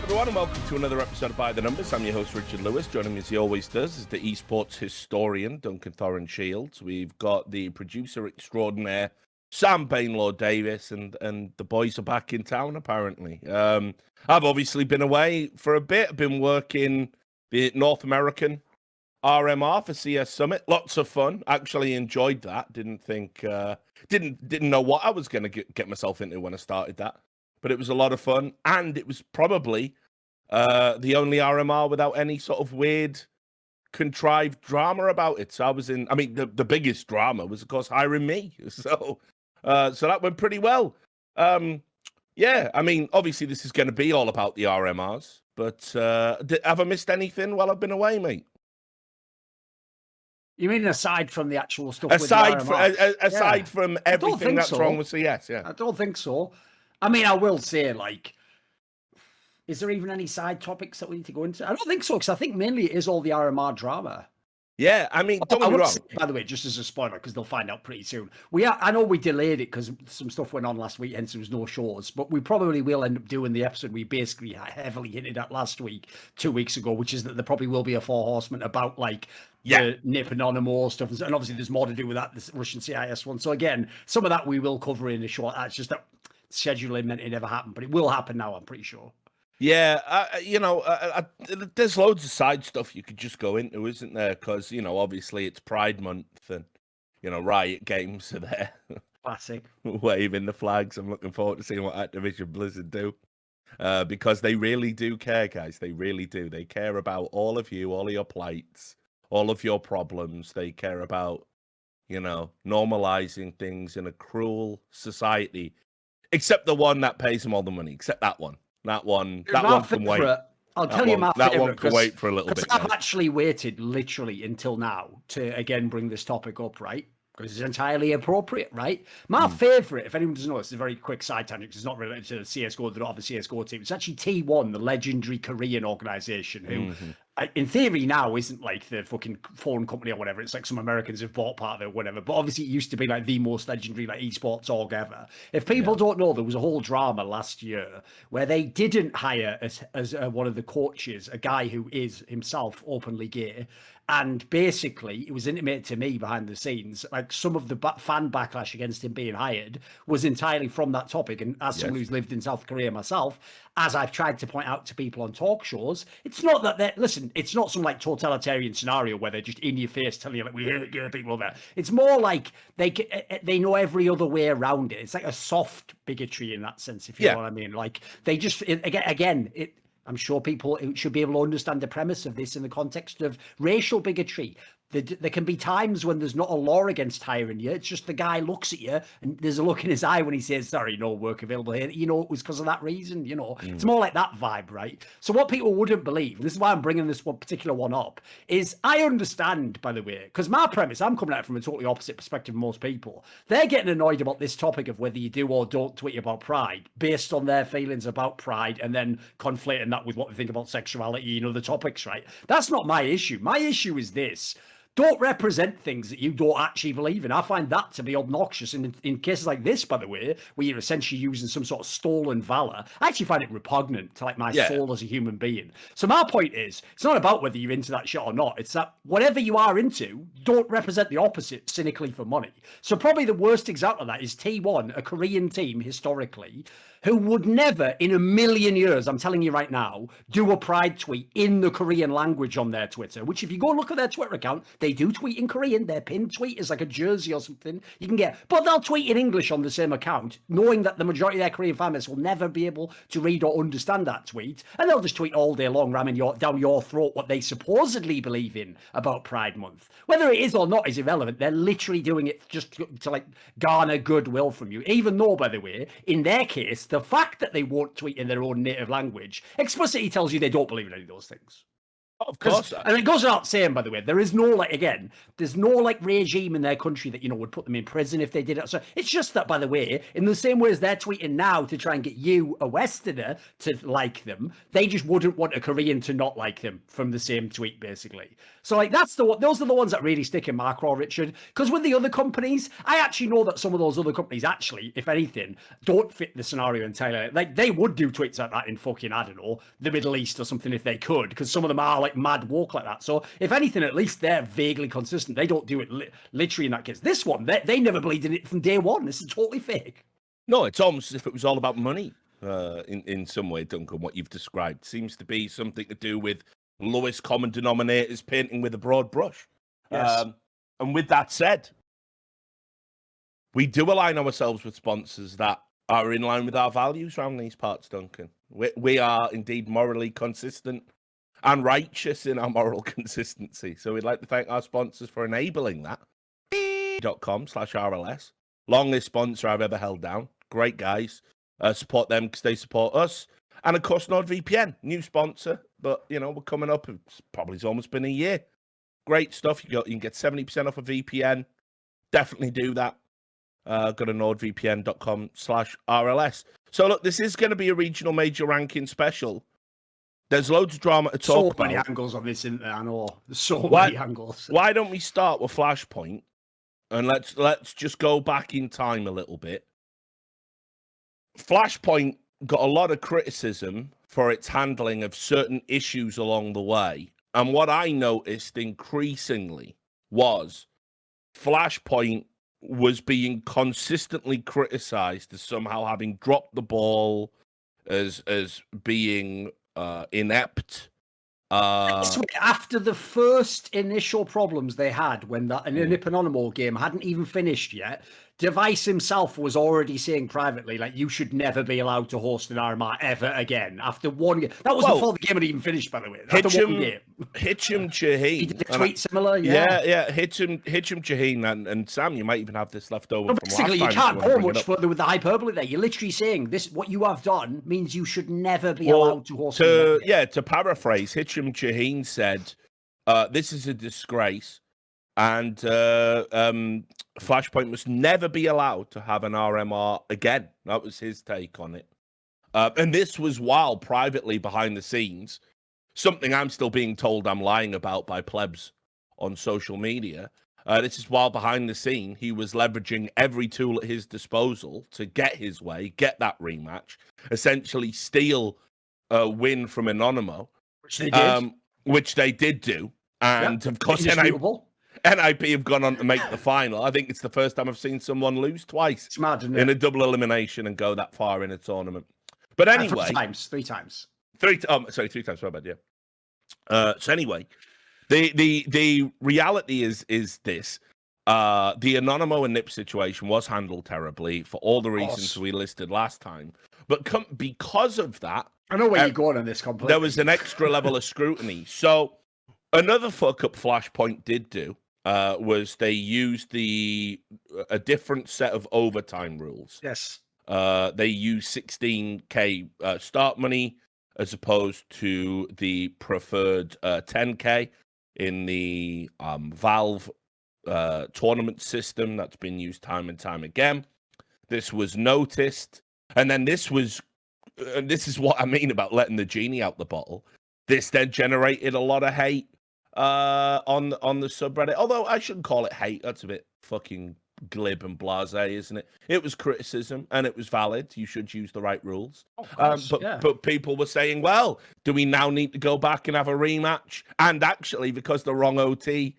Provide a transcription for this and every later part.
everyone, and welcome to another episode of By the Numbers. I'm your host, Richard Lewis. Joining me, as he always does, is the esports historian, Duncan Thorin Shields. We've got the producer extraordinaire, Sam Bainlaw Davis, and the boys are back in town, apparently. I've obviously been away for a bit. I've been working the North American RMR for CS Summit. Lots of fun. Actually enjoyed that. Didn't think, didn't know what I was going to get myself into when I started that. But it was a lot of fun, and it was probably the only RMR without any sort of weird, contrived drama about it. So I was in. I mean, the biggest drama was, of course, hiring me. So that went pretty well. Yeah, I mean, obviously this is going to be all about the RMRs. But have I missed anything while I've been away, mate? You mean aside from the actual stuff? Aside from everything that's wrong with CS, yeah. I don't think so. I mean, I will say, like, is there even any side topics that we need to go into? I don't think so, because I think mainly it is all the RMR drama. Yeah, I mean, don't get me wrong. Say, by the way, just as a spoiler, because they'll find out pretty soon. I know we delayed it because some stuff went on last week, hence there was no shows. But we probably will end up doing the episode we basically heavily hinted at last week, 2 weeks ago, which is that there probably will be a Four Horsemen about, like, the NIP and Anonymous stuff. And obviously there's more to do with that, this Russian CIS one. So again, some of that we will cover in a short. It's just that scheduling meant it never happened, but it will happen now, I'm pretty sure. Yeah, there's loads of side stuff you could just go into, isn't there? Because, obviously it's Pride Month and, Riot Games are there. Classic. Waving the flags. I'm looking forward to seeing what Activision Blizzard do. Because they really do care, guys. They really do. They care about all of you, all of your plights, all of your problems. They care about, normalizing things in a cruel society. Except the one that pays them all the money. Except that one. That one can wait. I'll tell you my favorite. That one can wait for a little bit. I've actually waited literally until now to, again, bring this topic up, right? Because it's entirely appropriate, right? My favorite, if anyone doesn't know, it's a very quick side tangent because it's not related to the CSGO. They don't have a CSGO team. It's actually T1, the legendary Korean organization who, in theory now, isn't like the fucking foreign company or whatever. It's like some Americans have bought part of it or whatever. But obviously it used to be like the most legendary like esports org ever. If people don't know, there was a whole drama last year where they didn't hire as one of the coaches, a guy who is himself openly gay. And basically, it was intimated to me behind the scenes, like some of the fan backlash against him being hired was entirely from that topic. And as someone who's lived in South Korea myself, as I've tried to point out to people on talk shows, it's not that it's not some like totalitarian scenario where they're just in your face telling you like we hate gay people over there. It's more like they know every other way around it. It's like a soft bigotry in that sense, if you know what I mean. Like they just I'm sure people should be able to understand the premise of this in the context of racial bigotry. There can be times when there's not a law against hiring you. It's just the guy looks at you and there's a look in his eye when he says, sorry, no work available here. It was because of that reason, It's more like that vibe, right? So what people wouldn't believe, and this is why I'm bringing this one particular one up, is I understand, by the way, because my premise, I'm coming at it from a totally opposite perspective of most people. They're getting annoyed about this topic of whether you do or don't tweet about pride based on their feelings about pride and then conflating that with what they think about sexuality and other topics, right? That's not my issue. My issue is this. Don't represent things that you don't actually believe in. I find that to be obnoxious. And in cases like this, by the way, where you're essentially using some sort of stolen valor, I actually find it repugnant to like my soul as a human being. So my point is, it's not about whether you're into that shit or not. It's that whatever you are into, don't represent the opposite cynically for money. So probably the worst example of that is T1, a Korean team historically, who would never in a million years, I'm telling you right now, do a pride tweet in the Korean language on their Twitter, which if you go look at their Twitter account, they do tweet in Korean. Their pinned tweet is like a jersey or something you can get, but they'll tweet in English on the same account, knowing that the majority of their Korean fan base will never be able to read or understand that tweet. And they'll just tweet all day long, ramming down your throat what they supposedly believe in about Pride Month. Whether it is or not is irrelevant. They're literally doing it just to like garner goodwill from you, even though, by the way, in their case, the fact that they won't tweet in their own native language explicitly tells you they don't believe in any of those things. Of course. And it goes without saying, by the way, there's no regime in their country that, would put them in prison if they did it. So it's just that, by the way, in the same way as they're tweeting now to try and get you, a Westerner, to like them, they just wouldn't want a Korean to not like them from the same tweet, basically. So those are the ones that really stick in my craw, Richard. Because with the other companies, I actually know that some of those other companies actually, if anything, don't fit the scenario entirely. Like, they would do tweets like that in fucking, I don't know, the Middle East or something if they could, because some of them are like mad woke like that. So if anything, at least they're vaguely consistent. They don't do it literally in that case. This one, they never believed in it from day one. This is totally fake. No, it's almost as if it was all about money in some way, Duncan. What you've described seems to be something to do with lowest common denominators, painting with a broad brush. Yes. And with that said, we do align ourselves with sponsors that are in line with our values around these parts, Duncan. We are indeed morally consistent and righteous in our moral consistency. So we'd like to thank our sponsors for enabling that. .com/RLS. Longest sponsor I've ever held down. Great guys. Support them because they support us. And of course, NordVPN, new sponsor. But, we're coming up. It's almost been a year. Great stuff. You can get 70% off a VPN. Definitely do that. Go to nordvpn.com/RLS. So look, this is going to be a regional major ranking special. There's loads of drama to talk about. So many angles on this, isn't there? I know. There's so many angles. Why don't we start with Flashpoint? And let's just go back in time a little bit. Flashpoint got a lot of criticism for its handling of certain issues along the way. And what I noticed increasingly was Flashpoint was being consistently criticized as somehow having dropped the ball, as being inept. After the first initial problems they had when that an Anonymous game hadn't even finished yet, Device himself was already saying privately, like, you should never be allowed to host an RMR ever again. After one game, that was before the game had even finished, by the way. After one game, Hitchum Shaheen. He did a tweet similar, yeah. Hitchum Shaheen, and Sam, you might even have this left over. Basically, you can't go much further with the hyperbole there. You're literally saying this: what you have done means you should never be allowed to host. To paraphrase, Hitchum Shaheen said, "This is a disgrace." And Flashpoint must never be allowed to have an RMR again. That was his take on it. And this was while privately behind the scenes, something I'm still being told I'm lying about by plebs on social media. This is while behind the scene, he was leveraging every tool at his disposal to get his way, get that rematch, essentially steal a win from Anonymous. Which they did. Which they did do. And of course, NIP have gone on to make the final. I think it's the first time I've seen someone lose twice in a double elimination and go that far in a tournament. But anyway, three times. Three times. My bad. Yeah. So anyway, the reality is this: the Anonymous and Nip situation was handled terribly for all the reasons we listed last time. But because of that, I know where you're going on this completely. There was an extra level of scrutiny. So another fuck up Flashpoint did do. Was they used a different set of overtime rules. Yes. They used 16K start money as opposed to the preferred 10K in the Valve tournament system that's been used time and time again. This was noticed. And then this is what I mean about letting the genie out the bottle. This then generated a lot of hate on the subreddit, although I shouldn't call it hate. That's a bit fucking glib and blasé, isn't it? It was criticism and it was valid. You should use the right rules. But people were saying, well, do we now need to go back and have a rematch? And actually, because the wrong OT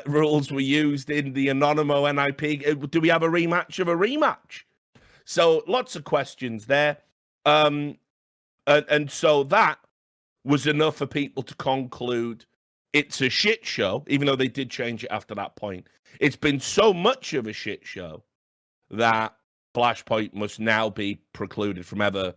rules were used in the Anonymous NIP, do we have a rematch of a rematch? So lots of questions there. And so that was enough for people to conclude it's a shit show, even though they did change it after that point. It's been so much of a shit show that Flashpoint must now be precluded from ever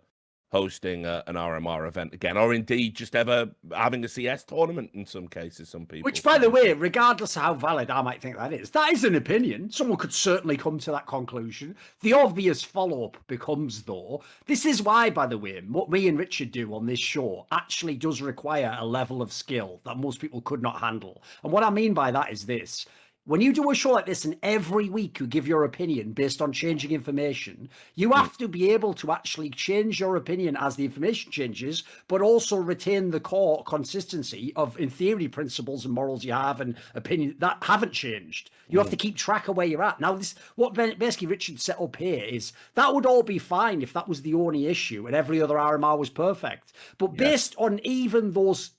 hosting an RMR event again, or indeed just ever having a CS tournament in some cases, some people. Which, by the way, regardless of how valid I might think that is an opinion. Someone could certainly come to that conclusion. The obvious follow-up becomes, though, this is why, by the way, what me and Richard do on this show actually does require a level of skill that most people could not handle. And what I mean by that is this. When you do a show like this and every week you give your opinion based on changing information, you have to be able to actually change your opinion as the information changes, but also retain the core consistency of, in theory, principles and morals you have and opinion that haven't changed. You have to keep track of where you're at. Now, what basically Richard set up here is that would all be fine if that was the only issue and every other RMR was perfect. But based on even those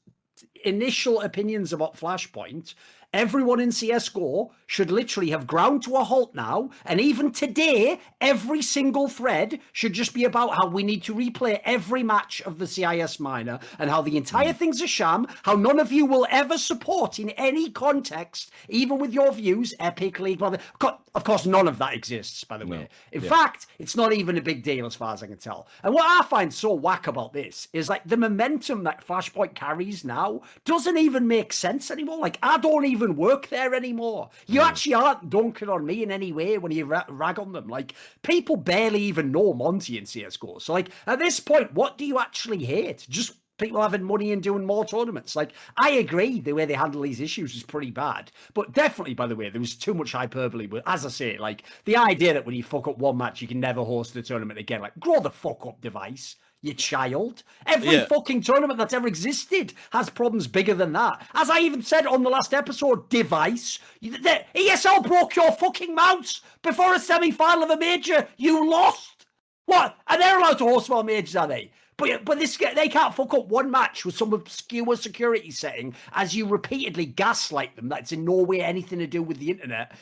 initial opinions about Flashpoint, everyone in CSGO should literally have ground to a halt now. And even today, every single thread should just be about how we need to replay every match of the CIS minor and how the entire thing's a sham, how none of you will ever support in any context, even with your views, Epic League. Of course, none of that exists, by the way. In fact, it's not even a big deal as far as I can tell. And what I find so whack about this is like the momentum that Flashpoint carries now doesn't even make sense anymore. Like, I don't even work there anymore. You actually aren't dunking on me in any way when you rag on them. Like, people barely even know Monty in CSGO. So, like, at this point, what do you actually hate? Just people having money and doing more tournaments. Like, I agree the way they handle these issues is pretty bad. But definitely, by the way, there was too much hyperbole. But as I say, like, the idea that when you fuck up one match, you can never host the tournament again. Like, grow the fuck up, device. You child. Every fucking tournament that's ever existed has problems bigger than that. As I even said on the last episode, device, the ESL broke your fucking mouse before a semi-final of a major. You lost. What? And they're allowed to host more majors, are they? But they can't fuck up one match with some obscure security setting as you repeatedly gaslight them that it's in no way anything to do with the internet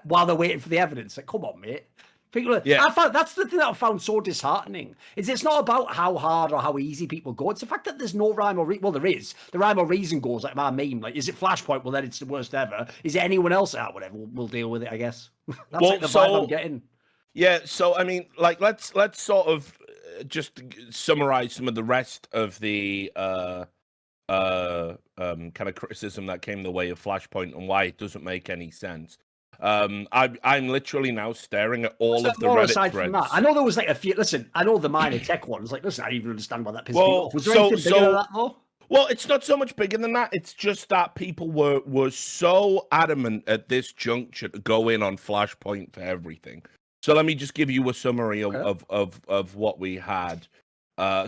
while they're waiting for the evidence. Like, come on, mate. I found that's the thing that I found so disheartening. Is it's not about how hard or how easy people go. It's the fact that there's no rhyme or well, there is. The rhyme or reason goes like my meme. Like, is it Flashpoint? Well, then it's the worst ever. Is it anyone else? Whatever. We'll deal with it, I guess. That's like the vibe I'm getting. Yeah. So I mean, like, let's sort of just summarize some of the rest of the kind of criticism that came the way of Flashpoint and why it doesn't make any sense. I'm literally now staring at all of the Reddit threads. I know there was like a few. Listen, I know the minor tech ones. Like, listen, I didn't even understand why that pissed me off. Was there anything bigger than that though? Well, it's not so much bigger than that. It's just that people were so adamant at this juncture to go in on Flashpoint for everything. So let me just give you a summary of what we had.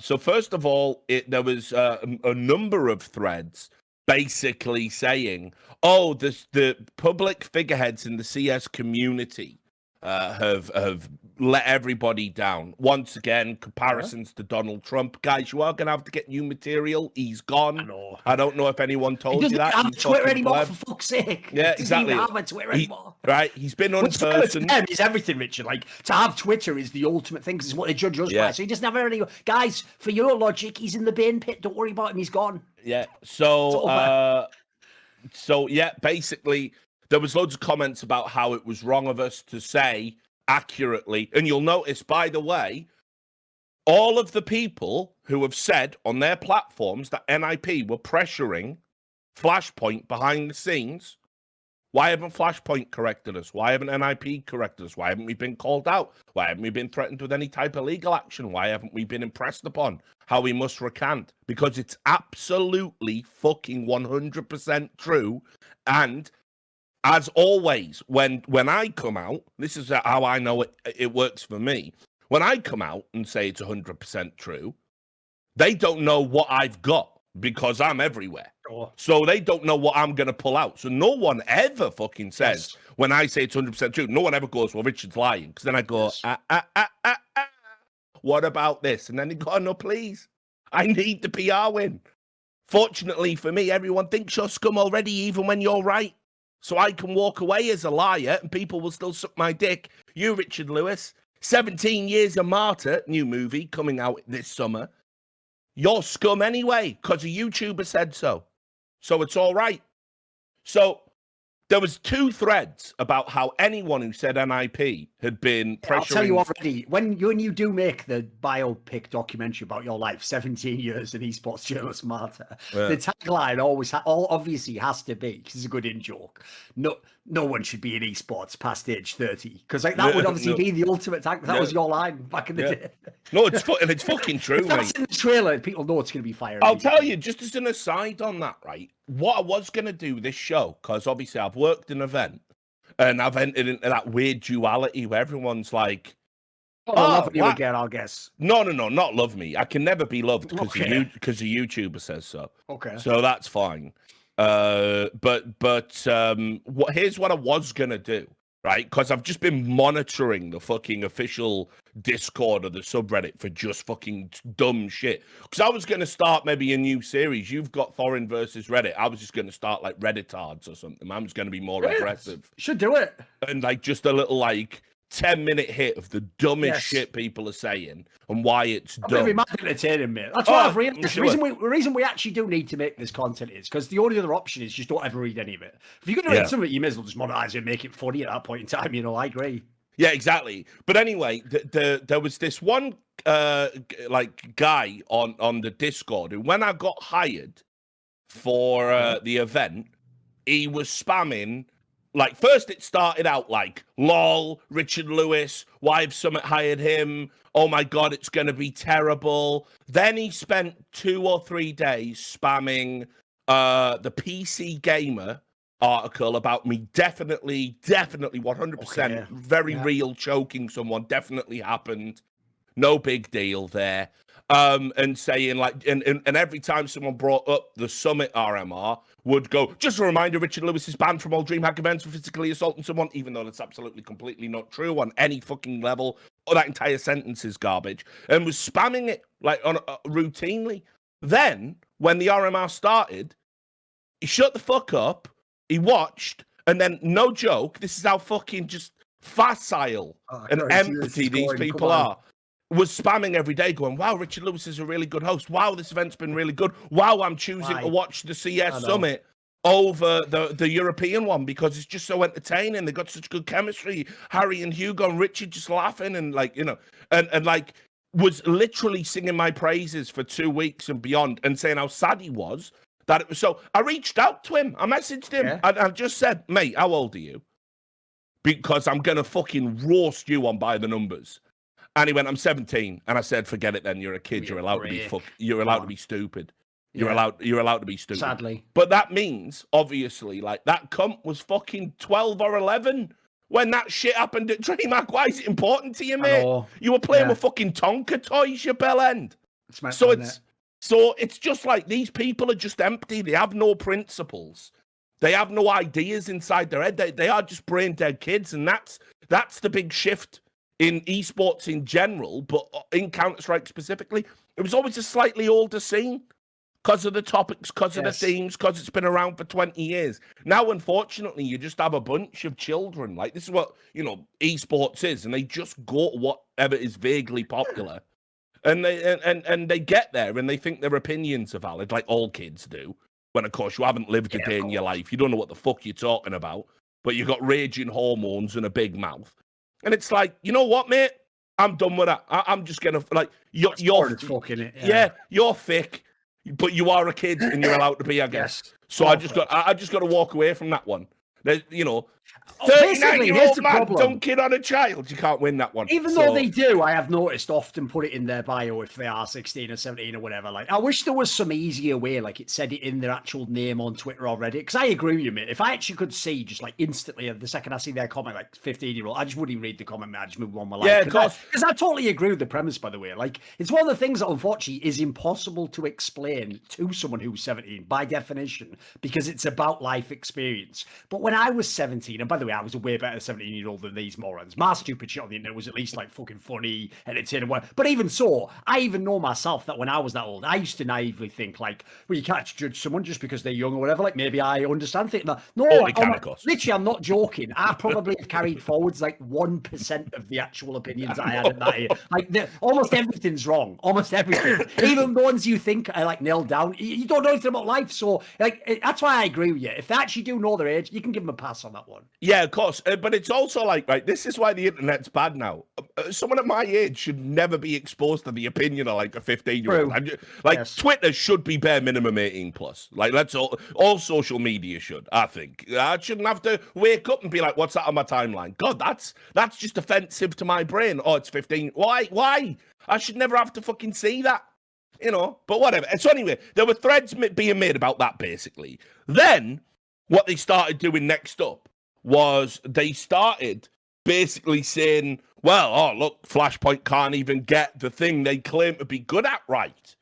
So first of all, there was a number of threads basically saying, oh, the public figureheads in the CS community have let everybody down. Once again, comparisons to Donald Trump. Guys, you are going to have to get new material. He's gone. I don't know if anyone told you that. He doesn't have Twitter anymore, for fuck's sake. Yeah, exactly. He doesn't even have a Twitter anymore. Right, he's been unperson. Is everything, Richard. Like, to have Twitter is the ultimate thing because it's what they judge us by. So he doesn't have any... Guys, for your logic, he's in the bin pit. Don't worry about him. He's gone. Yeah, so yeah, basically, there was loads of comments about how it was wrong of us to say accurately. And you'll notice, by the way, all of the people who have said on their platforms that NIP were pressuring Flashpoint behind the scenes, why haven't Flashpoint corrected us? Why haven't NIP corrected us? Why haven't we been called out? Why haven't we been threatened with any type of legal action? Why haven't we been impressed upon how we must recant? Because it's absolutely fucking 100% true. And as always, when I come out, this is how I know it works for me. When I come out and say it's 100% true, they don't know what I've got because I'm everywhere. So they don't know what I'm going to pull out. So no one ever fucking says, when I say it's 100% true, no one ever goes, well, Richard's lying. Because then I go, what about this? And then they go, oh, no, please. I need the PR win. Fortunately for me, everyone thinks you're scum already, even when you're right. So I can walk away as a liar and people will still suck my dick. You, Richard Lewis, 17 Years a Martyr, new movie coming out this summer. You're scum anyway, because a YouTuber said so. So it's all right. So there was 2 threads about how anyone who said NIP had been pressuring. I'll tell you already, when you do make the biopic documentary about your life, 17 years in esports journalist Marta, the tagline obviously has to be, because it's a good in-joke, no one should be in esports past age 30. Because like, that would obviously be the ultimate tag. That was your line back in the day. No, it's fucking true, if that's in the trailer, people know it's going to be fire. I'll tell you, just as an aside on that, right? What I was going to do this show, because obviously I've worked an event, and I've entered into that weird duality where everyone's like, love you again, I guess. No, not love me. I can never be loved because a YouTuber says so. Okay. So that's fine. Here's what I was going to do, right? Because I've just been monitoring the fucking official Discord of the subreddit for just fucking dumb shit. Because I was going to start maybe a new series. You've got Thorin versus Reddit. I was just going to start like Redditards or something. I'm just going to be more aggressive. Should do it. And like just a little like 10-minute hit of the dumbest shit people are saying and why it's dumb. It'll be mad entertaining, mate. That's what I've realized. Sure. The reason we actually do need to make this content is because the only other option is just don't ever read any of it. If you're going to read something, you may as well just monetize it and make it funny at that point in time. You know, I agree. Yeah, exactly. But anyway, there was this one like guy on the Discord who, when I got hired for the event, he was spamming. Like, first it started out like, lol, Richard Lewis, why have Summit hired him? Oh my God, it's going to be terrible. Then he spent 2 or 3 days spamming the PC Gamer article about me definitely 100% very real choking someone. Definitely happened. No big deal there. And saying like, and every time someone brought up the Summit RMR, would go, just a reminder, Richard Lewis is banned from all DreamHack events for physically assaulting someone, even though that's absolutely completely not true on any fucking level. Or that entire sentence is garbage. And was spamming it like on routinely. Then, when the RMR started, he shut the fuck up, he watched, and then, no joke, this is how fucking just facile and empty these people are. Was spamming every day going, wow, Richard Lewis is a really good host. Wow, this event's been really good. Wow, I'm choosing to watch the CS Summit over the European one because it's just so entertaining. They got such good chemistry. Harry and Hugo and Richard just laughing and like, you know, and like was literally singing my praises for 2 weeks and beyond and saying how sad he was that it was. So I reached out to him. I messaged him. And I just said, mate, how old are you? Because I'm going to fucking roast you on By the Numbers. And he went, I'm 17. And I said, forget it then. You're a kid. You're allowed to be you're allowed to be stupid. You're allowed to be stupid. Sadly. But that means, obviously, like that cunt was fucking 12 or 11 when that shit happened at DreamHack. Why is it important to you, mate? You were playing with fucking Tonka toys, you bell end. So it's just like these people are just empty. They have no principles. They have no ideas inside their head. They are just brain dead kids. And that's the big shift in esports in general, but in Counterstrike specifically. It was always a slightly older scene because of the topics, because of the themes, because it's been around for 20 years. Now, unfortunately, you just have a bunch of children. Like, this is what, you know, esports is, and they just go to whatever is vaguely popular. And they get there, and they think their opinions are valid, like all kids do, when, of course, you haven't lived a day in your life. You don't know what the fuck you're talking about, but you've got raging hormones and a big mouth. And it's like, you know what, mate? I'm done with that. I'm just gonna like you're fucking it. You're thick, but you are a kid and you're allowed to be, I guess. So I just got to walk away from that one. You know, 39-year-old man dunking on a child. You can't win that one. Even though they do, I have noticed often put it in their bio if they are 16 or 17 or whatever. Like, I wish there was some easier way, like it said it in their actual name on Twitter already. Because I agree with you, mate. If I actually could see just like instantly the second I see their comment, like 15-year-old, I just wouldn't even read the comment, man. I just move on my life. Yeah, of course. Because I totally agree with the premise, by the way. Like, it's one of the things that unfortunately is impossible to explain to someone who's 17 by definition because it's about life experience. But when I was 17, and by the way, I was a way better 17-year-old than these morons. My stupid shit on the internet was at least like fucking funny, entertaining. But even so, I even know myself that when I was that old, I used to naively think like, well, you can't judge someone just because they're young or whatever. Like maybe I understand things. No, literally, I'm not joking. I probably have carried forwards like 1% of the actual opinions I had at that age. Like almost everything's wrong. Almost everything. Even the ones you think are like nailed down, you don't know anything about life. So like that's why I agree with you. If they actually do know their age, you can give give him a pass on that one. Yeah, of course. But it's also like, right, this is why the internet's bad now. Someone at my age should never be exposed to the opinion of like a 15-year-old. Like, yes. Twitter should be bare minimum 18 plus. Like, let's all social media should, I think. I shouldn't have to wake up and be like, what's that on my timeline? God, that's just offensive to my brain. Oh, it's 15. Why? I should never have to fucking see that. You know, but whatever. And so anyway, there were threads being made about that, basically. Then, what they started doing next up was they started basically saying, well, oh, look, Flashpoint can't even get the thing they claim to be good at right.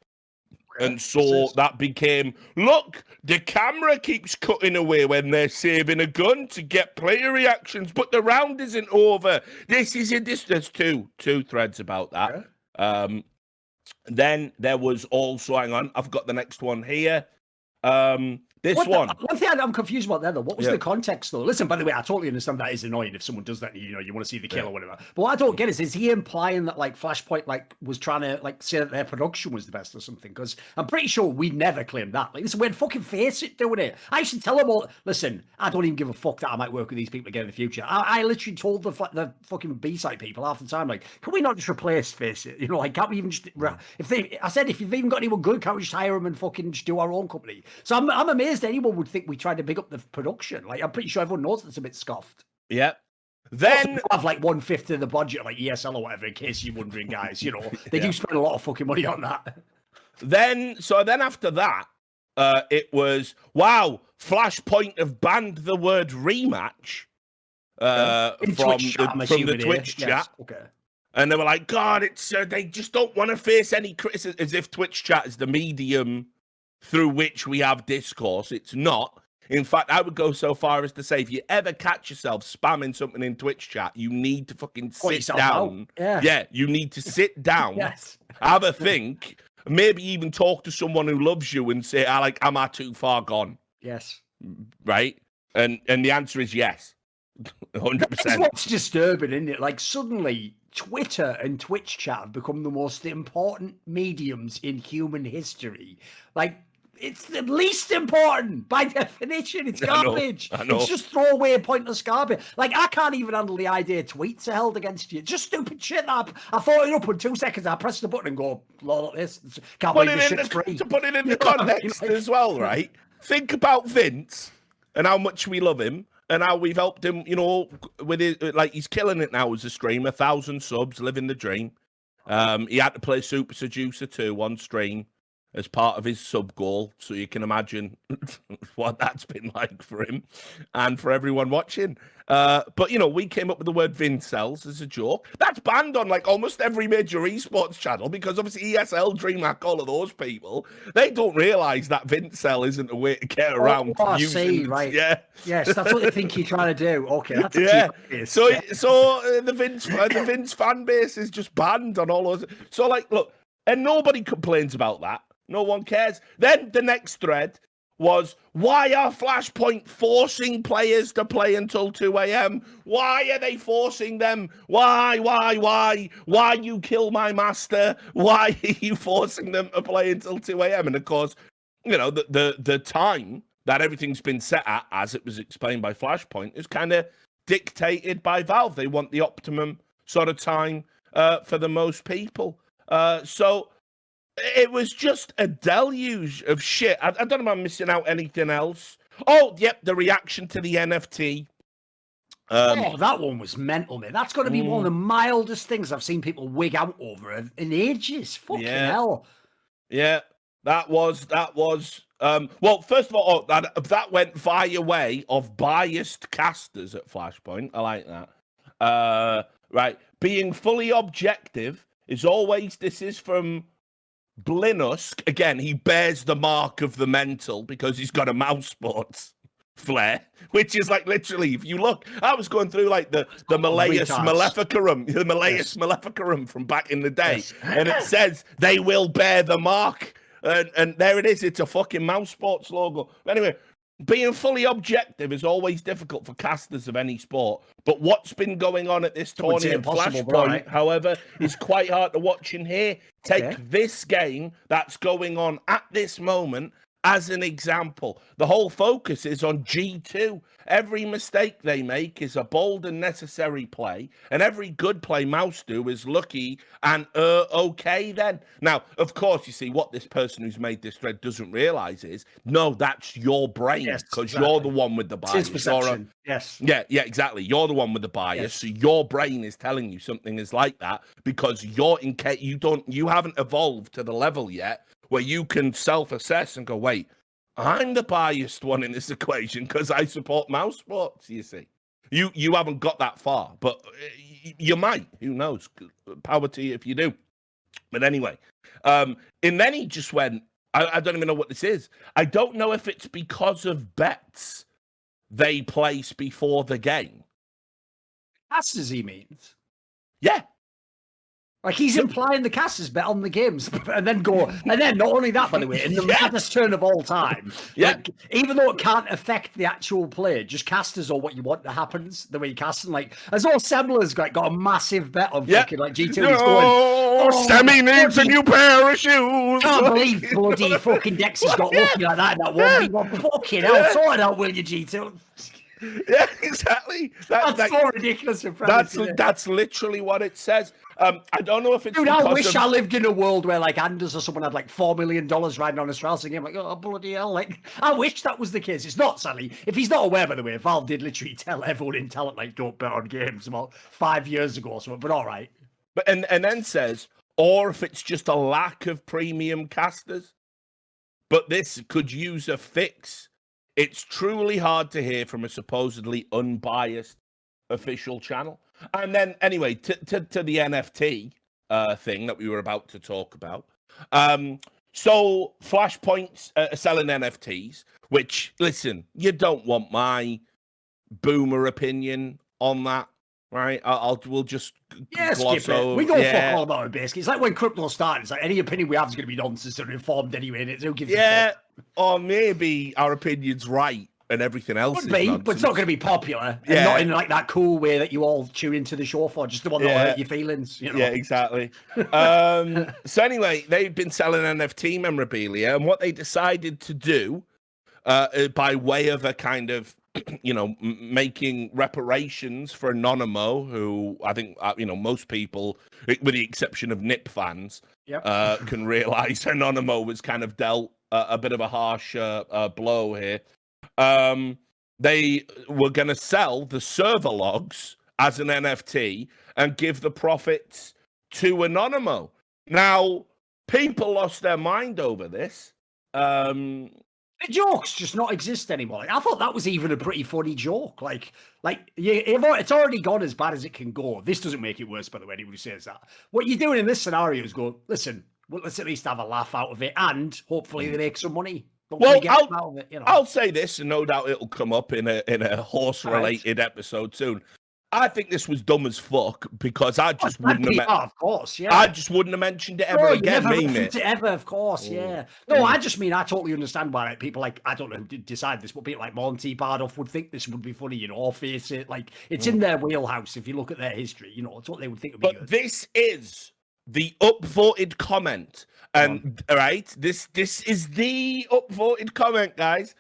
And so that became, look, the camera keeps cutting away when they're saving a gun to get player reactions, but the round isn't over. There's two threads about that. Okay. Then there was also, hang on, I've got the next one here. One thing I'm confused about there, though, what was the context, though? Listen, by the way, I totally understand that is annoying if someone does that, you know, you want to see the kill or whatever. But what I don't get is he implying that, like, Flashpoint, like, was trying to, like, say that their production was the best or something? Because I'm pretty sure we never claimed that. Like, listen, we'd fucking face it doing it. I used to tell them all, listen, I don't even give a fuck that I might work with these people again in the future. I literally told the fucking B-side people half the time, like, can we not just replace face it? You know, like, can't we even just, I said, if you've even got anyone good, can't we just hire them and fucking just do our own company? So I'm amazed anyone would think we tried to big up the production. Like, I'm pretty sure everyone knows it's a bit scuffed. Yeah. Then have like 1/5 of the budget, like ESL or whatever, in case you're wondering, guys. You know, they do spend a lot of fucking money on that. Then after that, it was, wow, Flashpoint have banned the word rematch from the Twitch chat. Yes. Okay. And they were like, God, it's they just don't want to face any criticism, as if Twitch chat is the medium through which we have discourse. It's not. In fact, I would go so far as to say, if you ever catch yourself spamming something in Twitch chat, you need to fucking sit down. Yeah, you need to sit down, have a think, maybe even talk to someone who loves you and say, am I too far gone? Yes. Right? And the answer is yes. 100%. That's what's disturbing, isn't it? Like, suddenly Twitter and Twitch chat have become the most important mediums in human history. Like, it's the least important by definition. It's garbage. I know. It's just throwaway, pointless garbage. Like, I can't even handle the idea tweets are held against you. Just stupid shit. I thought it up in 2 seconds. I press the button and go, lol, this. Can't believe this shit's free. To put it into context as well, right? Think about Vince and how much we love him and how we've helped him, you know, with it. Like, he's killing it now as a streamer. 1,000 subs, living the dream. He had to play Super Seducer 2 on stream as part of his sub goal, so you can imagine what that's been like for him and for everyone watching. But, you know, we came up with the word Vincels as a joke. That's banned on, like, almost every major esports channel because, obviously, ESL, DreamHack, all of those people, they don't realise that Vincel isn't a way to get around. Oh, I see, right. Yeah. Yes, that's what they think you're trying to do. Okay, that's So the Vince fan base is just banned on all those. So, like, look, and nobody complains about that. No one cares. Then the next thread was, why are Flashpoint forcing players to play until 2 a.m.? Why are they forcing them? Why you kill my master? Why are you forcing them to play until 2 a.m.? And of course, you know, the time that everything's been set at, as it was explained by Flashpoint, is kind of dictated by Valve. They want the optimum sort of time for the most people. So it was just a deluge of shit. I don't know if I'm missing out anything else. Oh, yep, the reaction to the NFT. That one was mental, man. That's got to be one of the mildest things I've seen people wig out over in ages. Fucking hell. Yeah, that was. Well, first of all, that went via way of biased casters at Flashpoint. I like that. Right, being fully objective is always. This is from Blinusk. Again, he bears the mark of the mental because he's got a Mousesports flair, which is like literally, if you look, I was going through like the Malleus Maleficarum from back in the day, and it says they will bear the mark, and there it is. It's a fucking Mousesports logo. Anyway, being fully objective is always difficult for casters of any sport, but what's been going on at this tournament in Flashpoint, however, is quite hard to watch and hear. Take this game that's going on at this moment as an example. The whole focus is on G2. Every mistake they make is a bold and necessary play, and every good play Mouse do is lucky and okay then. Now, of course, you see what this person who's made this thread doesn't realize is, no, that's your brain, because you're the one with the bias. It's perception. Yes. Yeah, exactly. You're the one with the bias. So your brain is telling you something is like that because you haven't evolved to the level yet where you can self-assess and go, wait, I'm the biased one in this equation because I support Mousesports, you see. You haven't got that far, but you might. Who knows? Power to you if you do. But anyway, and then he just went, I don't even know what this is. I don't know if it's because of bets they place before the game. Casters, he means. Yeah. Like he's implying the casters bet on the games and then not only that, by the way, in the maddest turn of all time, like, even though it can't affect the actual play, just casters or what you want that happens, the way you cast them. Like, as all Sembler's got a massive bet on fucking like G2. No, he's going, Semi needs a new pair of shoes. Can't believe bloody fucking Dexy's got lucky like that in that 1v1. Fucking hell, sort it out, will you, G2? Yeah, exactly. That's so ridiculous. That's literally what it says. I don't know if it's. Dude, I wish I lived in a world where like Anders or someone had like $4 million riding on a Strauss game. Like, oh bloody hell! Like, I wish that was the case. It's not, sadly. If he's not aware, by the way, Valve did literally tell everyone in talent like don't bet on games about 5 years ago or something. But all right. But and then says, or if it's just a lack of premium casters. But this could use a fix. It's truly hard to hear from a supposedly unbiased official channel. And then, anyway, to the NFT thing that we were about to talk about. So Flashpoint's selling NFTs, which, listen, you don't want my boomer opinion on that, right? We'll just gloss over. We don't fuck all about it, basically. It's like when crypto started. It's like any opinion we have is going to be nonsense and informed anyway. And who gives a fuck? Or maybe our opinion's right and everything else could be, but it's not going to be popular. And not in like that cool way that you all tune into the show for, just the one that will hurt your feelings. You know? Yeah, exactly. So anyway, they've been selling NFT memorabilia, and what they decided to do, by way of a kind of, making reparations for Anonymo, who I think, most people, with the exception of NIP fans, can realize Anonymo was kind of dealt a bit of a harsh blow here. They were going to sell the server logs as an NFT and give the profits to Anonymo. Now, people lost their mind over this. The jokes just not exist anymore. Like, I thought that was even a pretty funny joke. It's already gone as bad as it can go. This doesn't make it worse, by the way, anyone who says that. What you're doing in this scenario is go, listen, let's at least have a laugh out of it, and hopefully they make some money. Well, I'll say this, and no doubt it'll come up in a horse-related episode soon. I think this was dumb as fuck because I just wouldn't have. Of course, yeah. I just wouldn't have mentioned it ever again. Ever, of course, yeah. No, I just mean I totally understand why people like I don't know decide this, but people like Monty Bardoff would think this would be funny, or face it. Like it's in their wheelhouse if you look at their history. It's what they would think would be good. This is the upvoted comment. And this is the upvoted comment, guys.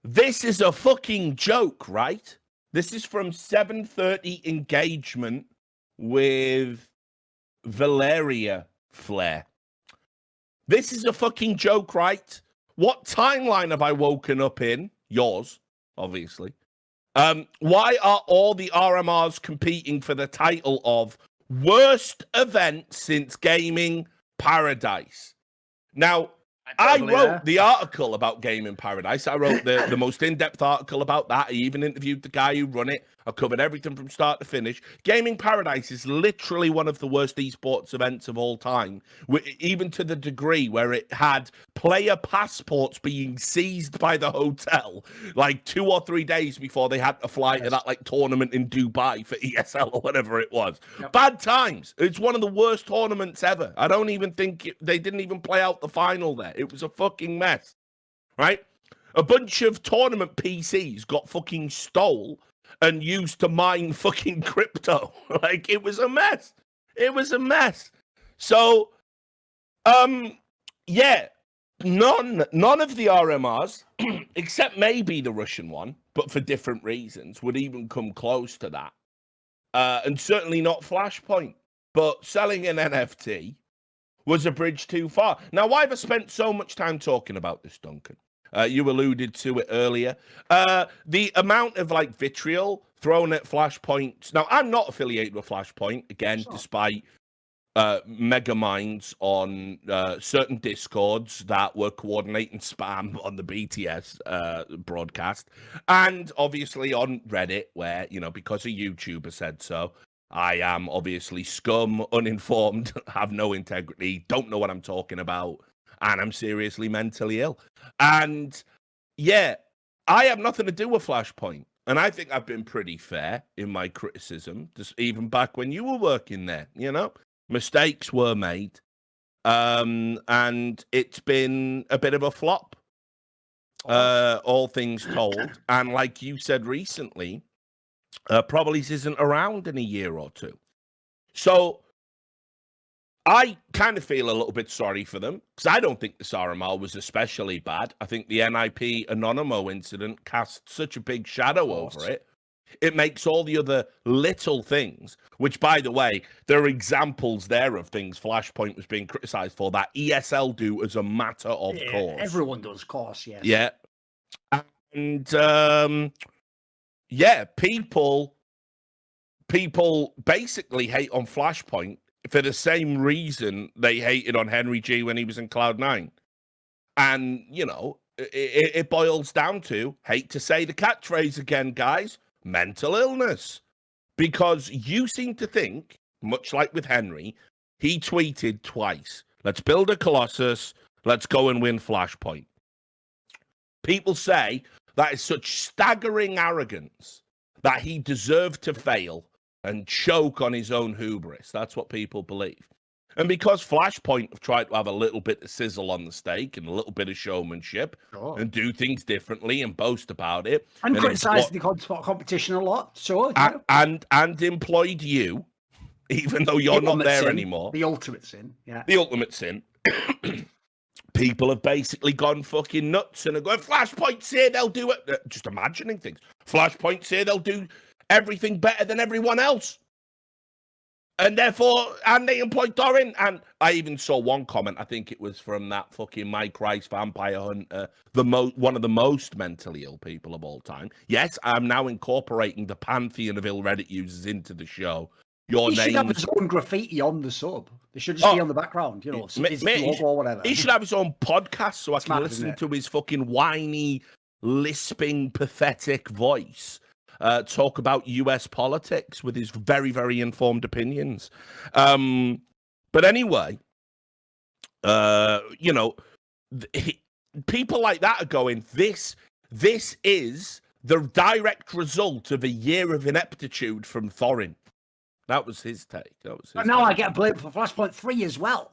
This is a fucking joke, right? This is from 7:30 engagement with Valeria Flair. This is a fucking joke, right? What timeline have I woken up in? Yours, obviously. Why are all the RMRs competing for the title of worst event since Gaming Paradise? Now, I wrote the article about Gaming Paradise. I wrote the most in-depth article about that. I even interviewed the guy who run it. I covered everything from start to finish. Gaming Paradise is literally one of the worst esports events of all time, even to the degree where it had player passports being seized by the hotel like 2 or 3 days before they had to fly to that like tournament in Dubai for ESL or whatever it was. Bad times. It's one of the worst tournaments ever. I don't even think they didn't even play out the final there. It was a fucking mess, right? A bunch of tournament PCs got fucking stole and used to mine fucking crypto. Like, it was a mess. It was a mess. So, yeah, None of the RMRs, except maybe the Russian one, but for different reasons, would even come close to that. And certainly not Flashpoint. But selling an NFT was a bridge too far. Now, why have I spent so much time talking about this, Duncan? You alluded to it earlier. The amount of like vitriol thrown at Flashpoint. Now, I'm not affiliated with Flashpoint, again, despite mega minds on certain discords that were coordinating spam on the BTS broadcast, and obviously on Reddit, where, you know, because a YouTuber said so, I am obviously scum, uninformed, have no integrity, don't know what I'm talking about, and I'm seriously mentally ill. And yeah, I have nothing to do with Flashpoint. And I think I've been pretty fair in my criticism, just even back when you were working there, you know? Mistakes were made, and it's been a bit of a flop, all things told. And like you said recently, probably isn't around in a year or two. So I kind of feel a little bit sorry for them, because I don't think this RMR was especially bad. I think the NIP Anonymo incident cast such a big shadow over it. It makes all the other little things, which, by the way, there are examples there of things Flashpoint was being criticized for that ESL do as a matter of course. Everyone does, course, yes. Yeah. And, yeah, people basically hate on Flashpoint for the same reason they hated on Henry G when he was in Cloud9. And, you know, it boils down to, hate to say the catchphrase again, guys, mental illness. Because you seem to think, much like with Henry, he tweeted twice, let's build a Colossus, let's go and win Flashpoint. People say that is such staggering arrogance that he deserved to fail and choke on his own hubris. That's what people believe. And because Flashpoint have tried to have a little bit of sizzle on the steak and a little bit of showmanship and do things differently and boast about it. And criticise the competition a lot. So, and employed you, even though you're not there anymore. The ultimate sin, yeah. The ultimate sin. People have basically gone fucking nuts and are going, Flashpoint say they'll do it. Just imagining things. Flashpoint say they'll do everything better than everyone else. And therefore, and they employed Doran. And I even saw one comment, I think it was from that fucking Mike Rice Vampire Hunter, one of the most mentally ill people of all time. Yes, I'm now incorporating the pantheon of ill Reddit users into the show. He should have his own graffiti on the sub. They should just be on the background, you know, his logo or whatever. He should have his own podcast so I can listen to his fucking whiny, lisping, pathetic voice. Talk about US politics with his very, very informed opinions. But anyway, you know, people like that are going, this is the direct result of a year of ineptitude from Thorin. That was his take. But now I get blamed for Flashpoint 3 as well.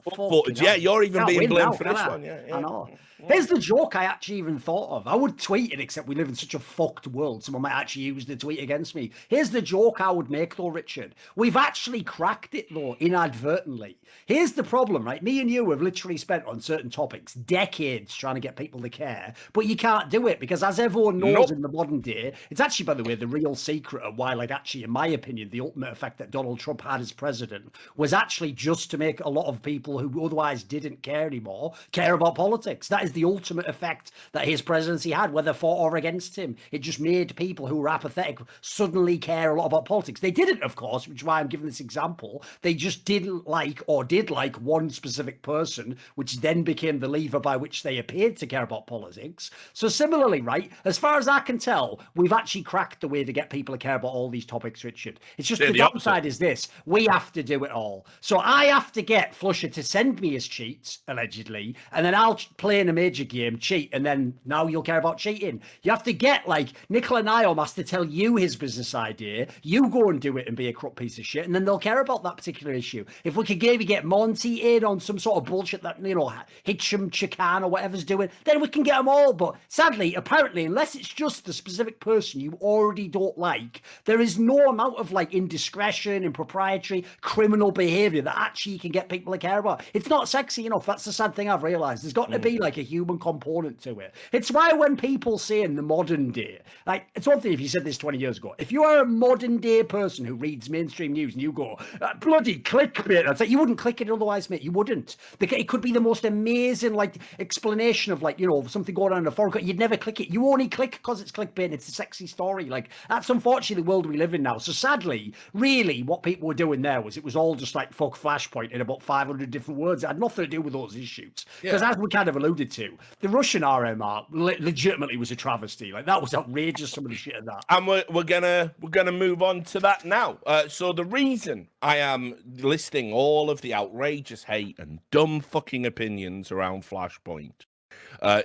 Yeah, you're even being blamed for this one. Yeah, I know. Here's the joke I actually even thought of. I would tweet it, except we live in such a fucked world. Someone might actually use the tweet against me. Here's the joke I would make, though, Richard. We've actually cracked it, though, inadvertently. Here's the problem, right? Me and you have literally spent on certain topics decades trying to get people to care, but you can't do it because, as everyone knows in the modern day, it's actually, by the way, the real secret of why, like, actually, in my opinion, the ultimate effect that Donald Trump had as president was actually just to make a lot of people who otherwise didn't care anymore care about politics. That is the ultimate effect that his presidency had, whether for or against him. It just made people who were apathetic suddenly care a lot about politics. They didn't, of course, which is why I'm giving this example. They just didn't like or did like one specific person, which then became the lever by which they appeared to care about politics. So similarly, right, as far as I can tell, we've actually cracked the way to get people to care about all these topics, Richard. It's just the downside is this. We have to do it all. So I have to get Flusher to send me his cheats, allegedly, and then I'll play in a major game, cheat, and then now you'll care about cheating. You have to get, like, Nicola Niom has to tell you his business idea, you go and do it and be a corrupt piece of shit, and then they'll care about that particular issue. If we could maybe get Monty in on some sort of bullshit that, you know, Hitcham, Chican, or whatever's doing, then we can get them all. But sadly, apparently, unless it's just the specific person you already don't like, there is no amount of, like, indiscretion improprietary, criminal behavior that actually you can get people to care about. It's not sexy enough. That's the sad thing I've realized. There's got to be like a human component to it. It's why when people say in the modern day, like, it's one thing if you said this 20 years ago, if you are a modern day person who reads mainstream news and you go, bloody clickbait, I'd say you wouldn't click it otherwise, mate. You wouldn't. It could be the most amazing, like, explanation of, like, you know, something going on in a foreign country. You'd never click it. You only click because it's clickbait. It's a sexy story. Like, that's unfortunately the world we live in now. So sadly, really, what people were doing there was it was all just like fuck Flashpoint in about 500 different words. It had nothing to do with those issues. Because as we kind of alluded to, the Russian RMR legitimately was a travesty. Like, that was outrageous, some of the shit of that. And we're gonna move on to that now. So the reason I am listing all of the outrageous hate and dumb fucking opinions around Flashpoint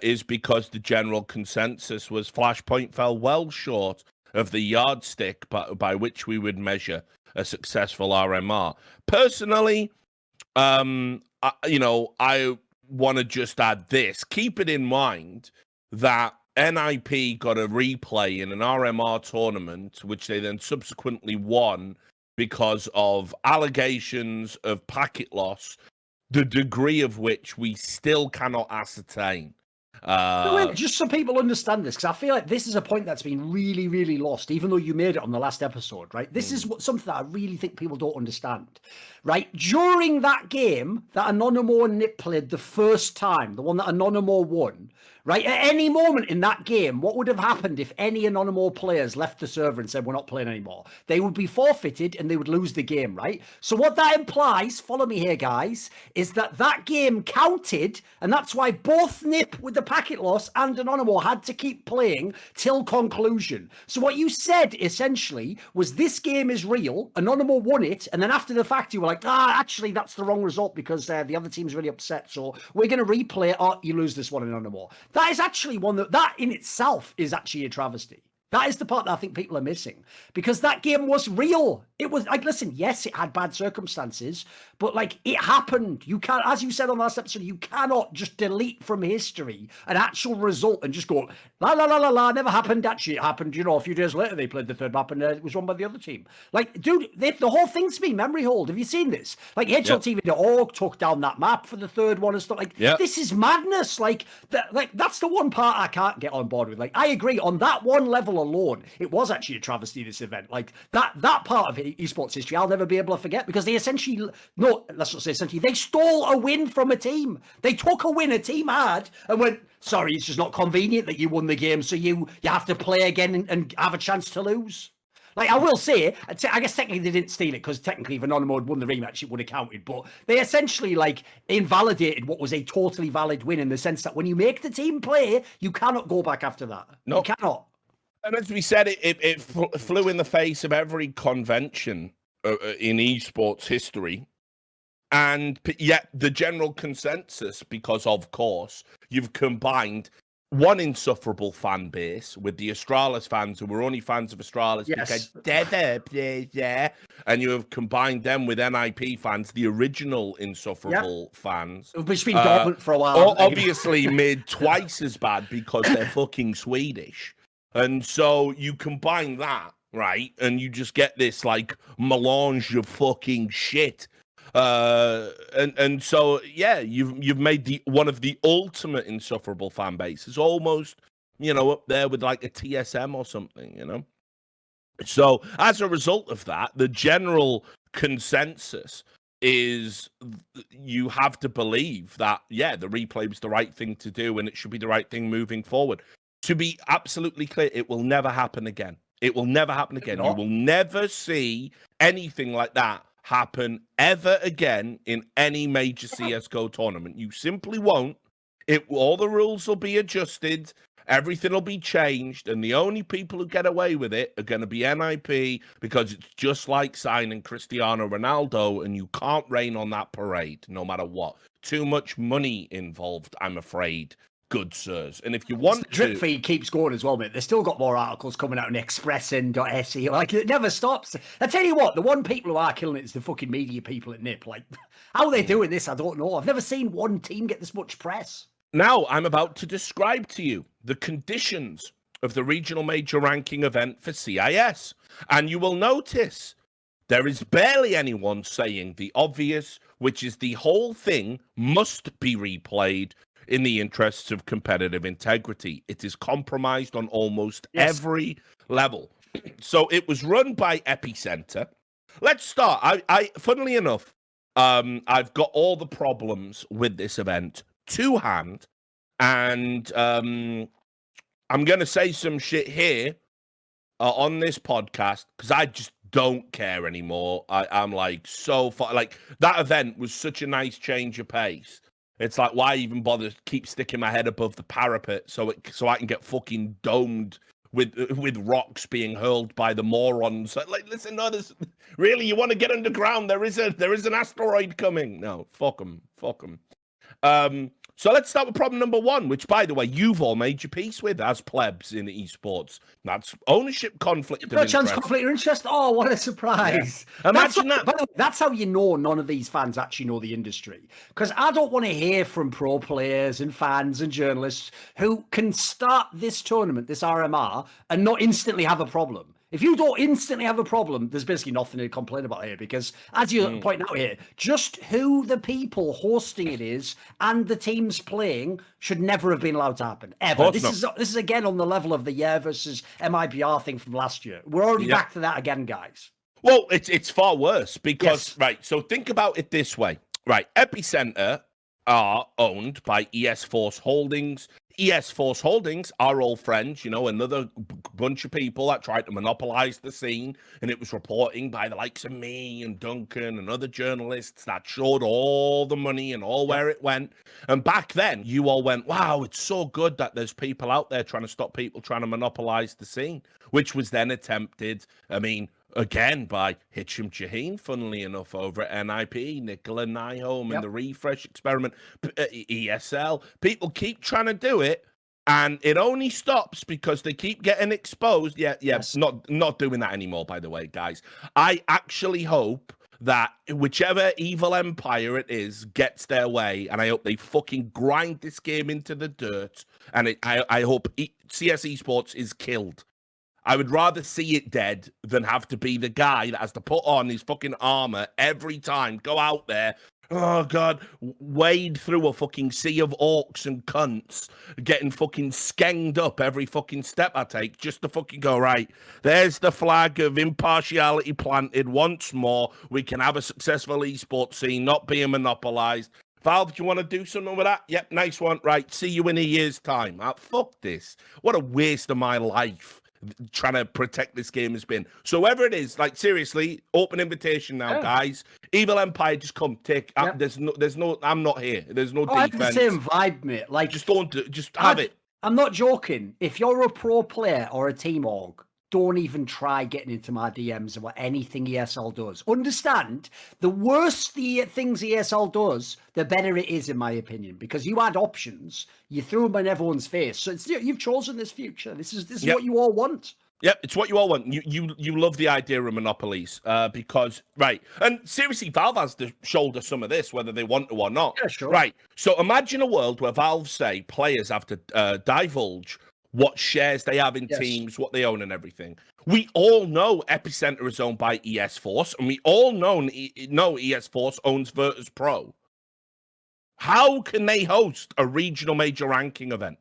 is because the general consensus was Flashpoint fell well short of the yardstick by which we would measure a successful RMR. Personally, I want to just add this. Keep it in mind that NIP got a replay in an RMR tournament, which they then subsequently won because of allegations of packet loss, the degree of which we still cannot ascertain. Just so people understand this, because I feel like this is a point that's been really, really lost, even though you made it on the last episode, right? This is something that I really think people don't understand, right? During that game that Anonymo and Nip played the first time, the one that Anonymo won, right? At any moment in that game, what would have happened if any Anonymo players left the server and said, we're not playing anymore? They would be forfeited and they would lose the game, right? So what that implies, follow me here, guys, is that that game counted, and that's why both Nip with the packet loss and Anonymo had to keep playing till conclusion. So what you said, essentially, was this game is real, Anonymo won it, and then after the fact, you were like, actually, that's the wrong result because the other team's really upset, so we're going to replay it. You lose this one, Anonymo. That is actually one that in itself is actually a travesty. That is the part that I think people are missing, because that game was real. It was like, listen, yes, it had bad circumstances, but like, it happened. You can't, as you said on the last episode, you cannot just delete from history an actual result and just go, la, la, la, la, la, never happened. Actually, it happened, you know, a few days later, they played the third map and it was won by the other team. Like, dude, the whole thing's been memory hold. Have you seen this? Like, HLTV.org took down that map for the third one and stuff. Like, this is madness. Like, that's the one part I can't get on board with. Like, I agree on that one level alone, it was actually a travesty, this event. Like, that part of esports history I'll never be able to forget, because they essentially, no, let's not say essentially, they stole a win from a team. They took a win a team had and went, sorry, it's just not convenient that you won the game, so you have to play again and have a chance to lose. Like, I will say, I guess technically they didn't steal it, because technically if Anonymo had won the rematch, it would have counted. But they essentially, like, invalidated what was a totally valid win, in the sense that when you make the team play, you cannot go back after that. No. You cannot. And as we said, it flew in the face of every convention in esports history. And yet the general consensus, because of course, you've combined one insufferable fan base with the Astralis fans who were only fans of Astralis because and you have combined them with NIP fans, the original insufferable fans. Which has been dormant for a while. Obviously made twice as bad because they're fucking Swedish. And so you combine that, right? And you just get this like melange of fucking shit. And so you've made one of the ultimate insufferable fan bases, almost, you know, up there with like a TSM or something, you know. So as a result of that, the general consensus is you have to believe that the replay was the right thing to do and it should be the right thing moving forward. To be absolutely clear, it will never happen again. It will never happen again. You will never see anything like that happen ever again in any major CSGO tournament. You simply won't. All the rules will be adjusted, everything will be changed, and the only people who get away with it are going to be NIP, because it's just like signing Cristiano Ronaldo, and you can't rain on that parade no matter what. Too much money involved, I'm afraid. Good sirs. And if you want the drip feed keeps going as well, mate. They've still got more articles coming out on expressing.se. Like, it never stops. I tell you what, the one people who are killing it is the fucking media people at NIP. Like, how they're doing this, I don't know. I've never seen one team get this much press. Now, I'm about to describe to you the conditions of the regional major ranking event for CIS. And you will notice There is barely anyone saying the obvious, which is the whole thing must be replayed in the interests of competitive integrity. It is compromised on almost every level. So it was run by Epicenter. Let's start. I funnily enough, I've got all the problems with this event to hand, and I'm going to say some shit here on this podcast because I just don't care anymore. I'm like so far. Like, that event was such a nice change of pace. It's like, why even bother keep sticking my head above the parapet so I can get fucking domed with rocks being hurled by the morons? Like, listen, no, this really, you want to get underground? There is an asteroid coming. No, fuck them. So let's start with problem number one, which, by the way, you've all made your peace with as plebs in esports. That's ownership conflict of interest. Conflict of interest? Oh, what a surprise. Yeah. Imagine that. By the way, that's how you know none of these fans actually know the industry. Because I don't want to hear from pro players and fans and journalists who can start this tournament, this RMR, and not instantly have a problem. If you don't instantly have a problem, there's basically nothing to complain about here, because as you point out here, just who the people hosting it is and the teams playing should never have been allowed to happen, ever. This is again on the level of the Year versus MIBR thing from last year. We're already back to that again, guys. Well, it's far worse because, right, so think about it this way. Right, Epicenter are owned by ES Force Holdings. ES Force Holdings, our old friends, you know, another bunch of people that tried to monopolize the scene, and it was reporting by the likes of me and Duncan and other journalists that showed all the money and all where it went. And back then, you all went, wow, it's so good that there's people out there trying to stop people trying to monopolize the scene, which was then attempted, again, by Hitcham Shaheen, funnily enough, over at NIP, Nicola Nyholm, and the refresh experiment, ESL. People keep trying to do it, and it only stops because they keep getting exposed. Not doing that anymore, by the way, guys. I actually hope that whichever evil empire it is gets their way, and I hope they fucking grind this game into the dirt, and I hope CS Esports is killed. I would rather see it dead than have to be the guy that has to put on his fucking armor every time, go out there, oh God, wade through a fucking sea of orcs and cunts, getting fucking skenged up every fucking step I take just to fucking go, right, there's the flag of impartiality planted once more. We can have a successful esports scene, not being monopolized. Valve, do you want to do something with that? Yep, nice one. Right, see you in a year's time. Fuck this. What a waste of my life trying to protect this game has been. So whoever it is, like, seriously, open invitation now, guys. Evil Empire, just come take. There's no. I'm not here. There's no defense. I have the same vibe, mate. Like, just have it. I'm not joking. If you're a pro player or a team org, don't even try getting into my DMs about anything ESL does. Understand, the worse the things ESL does, the better it is, in my opinion, because you had options, you threw them in everyone's face. So you've chosen this future. This is what you all want. Yep, it's what you all want. You love the idea of monopolies because, right, and seriously, Valve has to shoulder some of this, whether they want to or not. Yeah, sure. Right, so imagine a world where Valve say players have to divulge what shares they have in teams, what they own and everything. We all know Epicenter is owned by ES Force, and we all know ES Force owns Virtus Pro. How can they host a regional major ranking event?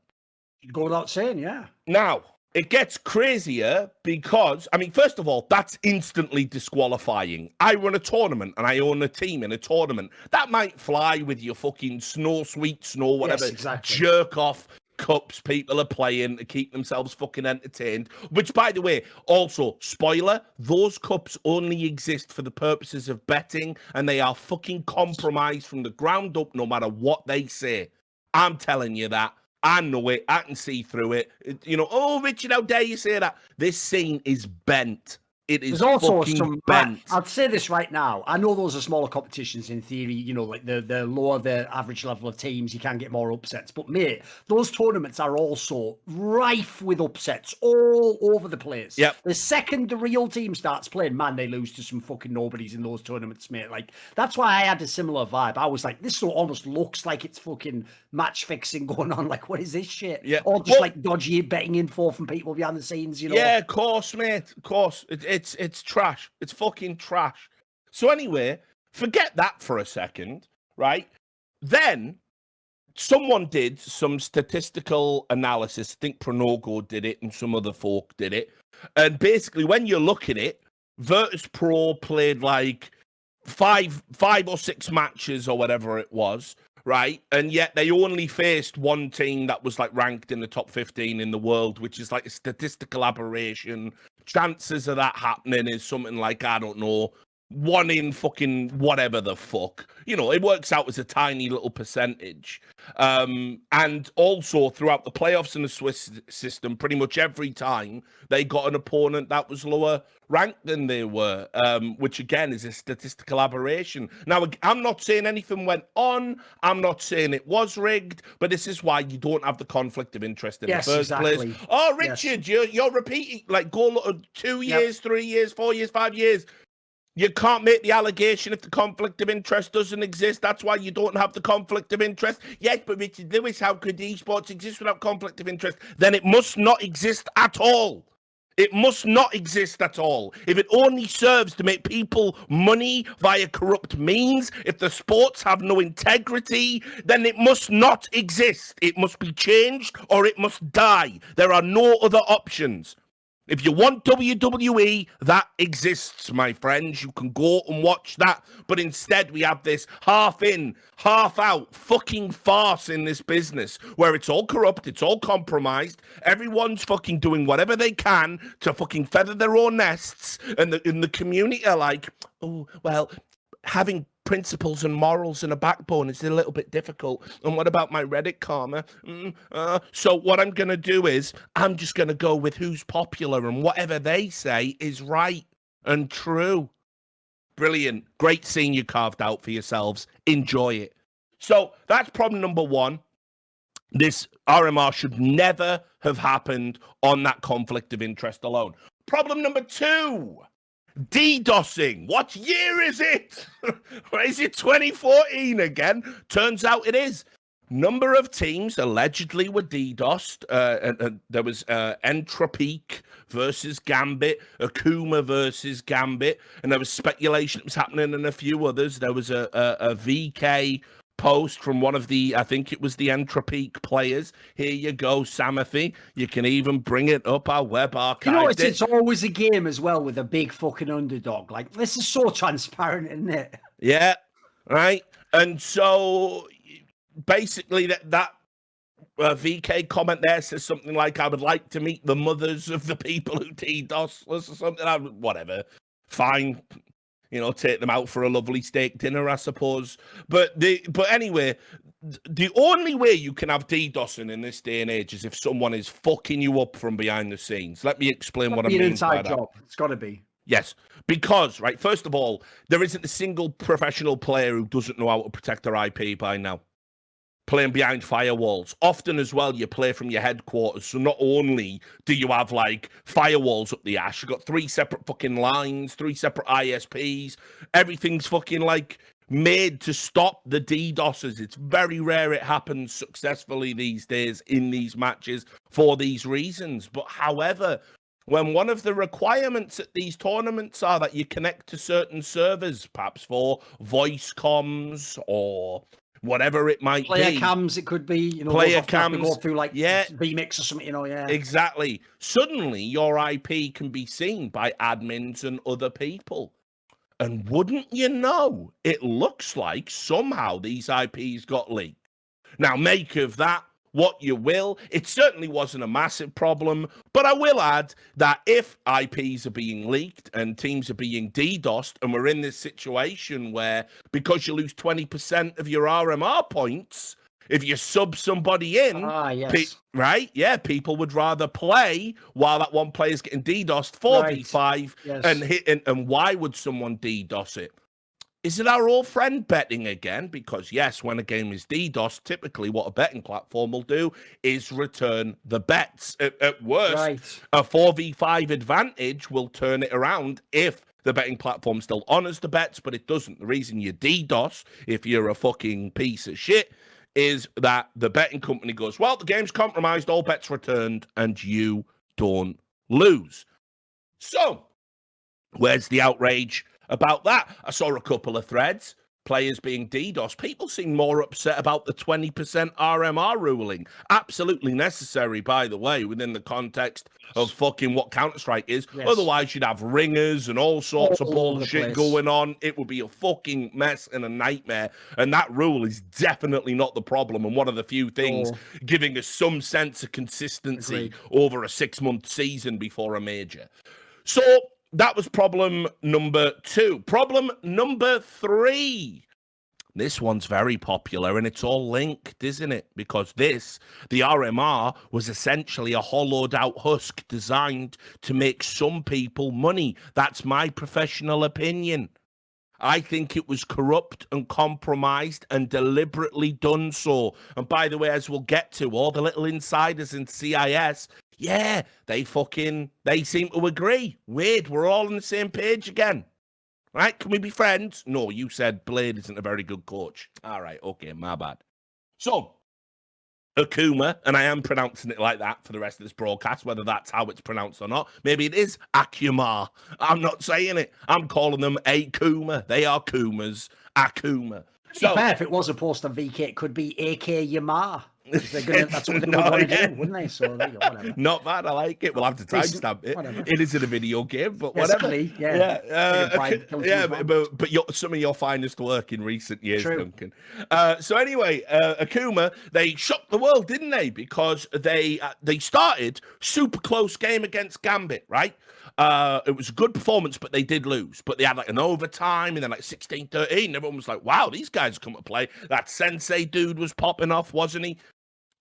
Go without saying, yeah. Now, it gets crazier because, first of all, that's instantly disqualifying. I run a tournament and I own a team in a tournament. That might fly with your fucking sweet snow, whatever, jerk off cups people are playing to keep themselves fucking entertained, which, by the way, also, spoiler, those cups only exist for the purposes of betting, and they are fucking compromised from the ground up no matter what they say. I'm telling you that. I know it. I can see through it. Oh, Richard, how dare you say that? This scene is bent. It is fucking bent. I'll say this right now. I know those are smaller competitions in theory, like the lower the average level of teams, you can get more upsets. But mate, those tournaments are also rife with upsets all over the place. Yep. The second the real team starts playing, man, they lose to some fucking nobodies in those tournaments, mate. Like, that's why I had a similar vibe. I was like, this almost looks like it's fucking match fixing going on. Like, what is this shit? Yeah. Or just like dodgy betting info from people behind the scenes, Yeah, of course, mate. Of course. it's trash. It's fucking trash. So anyway, forget that for a second, right? Then someone did some statistical analysis. I think Pronogo did it and some other folk did it. And basically, when you look at it, Virtus Pro played like five or six matches or whatever it was, right? And yet they only faced one team that was like ranked in the top 15 in the world, which is like a statistical aberration. Chances of that happening is something like, I don't know, 1 in fucking whatever the fuck. You know, it works out as a tiny little percentage. And also throughout the playoffs in the Swiss system, pretty much every time they got an opponent that was lower ranked than they were, which again is a statistical aberration. Now, I'm not saying anything went on. I'm not saying it was rigged, but this is why you don't have the conflict of interest in the first place. Oh, Richard, you're repeating, like, go 2 years, 3 years, 4 years, 5 years. You can't make the allegation if the conflict of interest doesn't exist. That's why you don't have the conflict of interest. Yes, but Richard Lewis, how could esports exist without conflict of interest? Then it must not exist at all. It must not exist at all. If it only serves to make people money via corrupt means, if the sports have no integrity, then it must not exist. It must be changed or it must die. There are no other options. If you want WWE, that exists, my friends. You can go and watch that. But instead, we have this half in, half out fucking farce in this business where it's all corrupt, it's all compromised. Everyone's fucking doing whatever they can to fucking feather their own nests. And the community are like, oh, well, having principles and morals and a backbone is a little bit difficult. And what about my Reddit karma? So what I'm going to do is I'm just going to go with who's popular and whatever they say is right and true. Brilliant. Great seeing you carved out for yourselves. Enjoy it. So that's problem number one. This RMR should never have happened on that conflict of interest alone. Problem number two. DDoSing. What year is it? Is it 2014 again? Turns out it is. Number of teams allegedly were DDoSed. And there was Entropique versus Gambit, Akuma versus Gambit, and there was speculation that was happening in a few others. There was a VK post from one of the, I think it was the Entropique players. Here you go, Samathy. You can even bring it up our web archive. You know, it's always a game as well with a big fucking underdog. Like, this is so transparent, isn't it? Yeah, right. And so basically that VK comment there says something like, I would like to meet the mothers of the people who DDoS us or something. Whatever. Fine. You know, take them out for a lovely steak dinner, I suppose. But anyway, the only way you can have DDoSing in this day and age is if someone is fucking you up from behind the scenes. Let me explain what I mean by that. It's got to be. Yes, because, right, first of all, there isn't a single professional player who doesn't know how to protect their IP by now. Playing behind firewalls. Often as well, you play from your headquarters. So not only do you have like firewalls up the ass, you've got 3 separate fucking lines, 3 separate ISPs. Everything's fucking like made to stop the DDoSers. It's very rare it happens successfully these days in these matches for these reasons. But however, when one of the requirements at these tournaments are that you connect to certain servers, perhaps for voice comms or whatever it might player be. Cams, it could be, you know, player cams, go through like yeah, VMix or something, you know, yeah. Exactly. Suddenly your IP can be seen by admins and other people. And wouldn't you know, it looks like somehow these IPs got leaked. Now, make of that what you will. It certainly wasn't a massive problem, but I will add that if IPs are being leaked and teams are being DDoSed, and we're in this situation where because you lose 20% of your RMR points, if you sub somebody in, right? Yeah, people would rather play while that one player's getting DDoSed 4v5 and hit. And why would someone DDoS it? Is it our old friend betting again? Because yes, when a game is DDoS, typically what a betting platform will do is return the bets. At worst, a 4v5 advantage will turn it around if the betting platform still honors the bets, but it doesn't. The reason you DDoS, if you're a fucking piece of shit, is that the betting company goes, well, the game's compromised, all bets returned, and you don't lose. So Where's the outrage about that? I saw a couple of threads. Players being DDoS. People seem more upset about the 20% RMR ruling. Absolutely necessary, by the way, within the context of fucking what Counterstrike is. Yes. Otherwise, you'd have ringers and all sorts of bullshit going on. It would be a fucking mess and a nightmare. And that rule is definitely not the problem. And one of the few things giving us some sense of consistency over a 6-month season before a major. So that was problem number 2. Problem number 3. This one's very popular, and it's all linked, isn't it? Because the RMR, was essentially a hollowed-out husk designed to make some people money. That's my professional opinion. I think it was corrupt and compromised and deliberately done so. And by the way, as we'll get to, all the little insiders in CIS, yeah, they seem to agree. Weird, we're all on the same page again. Right? Can we be friends? No, you said Blade isn't a very good coach. All right, okay, my bad. So, Akuma, and I am pronouncing it like that for the rest of this broadcast, whether that's how it's pronounced or not. Maybe it is Akuma. I'm not saying it. I'm calling them Akuma. They are Kumas. Akuma. So, fair, if it was a post on VK, it could be AK Yamar. That's what they would want to do, wouldn't they? So there you go, whatever. Not bad. I like it. We'll have to timestamp it. Whatever. It isn't a video game, but whatever. But some of your finest work in recent years, Duncan. So anyway, Akuma, they shocked the world, didn't they? Because they started super close game against Gambit, right? It was a good performance, but they did lose. But they had like an overtime and then like 16-13. Everyone was like, wow, these guys come to play. That Sensei dude was popping off, wasn't he?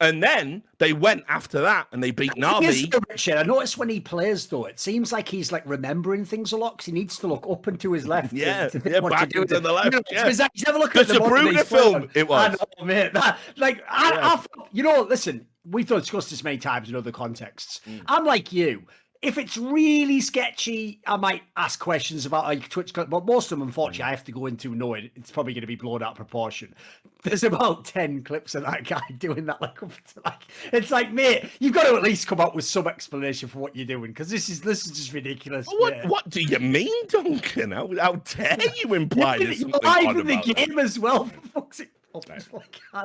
And then they went after that and they beat Navi. Richard, I noticed when he plays, though, it seems like he's like remembering things a lot because he needs to look up and to his left. To back to the left. He's never looking at the Bruder film. It was. I know, mate. Listen, we've discussed this many times in other contexts. I'm like you. If it's really sketchy, I might ask questions about like Twitch, but most of them, unfortunately, I have to go into knowing it's probably going to be blown out of proportion. There's about 10 clips of that guy doing that. It's like, mate, you've got to at least come up with some explanation for what you're doing because this is just ridiculous. What do you mean, Duncan? How dare you imply there's something odd about the game as well? For fuck's sake.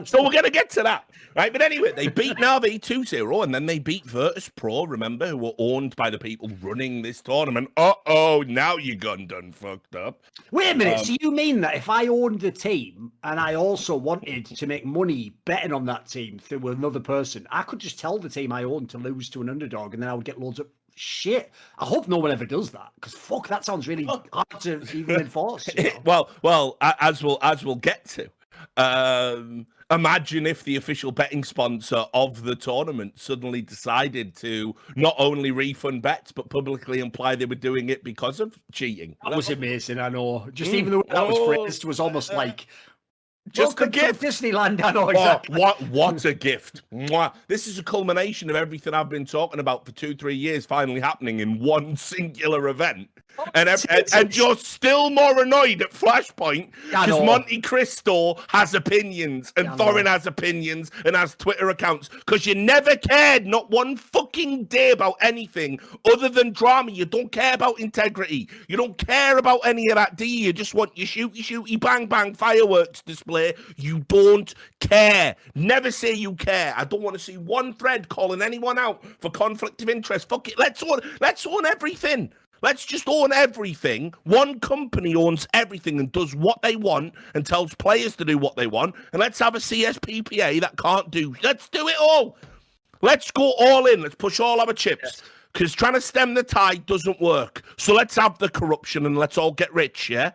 So we're going to get to that, right? But anyway, they beat Navi 2-0, and then they beat Virtus Pro, remember, who were owned by the people running this tournament. Uh-oh, now you gone done fucked up. Wait a minute, so you mean that if I owned a team and I also wanted to make money betting on that team through another person, I could just tell the team I owned to lose to an underdog, and then I would get loads of shit. I hope no one ever does that, because fuck, that sounds really hard to even enforce. You know? Well, as we'll get to. Imagine if the official betting sponsor of the tournament suddenly decided to not only refund bets but publicly imply they were doing it because of cheating. That was amazing. I know. Just even the way that was phrased was almost like just a gift. Disneyland. I know exactly. What a gift. This is a culmination of everything I've been talking about for 2-3 years finally happening in one singular event. And you're still more annoyed at Flashpoint because Monte Cristo has opinions and Thorin has opinions and has Twitter accounts because you never cared, not one fucking day, about anything other than drama. You don't care about integrity. You don't care about any of that, do you? You just want your shooty, bang, bang fireworks display. You don't care. Never say you care. I don't want to see one thread calling anyone out for conflict of interest. Fuck it. Let's own everything. Let's just own everything. One company owns everything and does what they want and tells players to do what they want. And let's have a CSPPA that can't do. Let's do it all. Let's go all in. Let's push all our chips. Because trying to stem the tide doesn't work. So let's have the corruption and let's all get rich, yeah?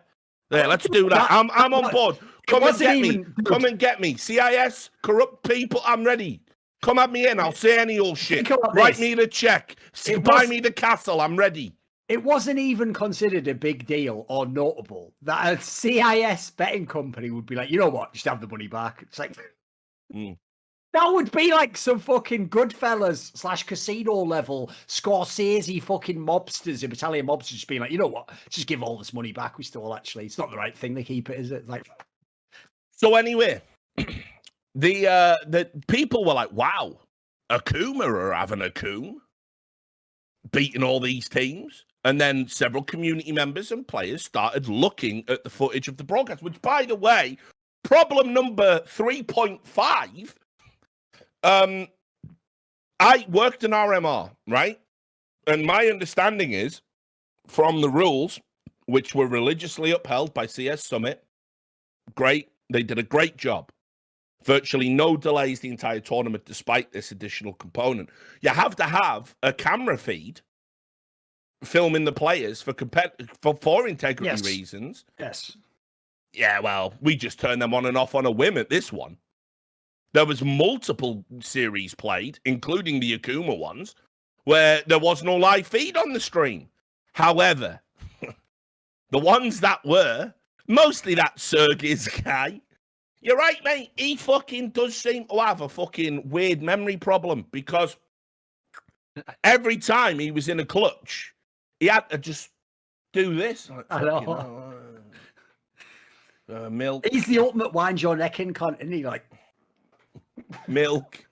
Yeah, let's do that. I'm on board. Come and get me. Come and get me. CIS, corrupt people, I'm ready. Come at me in. I'll say any old shit. Write me the check. Buy me the castle. I'm ready. It wasn't even considered a big deal or notable that a CIS betting company would be like, you know what, just have the money back. It's like, that would be like some fucking Goodfellas / casino level Scorsese fucking mobsters, Italian mobsters just being like, you know what, just give all this money back. We stole, actually. It's not the right thing to keep it, is it? Like, so anyway, the people were like, wow, Akuma are having a coup, beating all these teams. And then several community members and players started looking at the footage of the broadcast, which, by the way, problem number 3.5. I worked in RMR, right? And my understanding is, from the rules, which were religiously upheld by CS Summit, great. They did a great job. Virtually no delays the entire tournament, despite this additional component. You have to have a camera feed filming the players for integrity reasons. Yes. Yeah, well, we just turned them on and off on a whim at this one. There was multiple series played, including the Akuma ones, where there was no live feed on the stream. However, the ones that were, mostly that Sergiz guy, you're right, mate, he fucking does seem to have a fucking weird memory problem, because every time he was in a clutch, he had to just do this. Like, I know. Milk. He's the ultimate wind your neck in cunt, isn't he? Like, milk,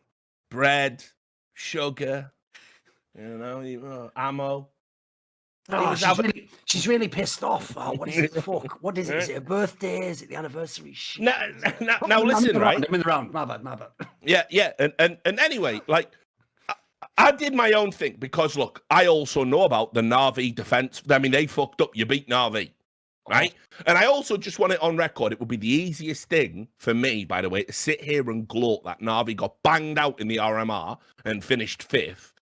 bread, sugar, ammo. oh, she's really pissed off. Oh, what is it? Fuck. What is it? Is it a birthday? Is it the anniversary? Shit. Now listen, right? I'm in the round. My bad. Yeah. And anyway, like, I did my own thing because, look, I also know about the Na'Vi defense. I mean, they fucked up. You beat Na'Vi, right? And I also just want it on record. It would be the easiest thing for me, by the way, to sit here and gloat that Na'Vi got banged out in the RMR and finished 5th,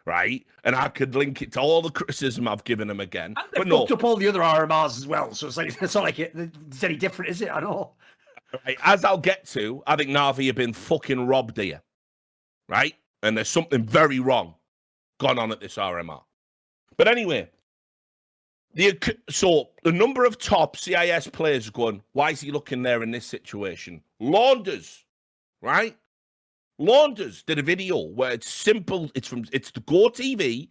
right? And I could link it to all the criticism I've given them again. And they fucked up all the other RMRs as well. So it's not like it's any different, is it? I know. Right, as I'll get to, I think Na'Vi have been fucking robbed here, right? And there's something very wrong gone on at this RMR. But anyway, so the number of top CIS players going, why is he looking there in this situation? Launders, right? Launders did a video where it's simple. It's the Go TV,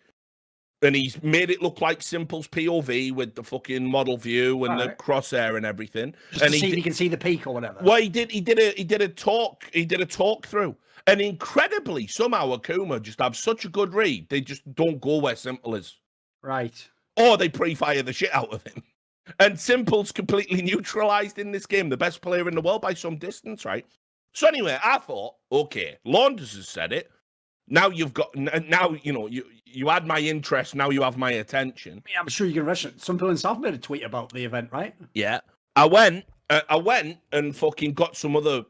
and he's made it look like Simple's POV with the fucking model view and the crosshair and everything. Just and to see if you can see the peak or whatever. Well, he did a talk through. And incredibly, somehow Akuma just have such a good read, they just don't go where Simple is. Right. Or they pre-fire the shit out of him. And Simple's completely neutralized in this game, the best player in the world by some distance, right? So anyway, I thought, okay, Launders has said it. Now you had my interest, now you have my attention. Yeah, I'm sure you can rush it. Some people in South made a tweet about the event, right? Yeah. I went and fucking got some other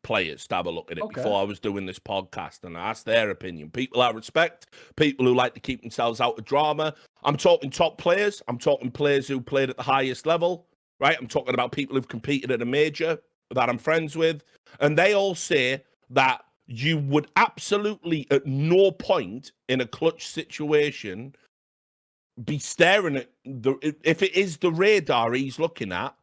players to have a look at it before I was doing this podcast, and I asked their opinion. People I respect, people who like to keep themselves out of drama. I'm talking top players. I'm talking players who played at the highest level, right? I'm talking about people who've competed at a major that I'm friends with, and they all say that you would absolutely at no point in a clutch situation be staring at if it is the radar he's looking at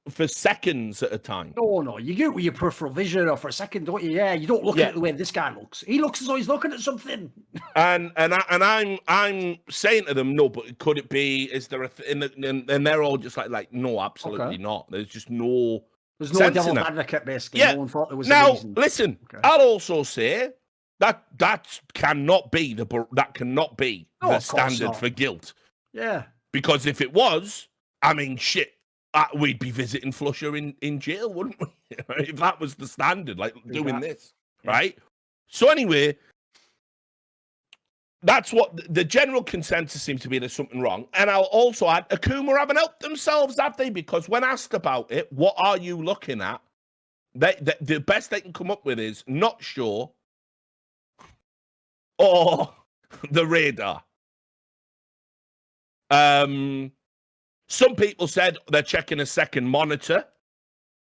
for seconds at a time. No, you get it with your peripheral vision, or for a second, don't you? Yeah, you don't look at it the way this guy looks. He looks as though he's looking at something. And I'm saying to them, no, but could it be? Is there and they're all just like no, absolutely not. There's just no. There's no devil's advocate, basically. Yeah. No one thought there was now, a reason. Listen, I'll also say that cannot be the standard for guilt. Yeah. Because if it was, I mean, shit, we'd be visiting Flusher in jail, wouldn't we? If that was the standard, like doing this, right? So anyway, that's what the general consensus seems to be. There's something wrong. And I'll also add, Akuma haven't helped themselves, have they? Because when asked about it, what are you looking at? The best they can come up with is not sure or the radar. Some people said they're checking a second monitor.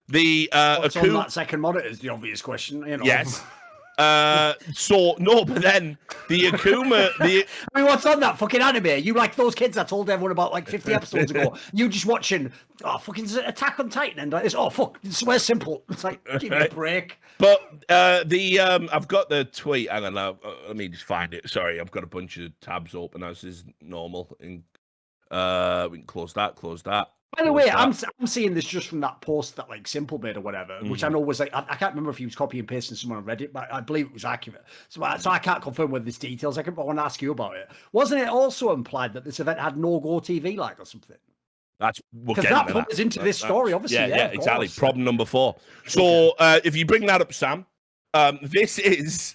What's on that second monitor is the obvious question. You know? Yes. So no, but then the Akuma, I mean, what's on that fucking anime? You like those kids I told everyone about like 50 episodes ago? You just watching fucking Attack on Titan and like this? Oh fuck, where's Simple? It's like, give me a break. But I've got the tweet. Hang on, let me just find it. Sorry, I've got a bunch of tabs open as is normal. And we can close that. By the way, I'm seeing this just from that post that like Simple made or whatever, which I know was like, I can't remember if he was copy and pasting someone on Reddit, but I believe it was accurate. So I can't confirm whether there's details. I want to ask you about it. Wasn't it also implied that this event had no Go TV like or something? Because that put us into this story, obviously. Yeah, exactly. Problem number 4. So if you bring that up, Sam, this is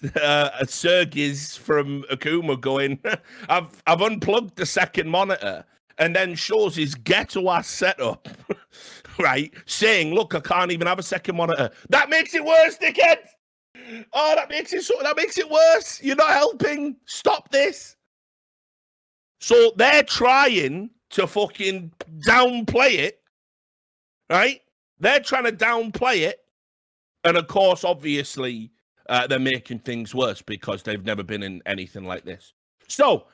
Sergis from Akuma going, I've unplugged the second monitor, and then shows his ghetto ass setup, right? Saying, look, I can't even have a second monitor. That makes it worse, dickhead. Oh, that makes it worse. You're not helping. Stop this. So they're trying to fucking downplay it, right? They're trying to downplay it. And of course, obviously, they're making things worse because they've never been in anything like this. So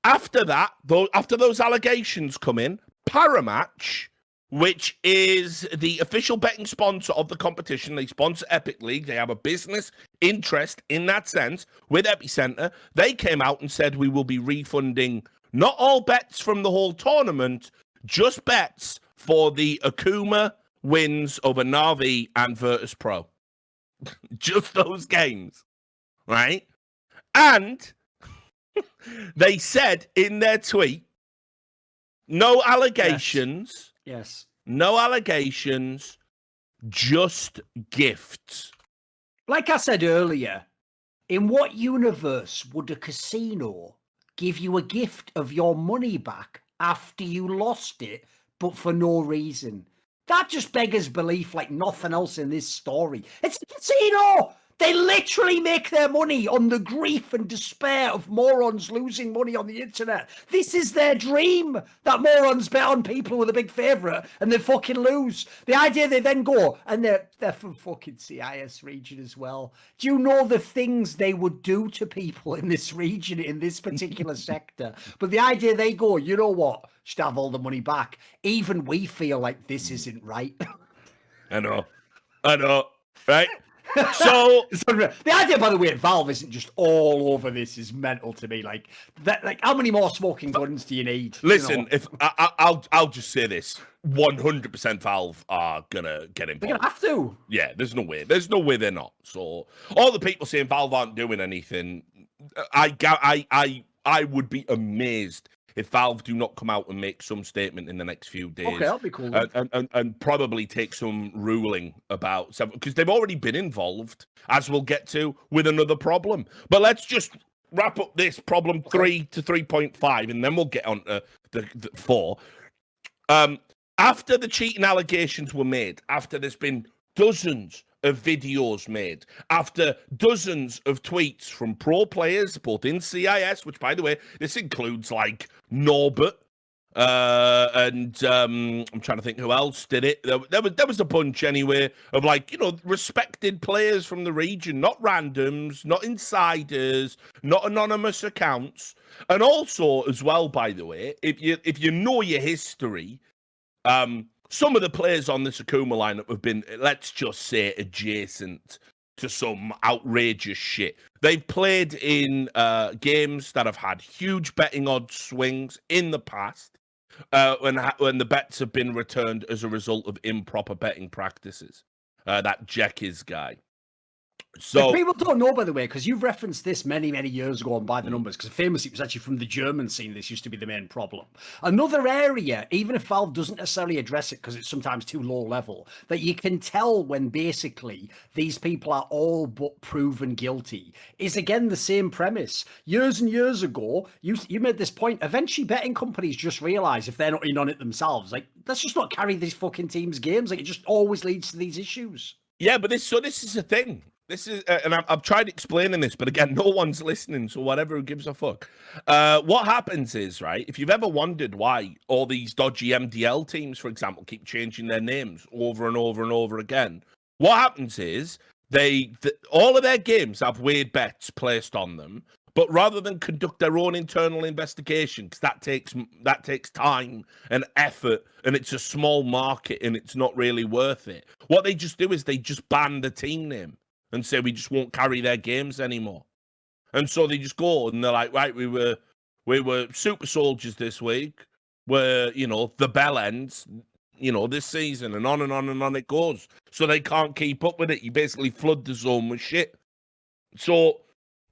after that, after those allegations come in, Paramatch, which is the official betting sponsor of the competition, they sponsor Epic League. They have a business interest in that sense with Epicenter. They came out and said we will be refunding not all bets from the whole tournament, just bets for the Akuma wins over Na'Vi and Virtus Pro. Just those games, right? And they said in their tweet, no allegations. Yes. No allegations, just gifts. Like I said earlier, in what universe would a casino give you a gift of your money back after you lost it, but for no reason? That just beggars belief like nothing else in this story. It's a casino! They literally make their money on the grief and despair of morons losing money on the internet. This is their dream, that morons bet on people with a big favourite and they fucking lose. The idea they then go, and they're from fucking CIS region as well. Do you know the things they would do to people in this region, in this particular sector? But the idea they go, you know what? Should have all the money back. Even we feel like this isn't right. I know, right? So the idea, by the way, Valve isn't just all over this is mental to me. Like that, like how many more smoking guns do you need? Listen, if I'll just say this: 100% Valve are gonna get involved. They're gonna have to. Yeah, there's no way. There's no way they're not. So all the people saying Valve aren't doing anything, I would be amazed if Valve do not come out and make some statement in the next few days. Okay, that'll be cool. And probably take some ruling about something, because they've already been involved, as we'll get to, with another problem. But let's just wrap up this problem 3 to 3.5, and then we'll get on to the 4. After the cheating allegations were made, after there's been dozens of videos made, after dozens of tweets from pro players, both in CIS, which, by the way, this includes like Norbert, and I'm trying to think who else did it. There was a bunch anyway of like, you know, respected players from the region, not randoms, not insiders, not anonymous accounts, and also as well, by the way, if you know your history, some of the players on this Akuma lineup have been, let's just say, adjacent to some outrageous shit. They've played in games that have had huge betting odds swings in the past, when the bets have been returned as a result of improper betting practices. That Jeky's guy. So if people don't know, by the way, because you've referenced this many, many years ago on By the Numbers, because famously it was actually from the German scene, this used to be the main problem. Another area, even if Valve doesn't necessarily address it because it's sometimes too low level, that you can tell when basically these people are all but proven guilty, is again the same premise. Years and years ago, you made this point, eventually betting companies just realise if they're not in on it themselves, like, let's just not carry these fucking teams' games. Like, it just always leads to these issues. Yeah, but this is the thing. This is, and I've tried explaining this, but again, no one's listening, so whatever, who gives a fuck? What happens is, right, if you've ever wondered why all these dodgy MDL teams, for example, keep changing their names over and over and over again, what happens is all of their games have weird bets placed on them, but rather than conduct their own internal investigation, because that takes time and effort, and it's a small market and it's not really worth it, what they just do is they just ban the team name and say we just won't carry their games anymore. And so they just go and they're like, right, we were super soldiers this week. where, the bell ends, this season, and on it goes. So they can't keep up with it. You basically flood the zone with shit. So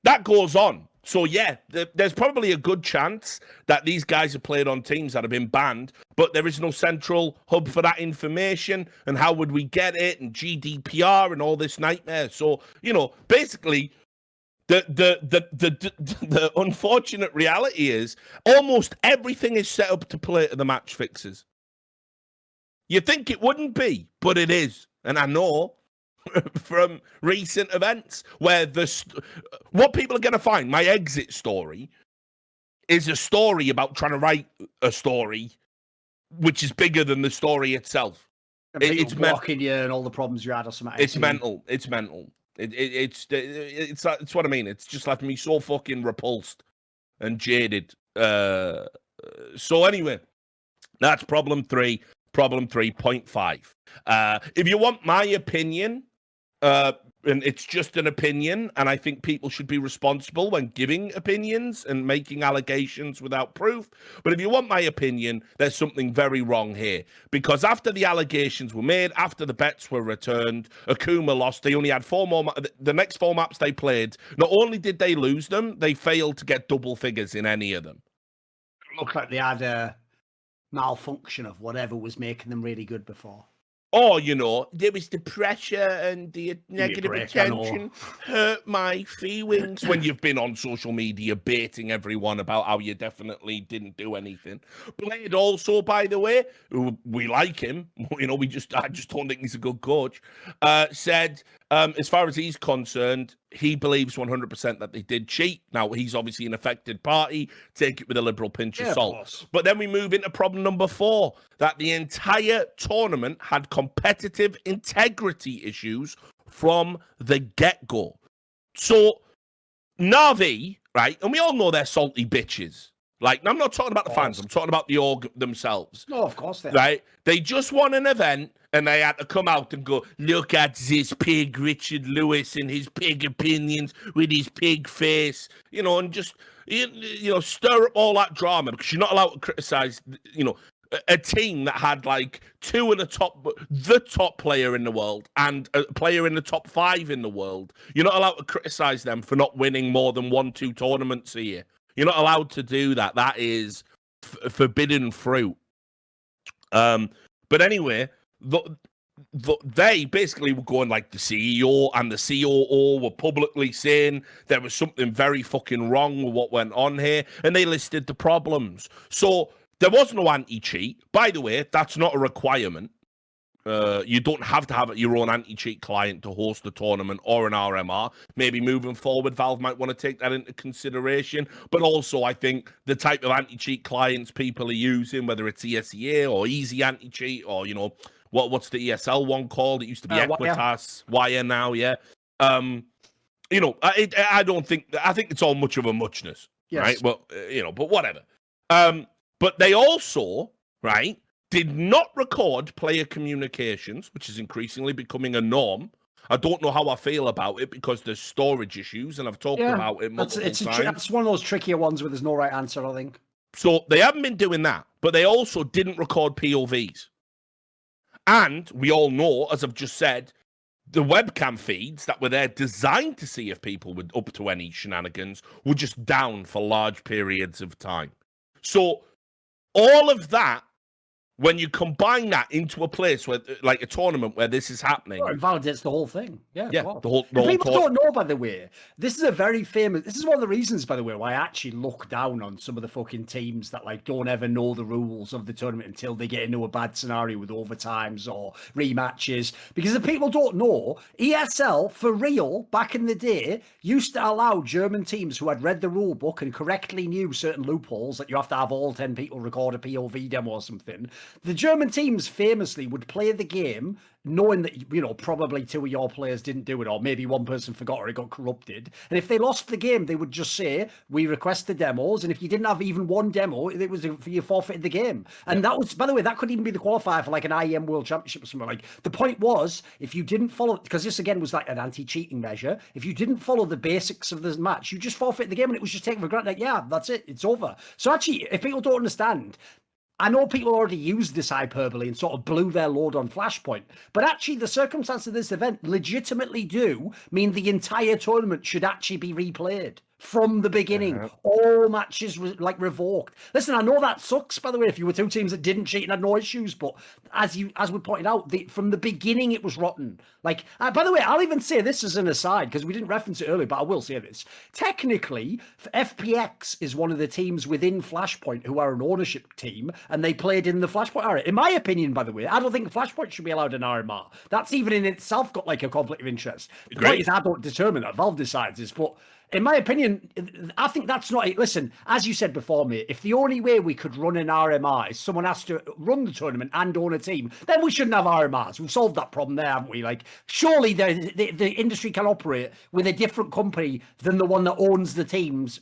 that goes on. So yeah, there's probably a good chance that these guys have played on teams that have been banned, but there is no central hub for that information. And how would we get it? And GDPR and all this nightmare. So, basically, the unfortunate reality is almost everything is set up to play to the match fixes. You think it wouldn't be, but it is. And I know from recent events where what people are going to find, my exit story, is a story about trying to write a story which is bigger than the story itself. It's blocking you and all the problems you had or something. It's mental. It's what I mean. It's just left me so fucking repulsed and jaded. So anyway, that's problem 3. Problem 3.5. If you want my opinion, and it's just an opinion, and I think people should be responsible when giving opinions and making allegations without proof. But if you want my opinion, there's something very wrong here. Because after the allegations were made, after the bets were returned, Akuma lost. They only had 4 more. The next 4 maps they played, not only did they lose them, they failed to get double figures in any of them. It looked like they had a malfunction of whatever was making them really good before. Or, there was the pressure and the negative attention hurt my feelings when you've been on social media baiting everyone about how you definitely didn't do anything. Blade also, by the way, we like him, I just don't think he's a good coach, said, as far as he's concerned, he believes 100% that they did cheat. Now, he's obviously an affected party. Take it with a liberal pinch of salt. But then we move into problem number 4, that the entire tournament had competitive integrity issues from the get-go. So, Na'Vi, right, and we all know they're salty bitches. Like, I'm not talking about the fans. I'm talking about the org themselves. No, of course they are. Right? They just won an event, and they had to come out and go, look at this pig Richard Lewis and his pig opinions with his pig face, and just, stir up all that drama, because you're not allowed to criticize, a team that had like 2 of the top player in the world and a player in the top 5 in the world. You're not allowed to criticize them for not winning more than 1-2 tournaments a year. You're not allowed to do that. That is forbidden fruit. But anyway, they basically were going like the CEO and the COO were publicly saying there was something very fucking wrong with what went on here, and they listed the problems. So there was no anti-cheat. By the way, that's not a requirement. You don't have to have your own anti-cheat client to host the tournament or an RMR. Maybe moving forward, Valve might want to take that into consideration. But also, I think the type of anti-cheat clients people are using, whether it's ESEA or Easy Anti-Cheat or, what's the ESL one called? It used to be Equitas, Wire now, yeah. I don't think, I think it's all much of a muchness, right? Well, but whatever. But they also, right, did not record player communications, which is increasingly becoming a norm. I don't know how I feel about it because there's storage issues, and I've talked about it multiple times. That's one of those trickier ones where there's no right answer, I think. So they haven't been doing that, but they also didn't record POVs. And we all know, as I've just said, the webcam feeds that were there designed to see if people were up to any shenanigans were just down for large periods of time. So all of that, when you combine that into a place where, like a tournament where this is happening, it validates the whole thing. Yeah, the whole people don't know, by the way, this is one of the reasons, by the way, why I actually look down on some of the fucking teams that like don't ever know the rules of the tournament until they get into a bad scenario with overtimes or rematches. Because if people don't know, ESL for real back in the day used to allow German teams who had read the rule book and correctly knew certain loopholes, that you have to have all 10 people record a POV demo or something. The German teams famously would play the game knowing that, probably 2 of your players didn't do it, or maybe one person forgot or it got corrupted. And if they lost the game, they would just say, we request the demos. And if you didn't have even one demo, it was you forfeited the game. And that was, by the way, that could even be the qualifier for like an IEM World Championship or something. Like, the point was, if you didn't follow, because this again was like an anti-cheating measure, if you didn't follow the basics of the match, you just forfeited the game, and it was just taken for granted. Like, yeah, that's it, it's over. So actually, if people don't understand, I know people already used this hyperbole and sort of blew their load on Flashpoint, but actually the circumstances of this event legitimately do mean the entire tournament should actually be replayed from the beginning. All matches revoked. Listen, I know that sucks, by the way, if you were two teams that didn't cheat and had no issues, but as we pointed out, from the beginning it was rotten. Like, by the way, I'll even say this as an aside because we didn't reference it earlier, but I will say this. Technically, FPX is one of the teams within Flashpoint who are an ownership team, and they played in the Flashpoint area. In my opinion, by the way, I don't think Flashpoint should be allowed in RMR. That's even in itself got like a conflict of interest. The point is, I don't determine that. Valve decides this, but in my opinion, I think that's not it. Listen, as you said before, mate, if the only way we could run an RMR is someone has to run the tournament and own a team, then we shouldn't have RMRs. We've solved that problem there, haven't we? Like, surely the industry can operate with a different company than the one that owns the teams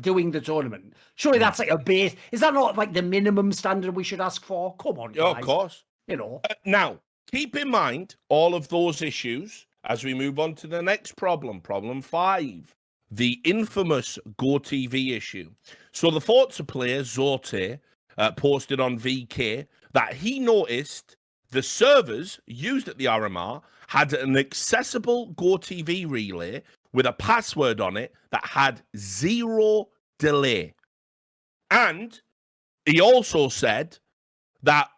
doing the tournament. Surely that's like a base. Is that not like the minimum standard we should ask for? Come on, guys. Yeah, of course. You know. Now, keep in mind all of those issues as we move on to the next problem, problem 5. The infamous GoTV issue. So the Forza player, Zorte, posted on VK that he noticed the servers used at the RMR had an accessible GoTV relay with a password on it that had 0 delay. And he also said that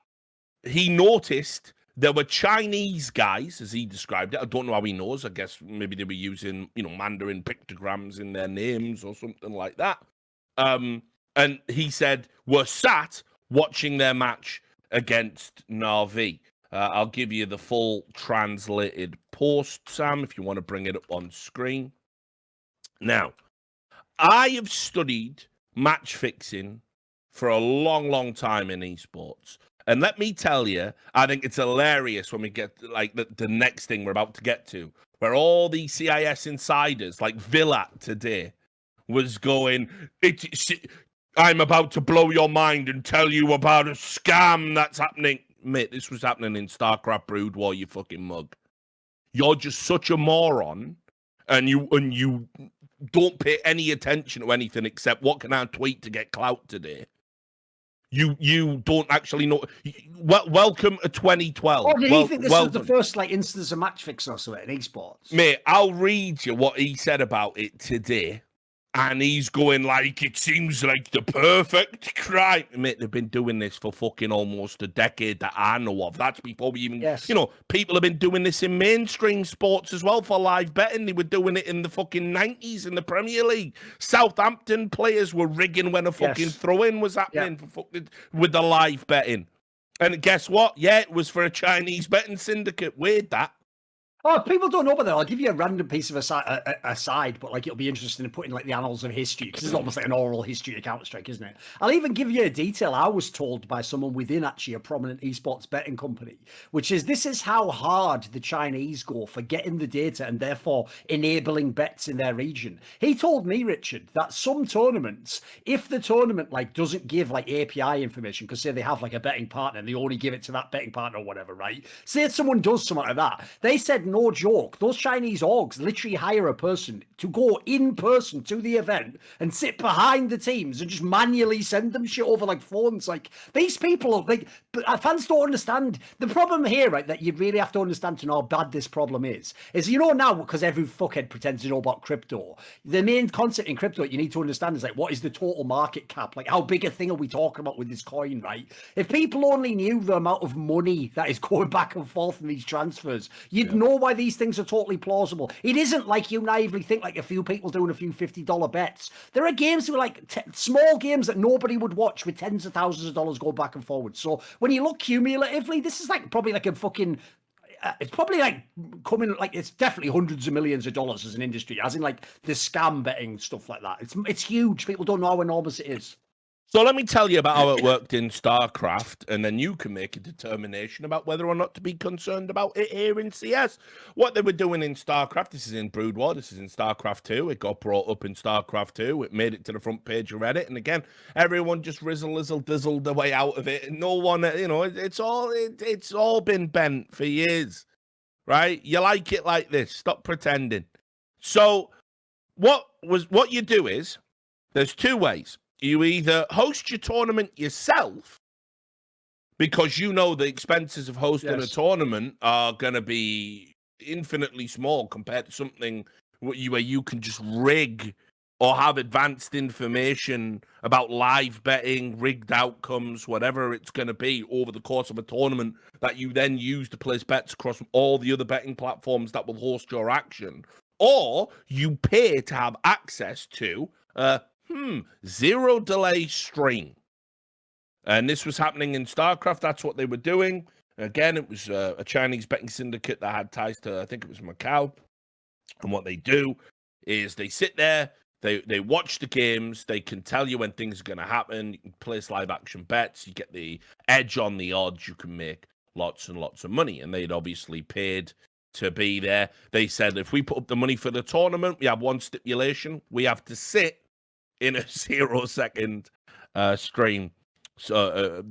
he noticed there were Chinese guys, as he described it. I don't know how he knows. I guess maybe they were using, Mandarin pictograms in their names or something like that. And he said, were sat watching their match against Na'Vi. I'll give you the full translated post, Sam, if you want to bring it up on screen. Now, I have studied match fixing for a long, long time in esports. And let me tell you, I think it's hilarious when we get like the next thing we're about to get to, where all these CIS insiders, like Villat today, was going, I'm about to blow your mind and tell you about a scam that's happening. Mate, this was happening in StarCraft Brood War, you fucking mug. You're just such a moron, and you don't pay any attention to anything except what can I tweet to get clout today. You don't actually know. Welcome to 2012. Oh, did he think this was the first instance of match fixing or something in esports? Mate, I'll read you what he said about it today. And he's going it seems like the perfect crime. Mate, they've been doing this for fucking almost a decade that I know of. That's before we even, people have been doing this in mainstream sports as well for live betting. They were doing it in the fucking 90s in the Premier League. Southampton players were rigging when a fucking throw-in was happening with the live betting. And guess what? Yeah, it was for a Chinese betting syndicate. Weird that. Oh, people don't know about that. I'll give you a random piece of aside, but it'll be interesting to put in the annals of history because it's almost like an oral history of Counterstrike, isn't it? I'll even give you a detail I was told by someone within actually a prominent esports betting company, which is this is how hard the Chinese go for getting the data and therefore enabling bets in their region. He told me, Richard, that some tournaments, if the tournament doesn't give API information, because say they have a betting partner and they only give it to that betting partner or whatever, right? Say if someone does something like that, they said no joke, those Chinese orgs literally hire a person to go in person to the event and sit behind the teams and just manually send them shit over phones. These people but fans don't understand the problem here, right? That you really have to understand to know how bad this problem is now, because every fuckhead pretends to know about crypto. The main concept in crypto you need to understand is what is the total market cap? How big a thing are we talking about with this coin, right? If people only knew the amount of money that is going back and forth in these transfers, you'd know why these things are totally plausible. It isn't like you naively think a few people doing a few $50 bets. There are games who are small games that nobody would watch with tens of thousands of dollars go back and forward. So when you look cumulatively, this is probably a fucking it's probably it's definitely hundreds of millions of dollars as an industry, as in the scam betting stuff like that. It's huge. People don't know how enormous it is. So let me tell you about how it worked in StarCraft, and then you can make a determination about whether or not to be concerned about it here in CS. What they were doing in StarCraft, this is in Brood War, this is in StarCraft 2. It got brought up in StarCraft 2. It made it to the front page of Reddit. And again, everyone just dizzled their way out of it. And no one, it's all been bent for years, right? You like it like this. Stop pretending. So what you do is, there's two ways. You either host your tournament yourself because you know the expenses of hosting a Yes. tournament are going to be infinitely small compared to something where you can just rig or have advanced information about live betting, rigged outcomes, whatever it's going to be over the course of a tournament that you then use to place bets across all the other betting platforms that will host your action. Or you pay to have access to zero delay stream. And this was happening in StarCraft. That's what they were doing. Again, it was a Chinese betting syndicate that had ties to, I think it was Macau. And what they do is they sit there, they watch the games, they can tell you when things are going to happen. You can place live action bets, you get the edge on the odds, you can make lots and lots of money. And they'd obviously paid to be there. They said, if we put up the money for the tournament, we have one stipulation. We have to sit in a 0-second stream. So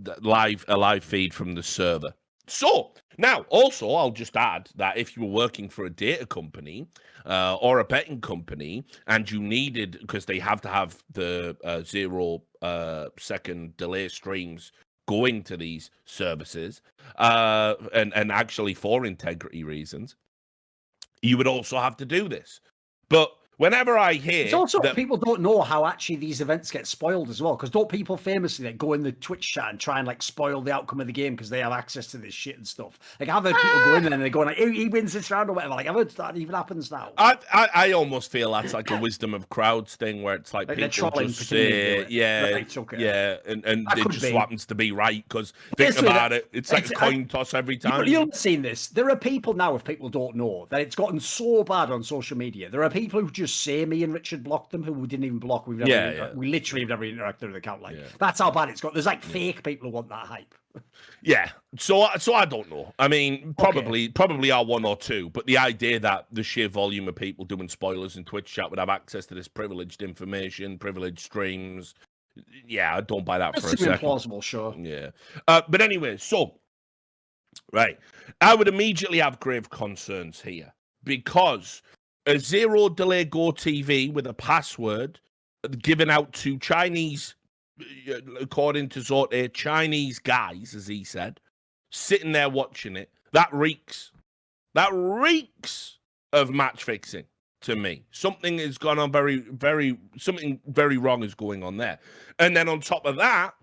a live feed from the server. So now, also, I'll just add that if you were working for a data company or a betting company, and you needed, because they have to have the 0-second delay streams going to these services, and actually for integrity reasons, you would also have to do this. But whenever I hear, it's also that people don't know how actually these events get spoiled as well. Because don't people famously like go in the Twitch chat and try and like spoil the outcome of the game because they have access to this shit and stuff? Like I've heard people go in there and they're going like, he wins this round or whatever. Like I've heard that even happens now. I almost feel that's like a wisdom of crowds thing where it's like people just say, yeah, and it just happens to be right because think about it, it's like a coin toss every time. You've seen this. There are people now, if people don't know, that it's gotten so bad on social media. There are people who just say me and Richard blocked them who we didn't even block. We literally have never interacted with the account. Like that's how bad it's got. There's like fake people who want that hype. Yeah, so I don't know. I mean, probably are one or two, but the idea that the sheer volume of people doing spoilers in Twitch chat would have access to this privileged information, privileged streams, yeah, I don't buy that for a second. Implausible, sure. Yeah, but anyway, so right, I would immediately have grave concerns here because a zero delay Go TV with a password given out to Chinese, according to Zorte, Chinese guys, as he said, sitting there watching it, that reeks of match fixing to me. Something has gone on something very wrong is going on there. And then on top of that,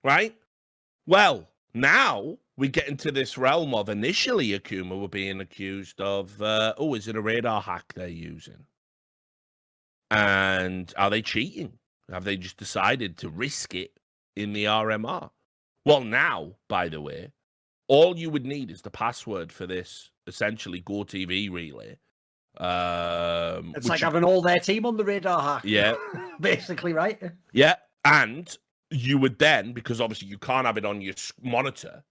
right, well, now we get into this realm of initially Akuma were being accused of, is it a radar hack they're using? And are they cheating? Have they just decided to risk it in the RMR? Well, now, by the way, all you would need is the password for this, essentially, Go TV relay. It's like having all their team on the radar hack. Yeah. Basically, right? Yeah. And you would then, because obviously you can't have it on your monitor,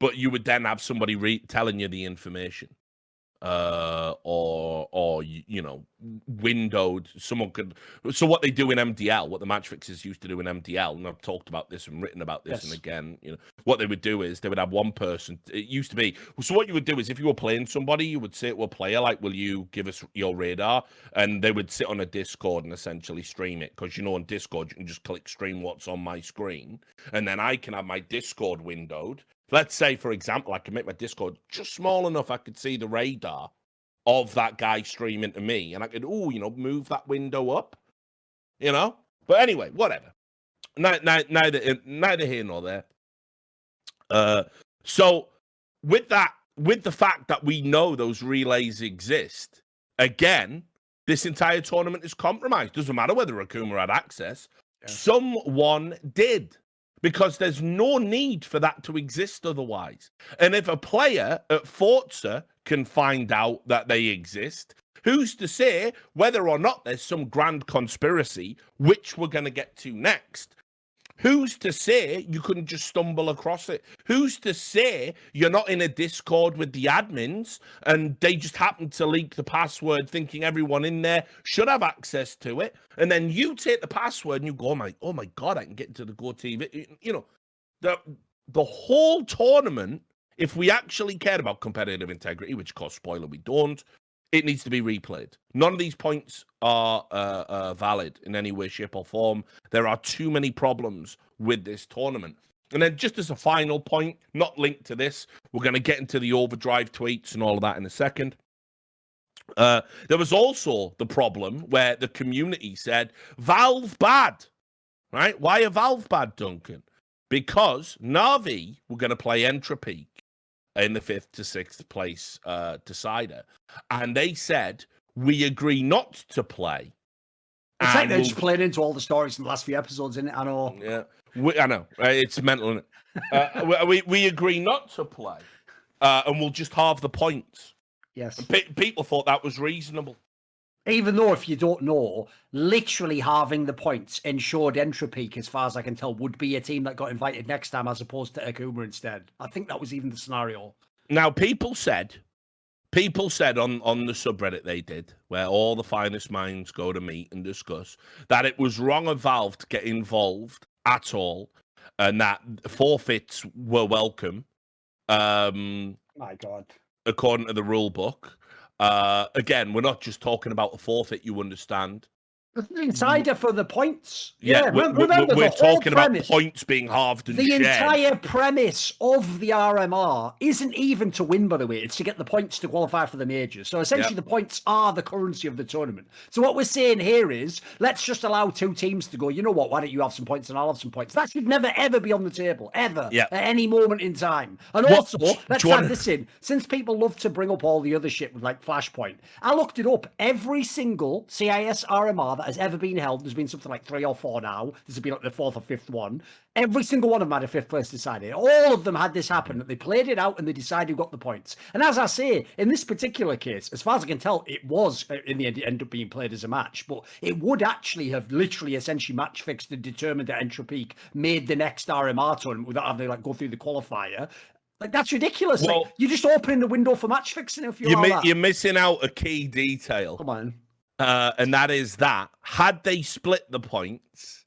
but you would then have somebody telling you the information. Or you know, windowed. Someone could. So what they do in MDL, what the match fixers used to do in MDL, and I've talked about this and written about this, and again, you know, what they would do is they would have one person. It used to be. So what you would do is, if you were playing somebody, you would say to a player like, "Will you give us your radar?" And they would sit on a Discord and essentially stream it, because you know on Discord you can just click stream what's on my screen, and then I can have my Discord windowed. Let's say, for example, I can make my Discord just small enough I could see the radar of that guy streaming to me, and I could, move that window up, you know. But anyway, whatever. Neither here nor there. So with the fact that we know those relays exist, again, this entire tournament is compromised. Doesn't matter whether Akuma had access. Yeah. Someone did. Because there's no need for that to exist otherwise. And if a player at Forza can find out that they exist, who's to say whether or not there's some grand conspiracy, which we're going to get to next? Who's to say you couldn't just stumble across it? Who's to say you're not in a Discord with the admins and they just happen to leak the password thinking everyone in there should have access to it? And then you take the password and you go, oh my God, I can get into the Go TV. You know, the whole tournament, if we actually cared about competitive integrity, which, of course, spoiler, we don't, it needs to be replayed. None of these points are valid in any way, shape, or form. There are too many problems with this tournament. And then just as a final point, not linked to this, we're going to get into the Overdrive tweets and all of that in a second. There was also the problem where the community said, Valve bad, right? Why are Valve bad, Duncan? Because Na'Vi were going to play Entropy in the 5th to 6th place decider. And they said, we agree not to play. It's like they're just playing into all the stories in the last few episodes, isn't it? I know. Yeah, I know. It's mental, isn't it? We agree not to play, and we'll just halve the points. Yes. People thought that was reasonable. Even though, if you don't know, literally halving the points ensured Entropy, as far as I can tell, would be a team that got invited next time as opposed to Akuma instead. I think that was even the scenario. Now, people said on the subreddit they did, where all the finest minds go to meet and discuss, that it was wrong of Valve to get involved at all, and that forfeits were welcome. My God. According to the rule book. Again, we're not just talking about a forfeit, you understand. The insider for the points. Yeah, we're talking about points being halved and shared. The entire premise of the RMR isn't even to win, by the way. It's to get the points to qualify for the majors. So essentially, the points are the currency of the tournament. So what we're saying here is, let's just allow 2 teams to go, you know what, why don't you have some points and I'll have some points. That should never, ever be on the table, ever, at any moment in time. And also, let's add this in. Since people love to bring up all the other shit with like Flashpoint, I looked it up. Every single CIS RMR that has ever been held, there's been something like 3 or 4 now. This has been like the 4th or 5th one. Every single one of them had a 5th place decided. All of them had this happen, that they played it out and they decided who got the points. And as I say, in this particular case, as far as I can tell, it was, in the end, it ended up being played as a match, but it would actually have literally essentially match fixed and determined that Entropy made the next RMR tournament without having to like go through the qualifier. Like, that's ridiculous. Well, like, you're just opening the window for match fixing if you're missing out a key detail. Come on. And that is that had they split the points,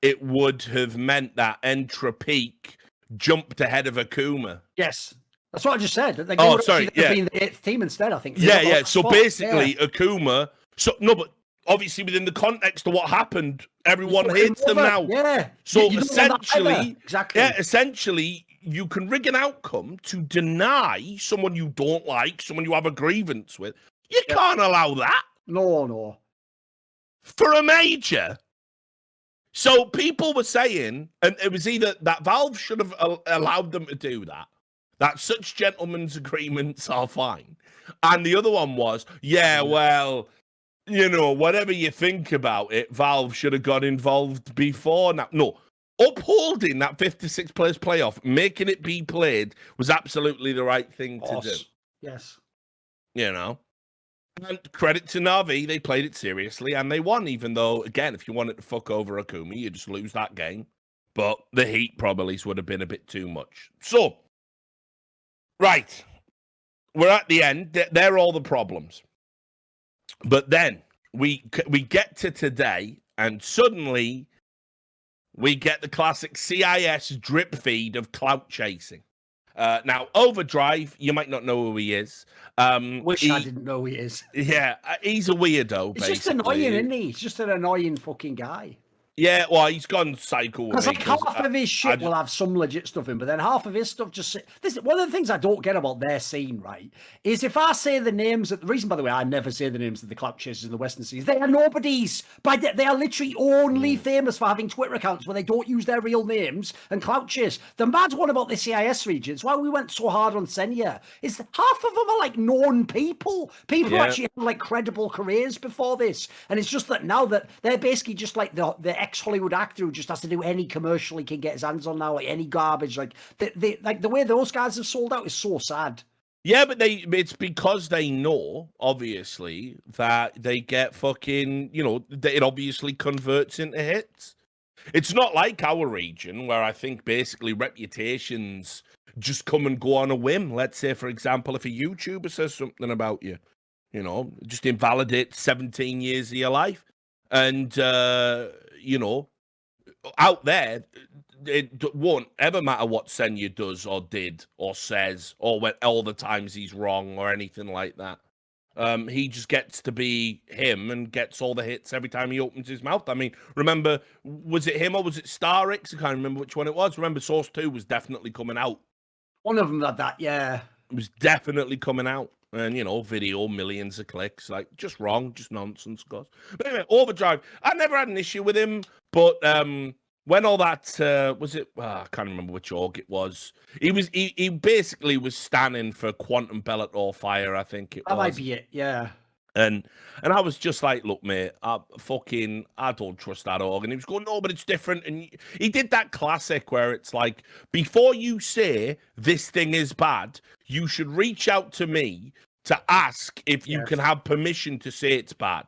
it would have meant that Entropy jumped ahead of Akuma. Yes, that's what I just said. Like, sorry, been the 8th team instead, I think. Yeah. So basically, Akuma. So no, but obviously within the context of what happened, everyone hates them now. Yeah. So essentially, essentially, you can rig an outcome to deny someone you don't like, someone you have a grievance with. You can't allow that. No. For a major. So people were saying, and it was either that Valve should have allowed them to do that such gentlemen's agreements are fine. And the other one was, well, you know, whatever you think about it, Valve should have got involved before now. No, upholding that 5th to 6th place playoff, making it be played was absolutely the right thing to do. Yes. You know? And credit to Na'Vi, they played it seriously and they won, even though, again, if you wanted to fuck over Akuma, you just lose that game. But the heat probably would have been a bit too much. So, right. We're at the end. They're all the problems. But then we get to today and suddenly we get the classic CIS drip feed of clout chasing. Now, Overdrive, you might not know who he is. I didn't know who he is. Yeah, he's a weirdo, It's just annoying, isn't he? He's just an annoying fucking guy. Yeah, well, he's gone psycho. Because like half of his shit will have some legit stuff in, but then half of his stuff just... One of the things I don't get about their scene, right, is if I say the names... The reason, by the way, I never say the names of the clout chasers in the Western seas, they are nobodies. They are literally only famous for having Twitter accounts where they don't use their real names and clout chase. The mad one about the CIS regions, why we went so hard on Senya, is half of them are like known people. People who actually have like credible careers before this. And it's just that now that they're basically just like the ex-Hollywood actor who just has to do any commercial he can get his hands on now, like any garbage. Like the way those guys have sold out is so sad. Yeah, but it's because they know, obviously, that they get fucking, you know, it obviously converts into hits. It's not like our region where I think basically reputations just come and go on a whim. Let's say, for example, if a YouTuber says something about you, you know, just invalidates 17 years of your life. And, you know, out there, it won't ever matter what Senya does or did or says or when all the times he's wrong or anything like that. He just gets to be him and gets all the hits every time he opens his mouth. I mean, remember, was it him or was it Starix? I can't remember which one it was. Remember, Source 2 was definitely coming out. One of them had that, yeah. It was definitely coming out. And, you know, video, millions of clicks. Like, just wrong, just nonsense, guys. But anyway, Overdrive. I never had an issue with him, but when all that, was it, I can't remember which org it was. He basically was standing for Quantum Bellator Fire, I think it was. That might be it, yeah. And I was just like, look, mate, I don't trust that org. And he was going, no, but it's different. And he did that classic where it's like, before you say this thing is bad, you should reach out to me to ask if you can have permission to say it's bad.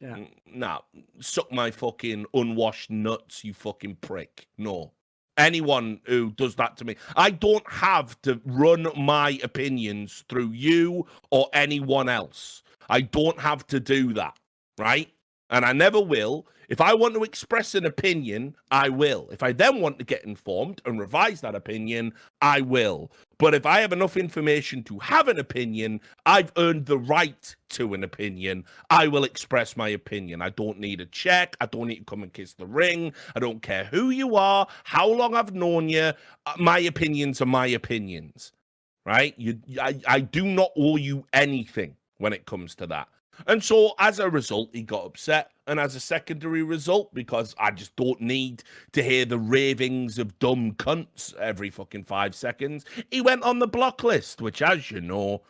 Yeah. Nah, suck my fucking unwashed nuts, you fucking prick. No. Anyone who does that to me, I don't have to run my opinions through you or anyone else. I don't have to do that, right? And I never will. If I want to express an opinion, I will. If I then want to get informed and revise that opinion, I will. But if I have enough information to have an opinion, I've earned the right to an opinion. I will express my opinion. I don't need a check. I don't need to come and kiss the ring. I don't care who you are, how long I've known you. My opinions are my opinions, right? I do not owe you anything when it comes to that. And so as a result, he got upset. And as a secondary result, because I just don't need to hear the ravings of dumb cunts every fucking 5 seconds, he went on the block list, which, as you know,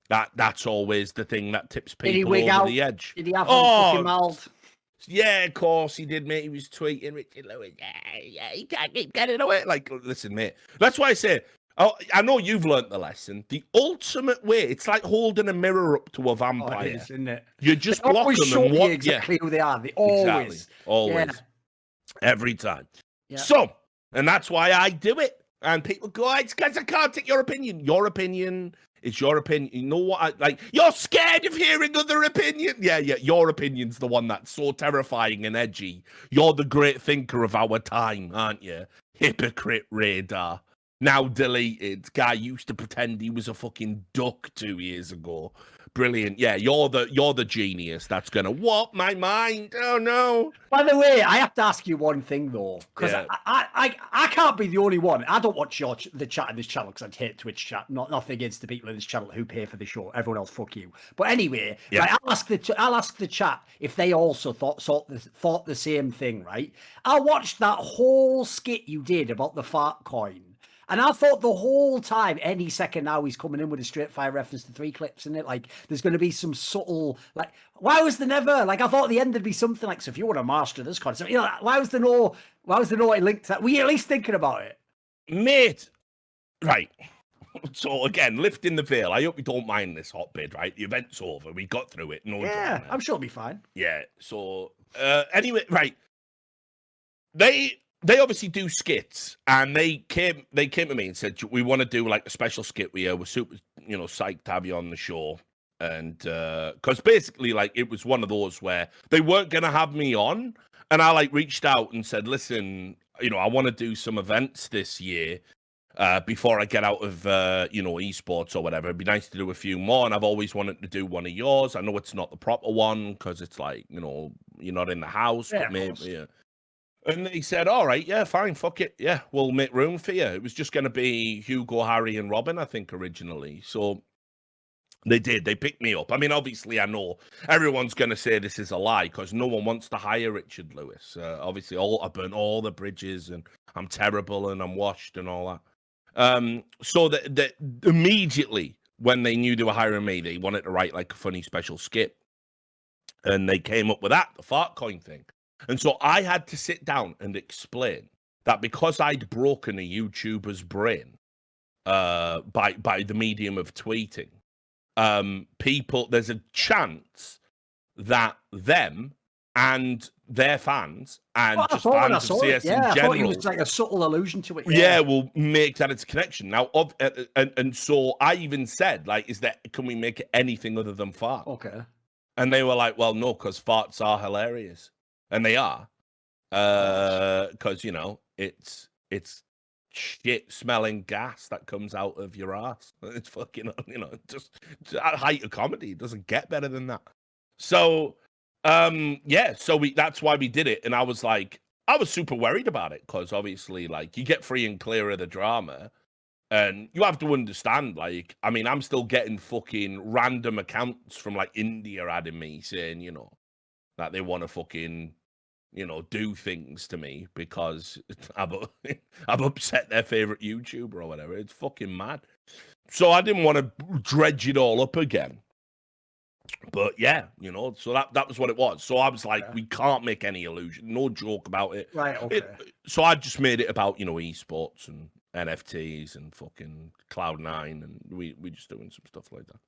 that's always the thing that tips people over the edge. Did he have fucking mouth? Yeah, of course he did, mate. He was tweeting Richard Lewis. Yeah, he can't keep getting away. Like, listen, mate. That's why I say, I know you've learnt the lesson. The ultimate way, it's like holding a mirror up to a vampire. Oh, it is, isn't it? You just block them and what? Exactly who they are. They always. Exactly. Always. Yeah. Every time. Yeah. So, and that's why I do it. And people go, it's because I can't take your opinion. Your opinion is your opinion. You know what? You're scared of hearing other opinions. Yeah. Your opinion's the one that's so terrifying and edgy. You're the great thinker of our time, aren't you? Hypocrite radar. Now deleted. Guy used to pretend he was a fucking duck 2 years ago. Brilliant. Yeah, you're the genius that's gonna warp my mind. Oh no. By the way, I have to ask you one thing though, because I can't be the only one. I don't watch the chat in this channel because I hate Twitch chat. Nothing against the people in this channel who pay for the show. Everyone else, fuck you. But anyway, right, I'll ask the chat if they also thought the same thing. Right? I watched that whole skit you did about the fart coin. And I thought the whole time, any second now, he's coming in with a straight fire reference to 3 clips in it. Like, there's going to be some subtle, like, why was there never, like, I thought at the end there'd be something like, so if you want to master this concept, you know, why was there no linked to that? Were you at least thinking about it? Mate, right. So again, lifting the veil. I hope you don't mind this hot bid, right? The event's over. We got through it. No drama. I'm sure it'll be fine. Yeah. So, anyway, right. They obviously do skits, and they came to me and said, we want to do like a special skit with you. We're super, psyched to have you on the show. And because basically, like, it was one of those where they weren't going to have me on. And I reached out and said, listen, I want to do some events this year before I get out of, esports or whatever. It'd be nice to do a few more. And I've always wanted to do one of yours. I know it's not the proper one because it's like, you're not in the house, but maybe, yeah. And he said, all right, yeah, fine, fuck it. Yeah, we'll make room for you. It was just going to be Hugo, Harry, and Robin, I think, originally. So they did. They picked me up. I mean, obviously, I know everyone's going to say this is a lie because no one wants to hire Richard Lewis. Obviously, I burnt all the bridges and I'm terrible and I'm washed and all that. So that immediately when they knew they were hiring me, they wanted to write like a funny special skit. And they came up with that, the fart coin thing. And so I had to sit down and explain that because I'd broken a YouTuber's brain by the medium of tweeting, there's a chance that them and their fans and just fans of CS in general, I thought it was like a subtle allusion to it. Yeah, will make that its connection. Now, and so I even said, like, can we make it anything other than fart? Okay. And they were like, well, no, because farts are hilarious. And they are, because, it's shit smelling gas that comes out of your ass. It's fucking, just at height of comedy. It doesn't get better than that. So, that's why we did it. And I was super worried about it because obviously, like, you get free and clear of the drama. And you have to understand, like, I mean, I'm still getting fucking random accounts from, like, India adding me saying, that they want to fucking, do things to me because I've upset their favorite YouTuber or whatever. It's fucking mad. So I didn't want to dredge it all up again. But yeah, so that was what it was. So I was like, we can't make any illusion, no joke about it. Right, okay. So I just made it about, esports and NFTs and fucking Cloud9, and we just doing some stuff like that.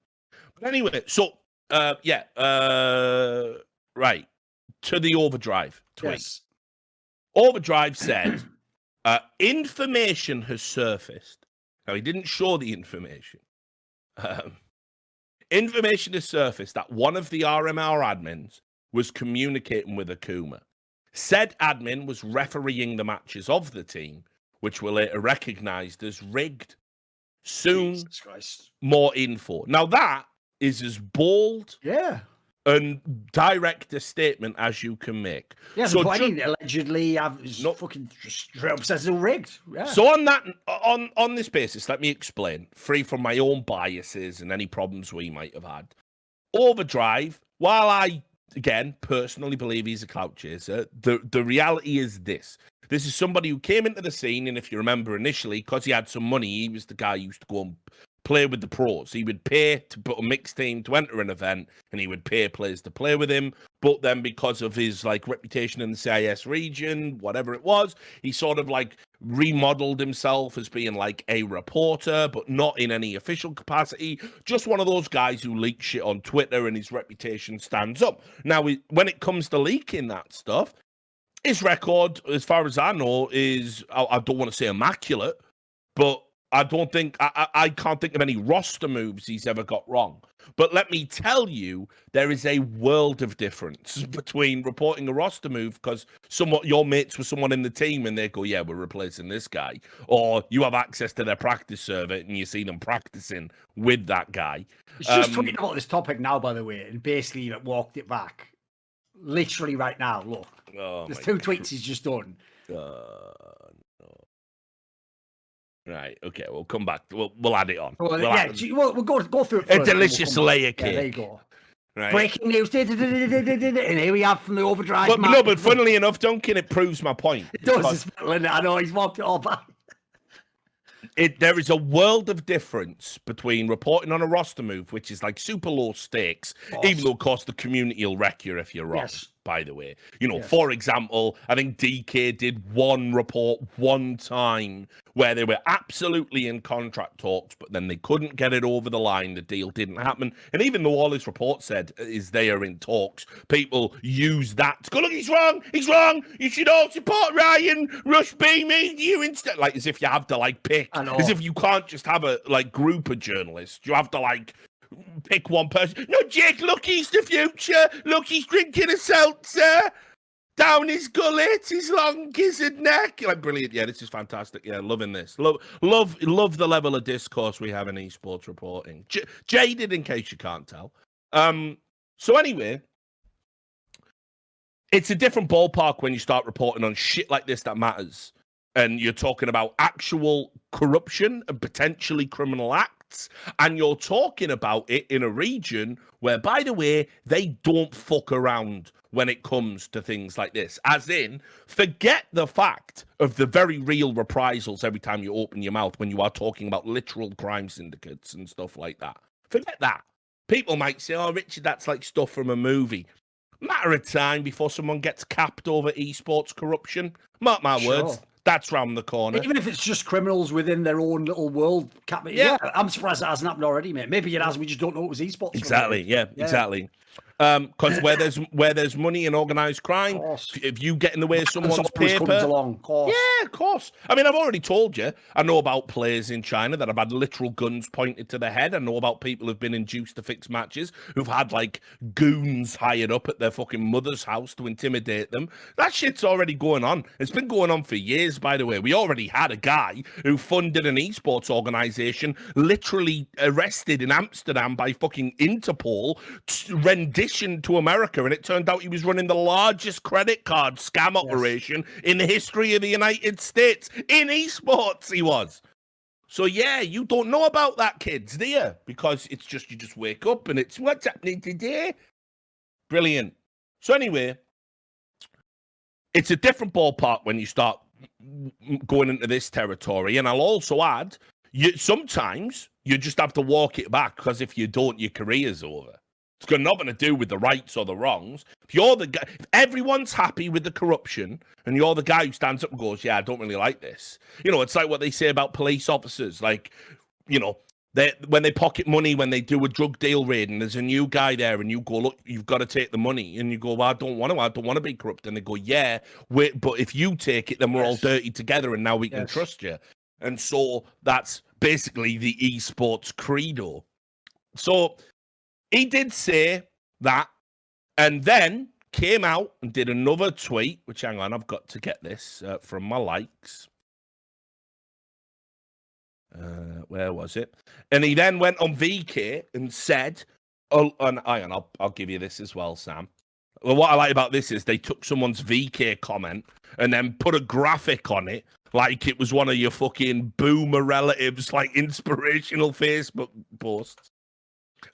But anyway, so right. To the Overdrive tweet. Yes. Overdrive said, information has surfaced. Now, he didn't show the information. Information has surfaced that one of the RMR admins was communicating with Akuma. Said admin was refereeing the matches of the team, which were later recognized as rigged. Soon, more info. Now, that is as bold and direct a statement as you can make. Yeah, so allegedly fucking straight up says it's rigged. Yeah. So on this basis, let me explain, free from my own biases and any problems we might have had. Overdrive, while I, again, personally believe he's a clout chaser, the reality is this. This is somebody who came into the scene, and if you remember initially, because he had some money, he was the guy who used to go and play with the pros. He would pay to put a mixed team to enter an event, and he would pay players to play with him. But then because of his reputation in the CIS region, whatever it was, he sort of remodeled himself as being a reporter, but not in any official capacity. Just one of those guys who leaks shit on Twitter and his reputation stands up. Now, when it comes to leaking that stuff, his record, as far as I know, is, I don't want to say immaculate, but I don't think, I can't think of any roster moves he's ever got wrong. But let me tell you, there is a world of difference between reporting a roster move because your mates with someone in the team and they go, yeah, we're replacing this guy. Or you have access to their practice server and you see them practicing with that guy. It's just tweeting about this topic now, by the way, and basically walked it back. Literally right now, look. There's 2 tweets he's just done. No. Right, okay, we'll come back. We'll add it on. We'll go through it. A delicious layer cake. Yeah, there you go. Right. Breaking news. And here we have from the Overdrive. But funnily enough, Duncan, it proves my point. It does. I know, he's walked it all back. There is a world of difference between reporting on a roster move, which is super low stakes, even though, of course, the community will wreck you if you're wrong. Yes. By the way, for example, I think DK did one report one time where they were absolutely in contract talks, but then they couldn't get it over the line. The deal didn't happen. And even though all his report said is they are in talks, people use that to go, look, he's wrong. You should all support Ryan. Rush B Media instead. As if you have to pick. As if you can't just have a group of journalists. You have to pick one person. No, Jake, look, he's the future. Look, he's drinking a seltzer down his gullet, his long gizzard neck. Brilliant. Yeah, this is fantastic. Yeah, loving this. Love the level of discourse we have in esports reporting. Jaded, in case you can't tell. So anyway, it's a different ballpark when you start reporting on shit like this that matters. And you're talking about actual corruption and potentially criminal acts. And you're talking about it in a region where, by the way, they don't fuck around when it comes to things like this. As in, forget the fact of the very real reprisals every time you open your mouth when you are talking about literal crime syndicates and stuff like that. Forget that. People might say, oh, Richard, that's stuff from a movie. Matter of time before someone gets capped over esports corruption. Mark my words. That's round the corner. Even if it's just criminals within their own little world. Yeah, I'm surprised that hasn't happened already, mate. Maybe it has. We just don't know it was esports. Exactly. Yeah, exactly. Because where there's money and organized crime, if you get in the way of someone's paper, comes along, yeah, of course. I mean, I've already told you. I know about players in China that have had literal guns pointed to their head. I know about people who've been induced to fix matches, who've had like goons hired up at their fucking mother's house to intimidate them. That shit's already going on. It's been going on for years, by the way. We already had a guy who funded an esports organization, literally arrested in Amsterdam by fucking Interpol, rendition to America, and it turned out he was running the largest credit card scam operation in the history of the United States. In esports, he was. So yeah, you don't know about that, kids, do you? Because it's just, you just wake up and it's, what's happening today? Brilliant. So anyway, it's a different ballpark when you start going into this territory. And I'll also add, sometimes you just have to walk it back, because if you don't, your career's over. It's got nothing to do with the rights or the wrongs. If you're the guy, if everyone's happy with the corruption, and you're the guy who stands up and goes, yeah, I don't really like this. You know, it's like what they say about police officers. Like, you know, when they pocket money, when they do a drug deal raid, and there's a new guy there, and you go, look, you've got to take the money. And you go, well, I don't want to be corrupt. And they go, yeah, but if you take it, then we're all dirty together, and now we can trust you. And so that's basically the esports credo. So he did say that, and then came out and did another tweet, which, hang on, I've got to get this from my likes. Where was it? And he then went on VK and said, oh, and hang on, I'll give you this as well, Sam. Well, what I like about this is they took someone's VK comment and then put a graphic on it, like it was one of your fucking boomer relatives, like inspirational Facebook posts.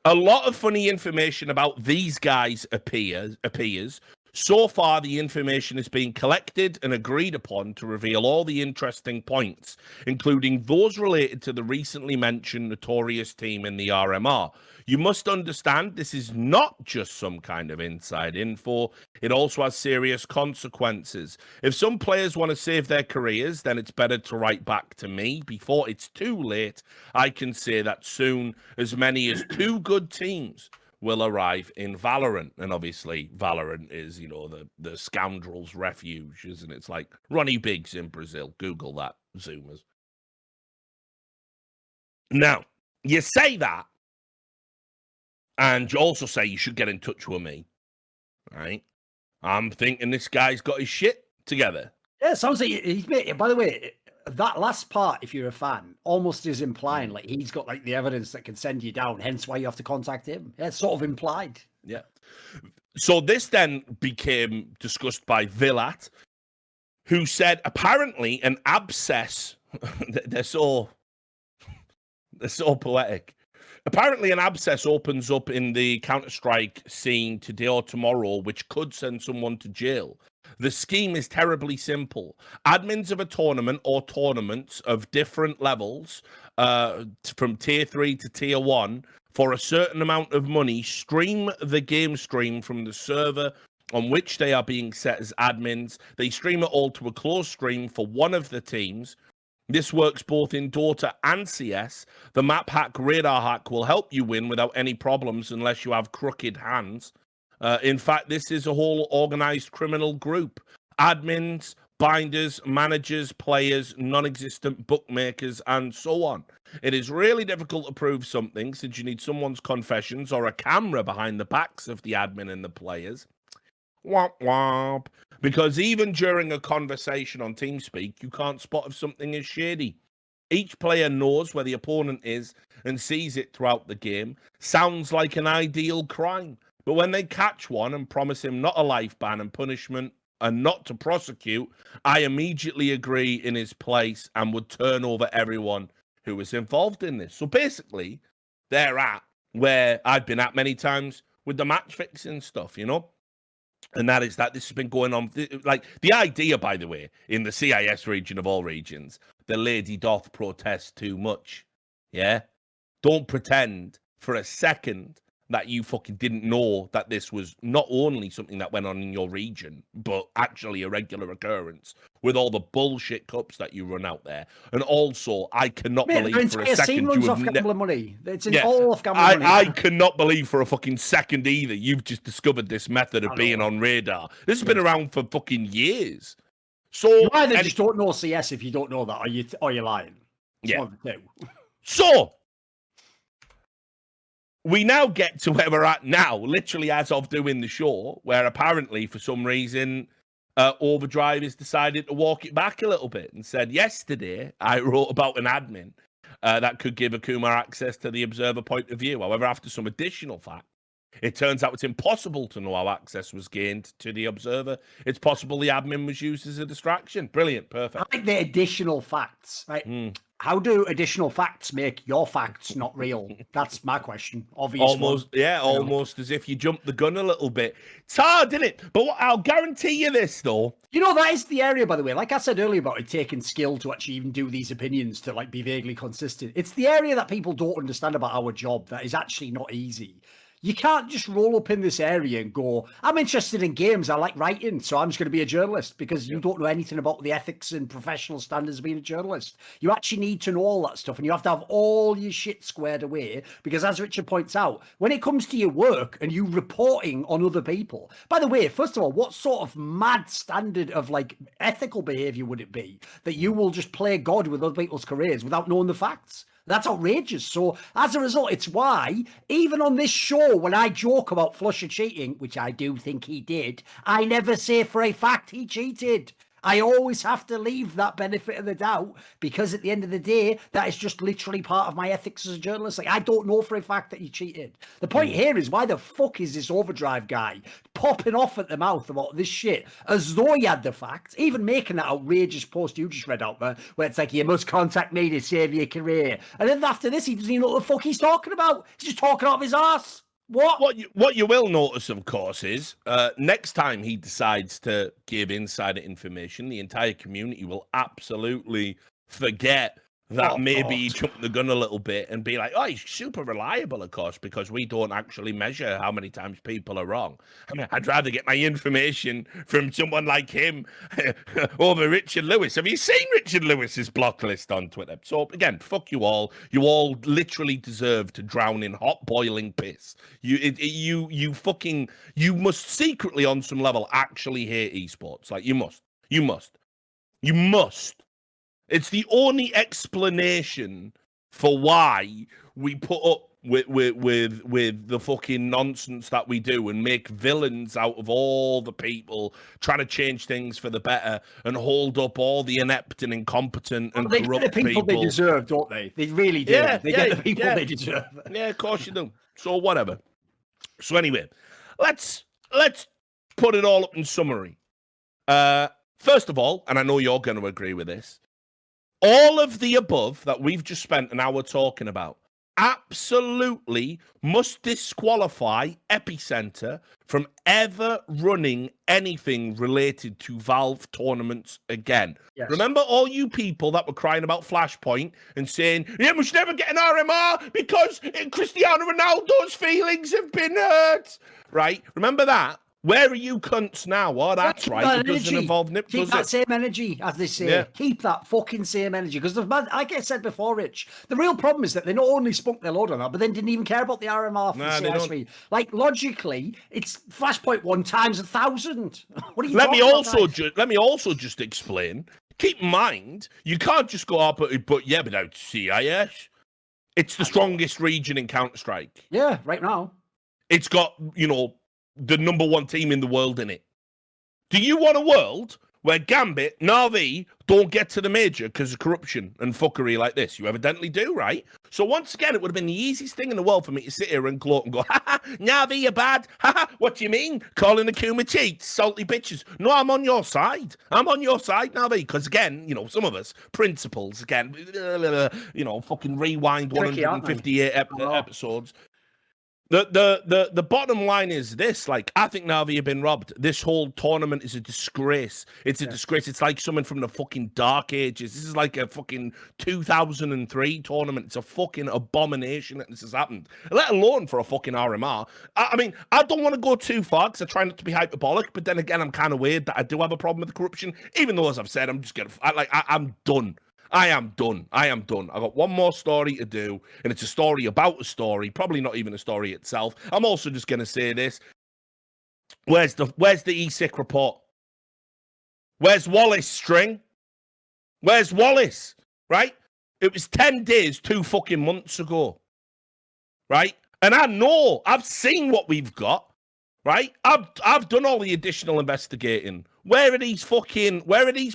A lot of funny information about these guys appears. So far, the information is being collected and agreed upon to reveal all the interesting points, including those related to the recently mentioned notorious team in the RMR. You must understand this is not just some kind of inside info. It also has serious consequences. If some players want to save their careers, then it's better to write back to me before it's too late. I can say that soon as many as 2 good teams will arrive in Valorant. And obviously Valorant is, you know, the scoundrel's refuge, isn't it? It's like Ronnie Biggs in Brazil. Google that, Zoomers. Now, you say that, and you also say you should get in touch with me, right? I'm thinking this guy's got his shit together. Yeah, sounds like he's made. By the way, that last part, if you're a fan, almost is implying like he's got like the evidence that can send you down. Hence why you have to contact him. Yeah, it's sort of implied. Yeah. So this then became discussed by Villat, who said apparently an abscess. they're so poetic. Apparently, an abscess opens up in the Counterstrike scene today or tomorrow, which could send someone to jail. The scheme is terribly simple. Admins of a tournament or tournaments of different levels, from tier 3 to tier 1, for a certain amount of money, stream the game stream from the server on which they are being set as admins. They stream it all to a closed stream for one of the teams. This works both in Dota and CS. The map hack, radar hack will help you win without any problems unless you have crooked hands. In fact, this is a whole organized criminal group. Admins, binders, managers, players, non-existent bookmakers, and so on. It is really difficult to prove something since you need someone's confessions or a camera behind the backs of the admin and the players. Womp womp. Because even during a conversation on TeamSpeak, you can't spot if something is shady. Each player knows where the opponent is and sees it throughout the game. Sounds like an ideal crime. But when they catch one and promise him not a life ban and punishment and not to prosecute, I immediately agree in his place and would turn over everyone who was involved in this. So basically, they're at where I've been at many times with the match fixing stuff, you know? And that is that this has been going on. Like the idea, by the way, in the CIS region of all regions, the lady doth protest too much. Yeah? Don't pretend for a second that you fucking didn't know that this was not only something that went on in your region, but actually a regular occurrence with all the bullshit cups that you run out there. And also, I cannot believe for a second runs off gambling money. It's Yeah, all off gambling money. I cannot believe for a fucking second either you've just discovered this method of being on radar. This has been around for fucking years. So you either just don't know CS if you don't know that, or you're lying. It's one of the two. So we now get to where we're at now, literally as of doing the show, where apparently for some reason Overdrive has decided to walk it back a little bit and said, yesterday I wrote about an admin that could give Akuma access to the observer point of view. However, after some additional facts, it turns out it's impossible to know how access was gained to the observer. It's possible the admin was used as a distraction. Brilliant. Perfect. I like the additional facts, right? How do additional facts make your facts not real? That's my question. Obviously, almost as if you jumped the gun a little bit. It's hard, isn't it? But I'll guarantee you this, though. You know, that is the area, by the way. Like I said earlier about it taking skill to actually even do these opinions to like be vaguely consistent. It's the area that people don't understand about our job that is actually not easy. You can't just roll up in this area and go, I'm interested in games, I like writing, so I'm just going to be a journalist, because you don't know anything about the ethics and professional standards of being a journalist. You actually need to know all that stuff, and you have to have all your shit squared away, because as Richard points out, when it comes to your work and you reporting on other people, by the way, first of all, what sort of mad standard of like ethical behavior would it be that you will just play God with other people's careers without knowing the facts? That's outrageous. So as a result, it's why even on this show, when I joke about Flusher cheating, which I do think he did, I never say for a fact he cheated. I always have to leave that benefit of the doubt, because at the end of the day, that is just literally part of my ethics as a journalist. Like, I don't know for a fact that he cheated. The point here is, why the fuck is this Overdrive guy popping off at the mouth about this shit as though he had the facts, even making that outrageous post you just read out there, where it's like, you must contact me to save your career. And then after this, he doesn't even know what the fuck he's talking about. He's just talking out of his arse. What you will notice, of course, is next time he decides to give insider information, the entire community will absolutely forget that maybe he jumped the gun a little bit and be like, oh, he's super reliable, of course, because we don't actually measure how many times people are wrong. I mean, I'd rather get my information from someone like him over Richard Lewis. Have you seen Richard Lewis's block list on Twitter? So, again, fuck you all. You all literally deserve to drown in hot boiling piss. You must secretly, on some level, actually hate esports. Like, you must. It's the only explanation for why we put up with the fucking nonsense that we do and make villains out of all the people trying to change things for the better and hold up all the inept and incompetent and corrupt people. They get the people they deserve, don't they? They really do. They get the people they deserve. Yeah, of course you do. So whatever. So anyway, let's put it all up in summary. First of all, and I know you're going to agree with this, all of the above that we've just spent an hour talking about absolutely must disqualify Epicenter from ever running anything related to Valve tournaments again. Yes. Remember all you people that were crying about Flashpoint and saying, yeah, we should never get an RMR because Cristiano Ronaldo's feelings have been hurt, right? Remember that? Where are you cunts now? Oh, that's right. It doesn't involve Nip, Keep that same energy, as they say. Yeah. Keep that fucking same energy. Because, like I said before, Rich, the real problem is that they not only spunk their load on that, but then didn't even care about the RMR for the CSV. Like, logically, it's Flashpoint 1 times 1,000. What are you talking about? Let me also just explain. Keep in mind, you can't just go up, but without CIS. It's the strongest region in Counterstrike. Yeah, right now. It's got, the number one team in the world in it. Do you want a world where Gambit, Na'Vi don't get to the major because of corruption and fuckery like this? You evidently do, right? So once again, it would have been the easiest thing in the world for me to sit here and gloat and go, Na'Vi, you're bad. What do you mean? Calling Akuma cheats, salty bitches. No, I'm on your side. I'm on your side, Na'Vi, because again, some of us, principles, again, fucking rewind 158 episodes. The bottom line is this: like, I think Navi have been robbed. This whole tournament is a disgrace. It's a disgrace. It's like someone from the fucking dark ages. This is like a fucking 2003 tournament. It's a fucking abomination that this has happened. Let alone for a fucking RMR. I mean, I don't want to go too far because I try not to be hyperbolic, but then again, I'm kind of weird that I do have a problem with the corruption. Even though, as I've said, I'm just gonna I'm done. I am done. I got one more story to do, and it's a story about a story, probably not even a story itself. I'm also just going to say this. Where's the ESIC report? Where's Wallace, String? Where's Wallace? Right? It was 10 days, 2 fucking months ago. Right? And I know, I've seen what we've got. Right? I've done all the additional investigating. Where are these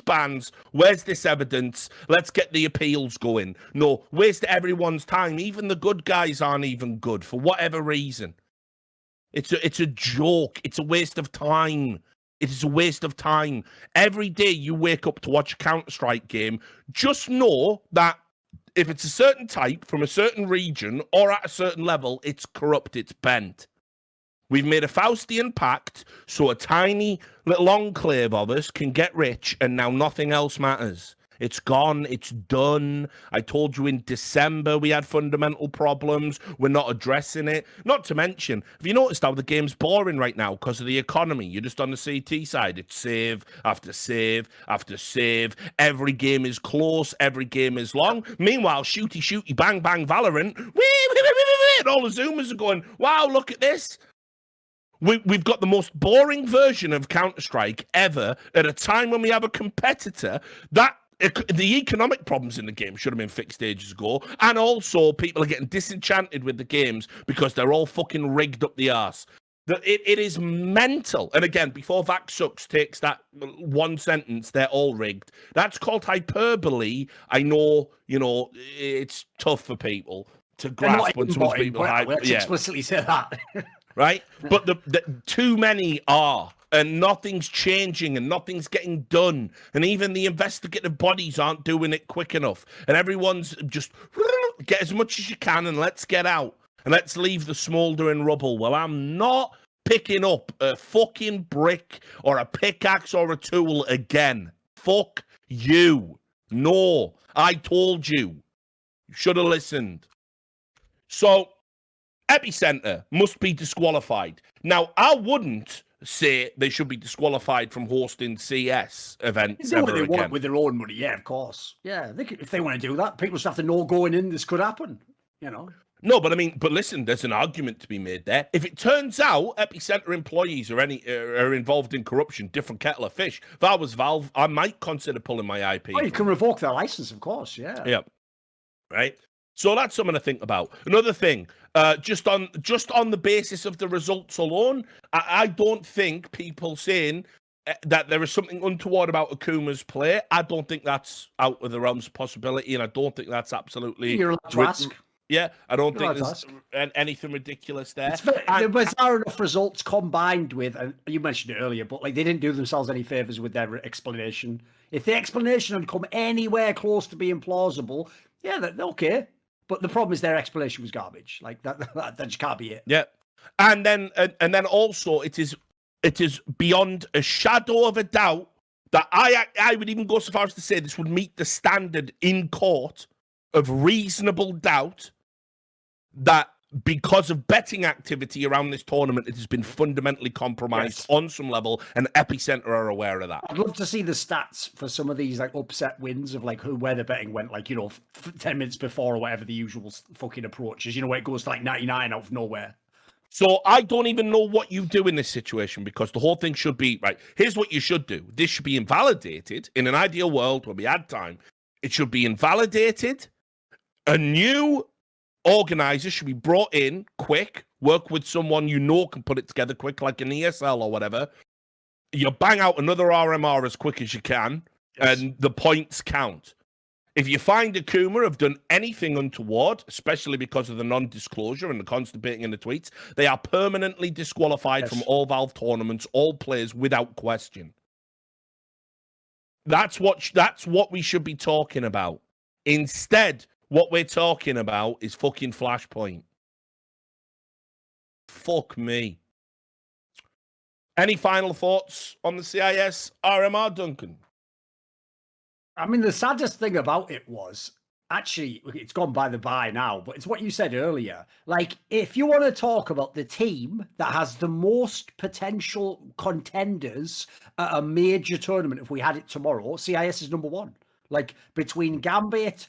bans? Where's this evidence? Let's get the appeals going. No, waste everyone's time. Even the good guys aren't even good for whatever reason. It's a joke. It's a waste of time. It is a waste of time. Every day you wake up to watch a Counterstrike game, just know that if it's a certain type from a certain region or at a certain level, it's corrupt, it's bent. We've made a Faustian pact so a tiny little enclave of us can get rich and now nothing else matters. It's gone. It's done. I told you in December we had fundamental problems. We're not addressing it. Not to mention, have you noticed how the game's boring right now because of the economy? You're just on the CT side. It's save after save after save. Every game is close. Every game is long. Meanwhile, shooty, bang, bang, Valorant. And all the Zoomers are going, wow, look at this. We've got the most boring version of Counter-Strike ever at a time when we have a competitor that the economic problems in the game should have been fixed ages ago, and also people are getting disenchanted with the games because they're all fucking rigged up the arse. It is mental. And again, before Vax Sucks takes that one sentence, they're all rigged. That's called hyperbole. I know, it's tough for people to grasp when someone's people let's explicitly say that. Right? But the too many are, and nothing's changing and nothing's getting done. And even the investigative bodies aren't doing it quick enough. And everyone's just get as much as you can and let's get out. And let's leave the smouldering rubble. Well, I'm not picking up a fucking brick or a pickaxe or a tool again. Fuck you. No, I told you. You should have listened. So, Epicenter must be disqualified. Now, I wouldn't say they should be disqualified from hosting CS events ever again. They want with their own money, yeah, of course. Yeah, if they want to do that, people just have to know going in this could happen, No, but listen, there's an argument to be made there. If it turns out Epicenter employees are involved in corruption, different kettle of fish. If I was Valve, I might consider pulling my IP. Oh, you can revoke their license, of course, yeah. Yeah. Right? So that's something to think about. Another thing, just on the basis of the results alone, I don't think people saying that there is something untoward about Akuma's play, I don't think that's out of the realms of possibility, and I don't think that's absolutely... You're allowed to ask. Yeah, I don't think there's anything ridiculous there. There was enough results combined with, and you mentioned it earlier, but they didn't do themselves any favors with their explanation. If the explanation had come anywhere close to being plausible, yeah, they're okay. But the problem is their explanation was garbage. Like that just can't be it. Yeah, and then also it is beyond a shadow of a doubt that I would even go so far as to say this would meet the standard in court of reasonable doubt that because of betting activity around this tournament, it has been fundamentally compromised on some level, and Epicenter are aware of that. I'd love to see the stats for some of these upset wins of where the betting went 10 minutes before or whatever the usual fucking approach is. Where it goes to 99 out of nowhere. So I don't even know what you do in this situation, because the whole thing should be, right, here's what you should do. This should be invalidated. In an ideal world where we had time, it should be invalidated. A new organizer should be brought in quick, work with someone can put it together quick, like an ESL or whatever. You bang out another RMR as quick as you can, and the points count. If you find Akuma have done anything untoward, especially because of the non-disclosure and the constipating in the tweets, they are permanently disqualified from all Valve tournaments, all players, without question. That's what we should be talking about. Instead, what we're talking about is fucking Flashpoint. fuck me. Any final thoughts on the CIS RMR, Duncan? I mean, the saddest thing about it was actually, it's gone by the by now, but it's what you said earlier. Like, if you want to talk about the team that has the most potential contenders at a major tournament, if we had it tomorrow, CIS is number one. Like, between Gambit,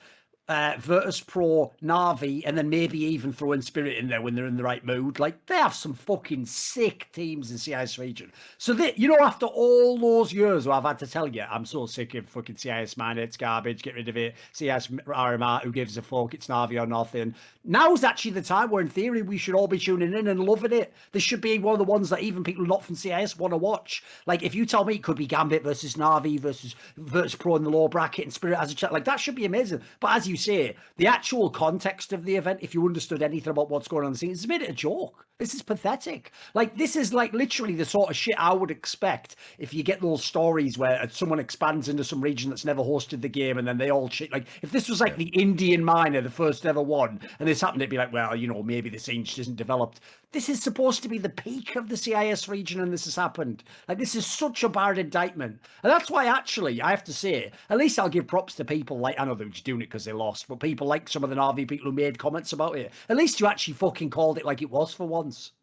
Virtus Pro, Na'Vi, and then maybe even throw in Spirit in there when they're in the right mood. Like, they have some fucking sick teams in CIS region. So, after all those years where I've had to tell you, I'm so sick of fucking CIS, man, it's garbage, get rid of it. CIS RMR, who gives a fuck, it's Na'Vi or nothing. Now's actually the time where, in theory, we should all be tuning in and loving it. This should be one of the ones that even people not from CIS want to watch. Like, if you tell me it could be Gambit versus Na'Vi versus Virtus Pro in the lower bracket and Spirit as a chat, like, that should be amazing. But as you say, the actual context of the event, if you understood anything about what's going on in the scene, it's made it a joke. This is pathetic. Like, this is like literally the sort of shit I would expect if you get those stories where someone expands into some region that's never hosted the game and then they all shit. Like, if this was like the Indian miner, the first ever one, and this happened, it'd be like, well, maybe the scene just isn't developed. This is supposed to be the peak of the CIS region, and this has happened. Like, this is such a bad indictment. And that's why, actually, I have to say, at least I'll give props to people like, I know they're just doing it because they lost, but people like some of the Na'Vi people who made comments about it. At least you actually fucking called it like it was for once.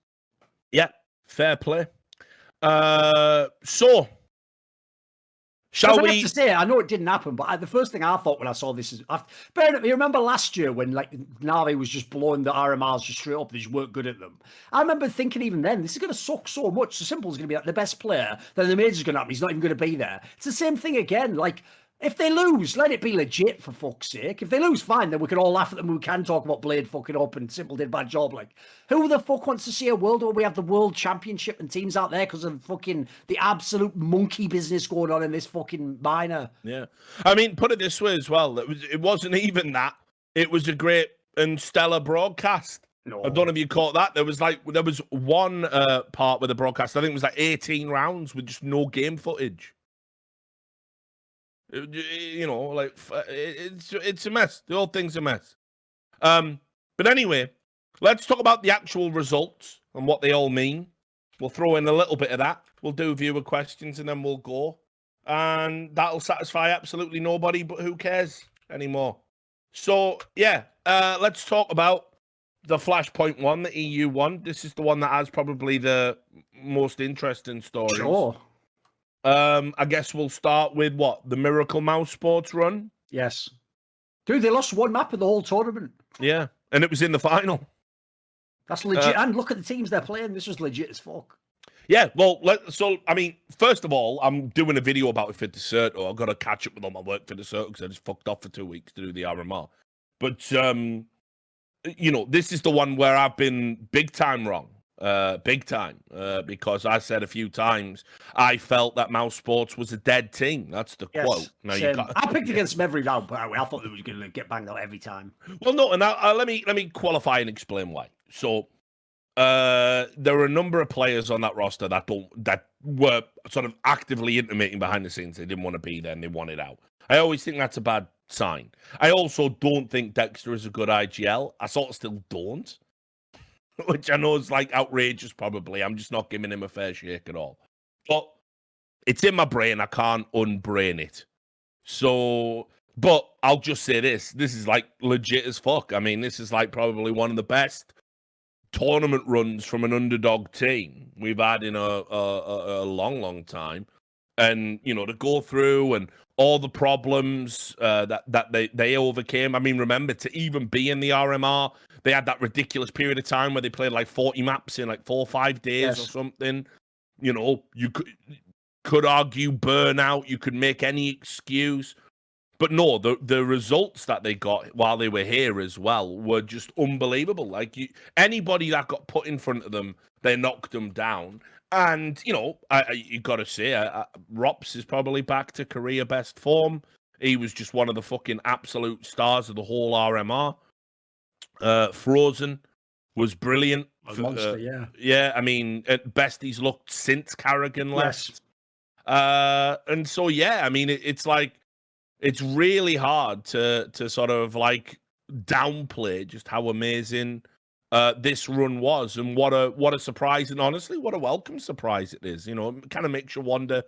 Yeah, fair play. So, shall we? I have to say, I know it didn't happen, but the first thing I thought when I saw this is, you remember last year when like Na'Vi was just blowing the RMRs just straight up, they just weren't good at them. I remember thinking even then, this is going to suck so much. So Simple's going to be like the best player, then the major's going to happen. He's not even going to be there. It's the same thing again. Like, if they lose, let it be legit, for fuck's sake. If they lose, fine, then we can all laugh at them. We can talk about Blade fucking up and Simple did a bad job. Like, who the fuck wants to see a world where we have the world championship and teams out there because of fucking the absolute monkey business going on in this fucking minor? Yeah. I mean, put it this way as well. It wasn't even that. It was a great and stellar broadcast. No. I don't know if you caught that. There was one part with the broadcast. I think it was like 18 rounds with just no game footage. It's a mess. The whole thing's a mess. But anyway, let's talk about the actual results and what they all mean. We'll throw in a little bit of that. We'll do viewer questions and then we'll go. And that'll satisfy absolutely nobody, but who cares anymore? So, yeah, let's talk about the Flashpoint one, the EU one. This is the one that has probably the most interesting stories. Sure. I guess we'll start with what? The Miracle Mousesports run? Yes. Dude, they lost one map of the whole tournament. Yeah, and it was in the final. That's legit. And look at the teams they're playing. This was legit as fuck. Yeah, well, first of all, I'm doing a video about it for Deserto. I've got to catch up with all my work for Deserto because I just fucked off for 2 weeks to do the RMR. But, this is the one where I've been big time wrong. Because I said a few times I felt that Mousesports was a dead team. That's the quote. Now I picked against them every round, but I thought they were going to get banged out every time. Well, no, and let me qualify and explain why. So, there are a number of players on that roster that were sort of actively intimating behind the scenes they didn't want to be there and they wanted out. I always think that's a bad sign. I also don't think Dexter is a good IGL. I sort of still don't. Which I know is like outrageous, probably. I'm just not giving him a fair shake at all. But it's in my brain. I can't unbrain it. So, but I'll just say this. This is like legit as fuck. I mean, this is like probably one of the best tournament runs from an underdog team we've had in a long, long time. And, to go through and all the problems that they overcame. I mean, remember, to even be in the RMR, they had that ridiculous period of time where they played like 40 maps in like 4 or 5 days or something. You could argue burnout. You could make any excuse. But no, the results that they got while they were here as well were just unbelievable. Like, anybody that got put in front of them, they knocked them down. And, you got to say, Rops is probably back to career best form. He was just one of the fucking absolute stars of the whole RMR. Frozen was brilliant. A monster, yeah. Yeah, I mean, at best he's looked since Carrigan left. Yes. And so, yeah, I mean, it's like, it's really hard to sort of like downplay just how amazing this run was, and what a surprise, and honestly, what a welcome surprise it is. You know, it kind of makes you wonder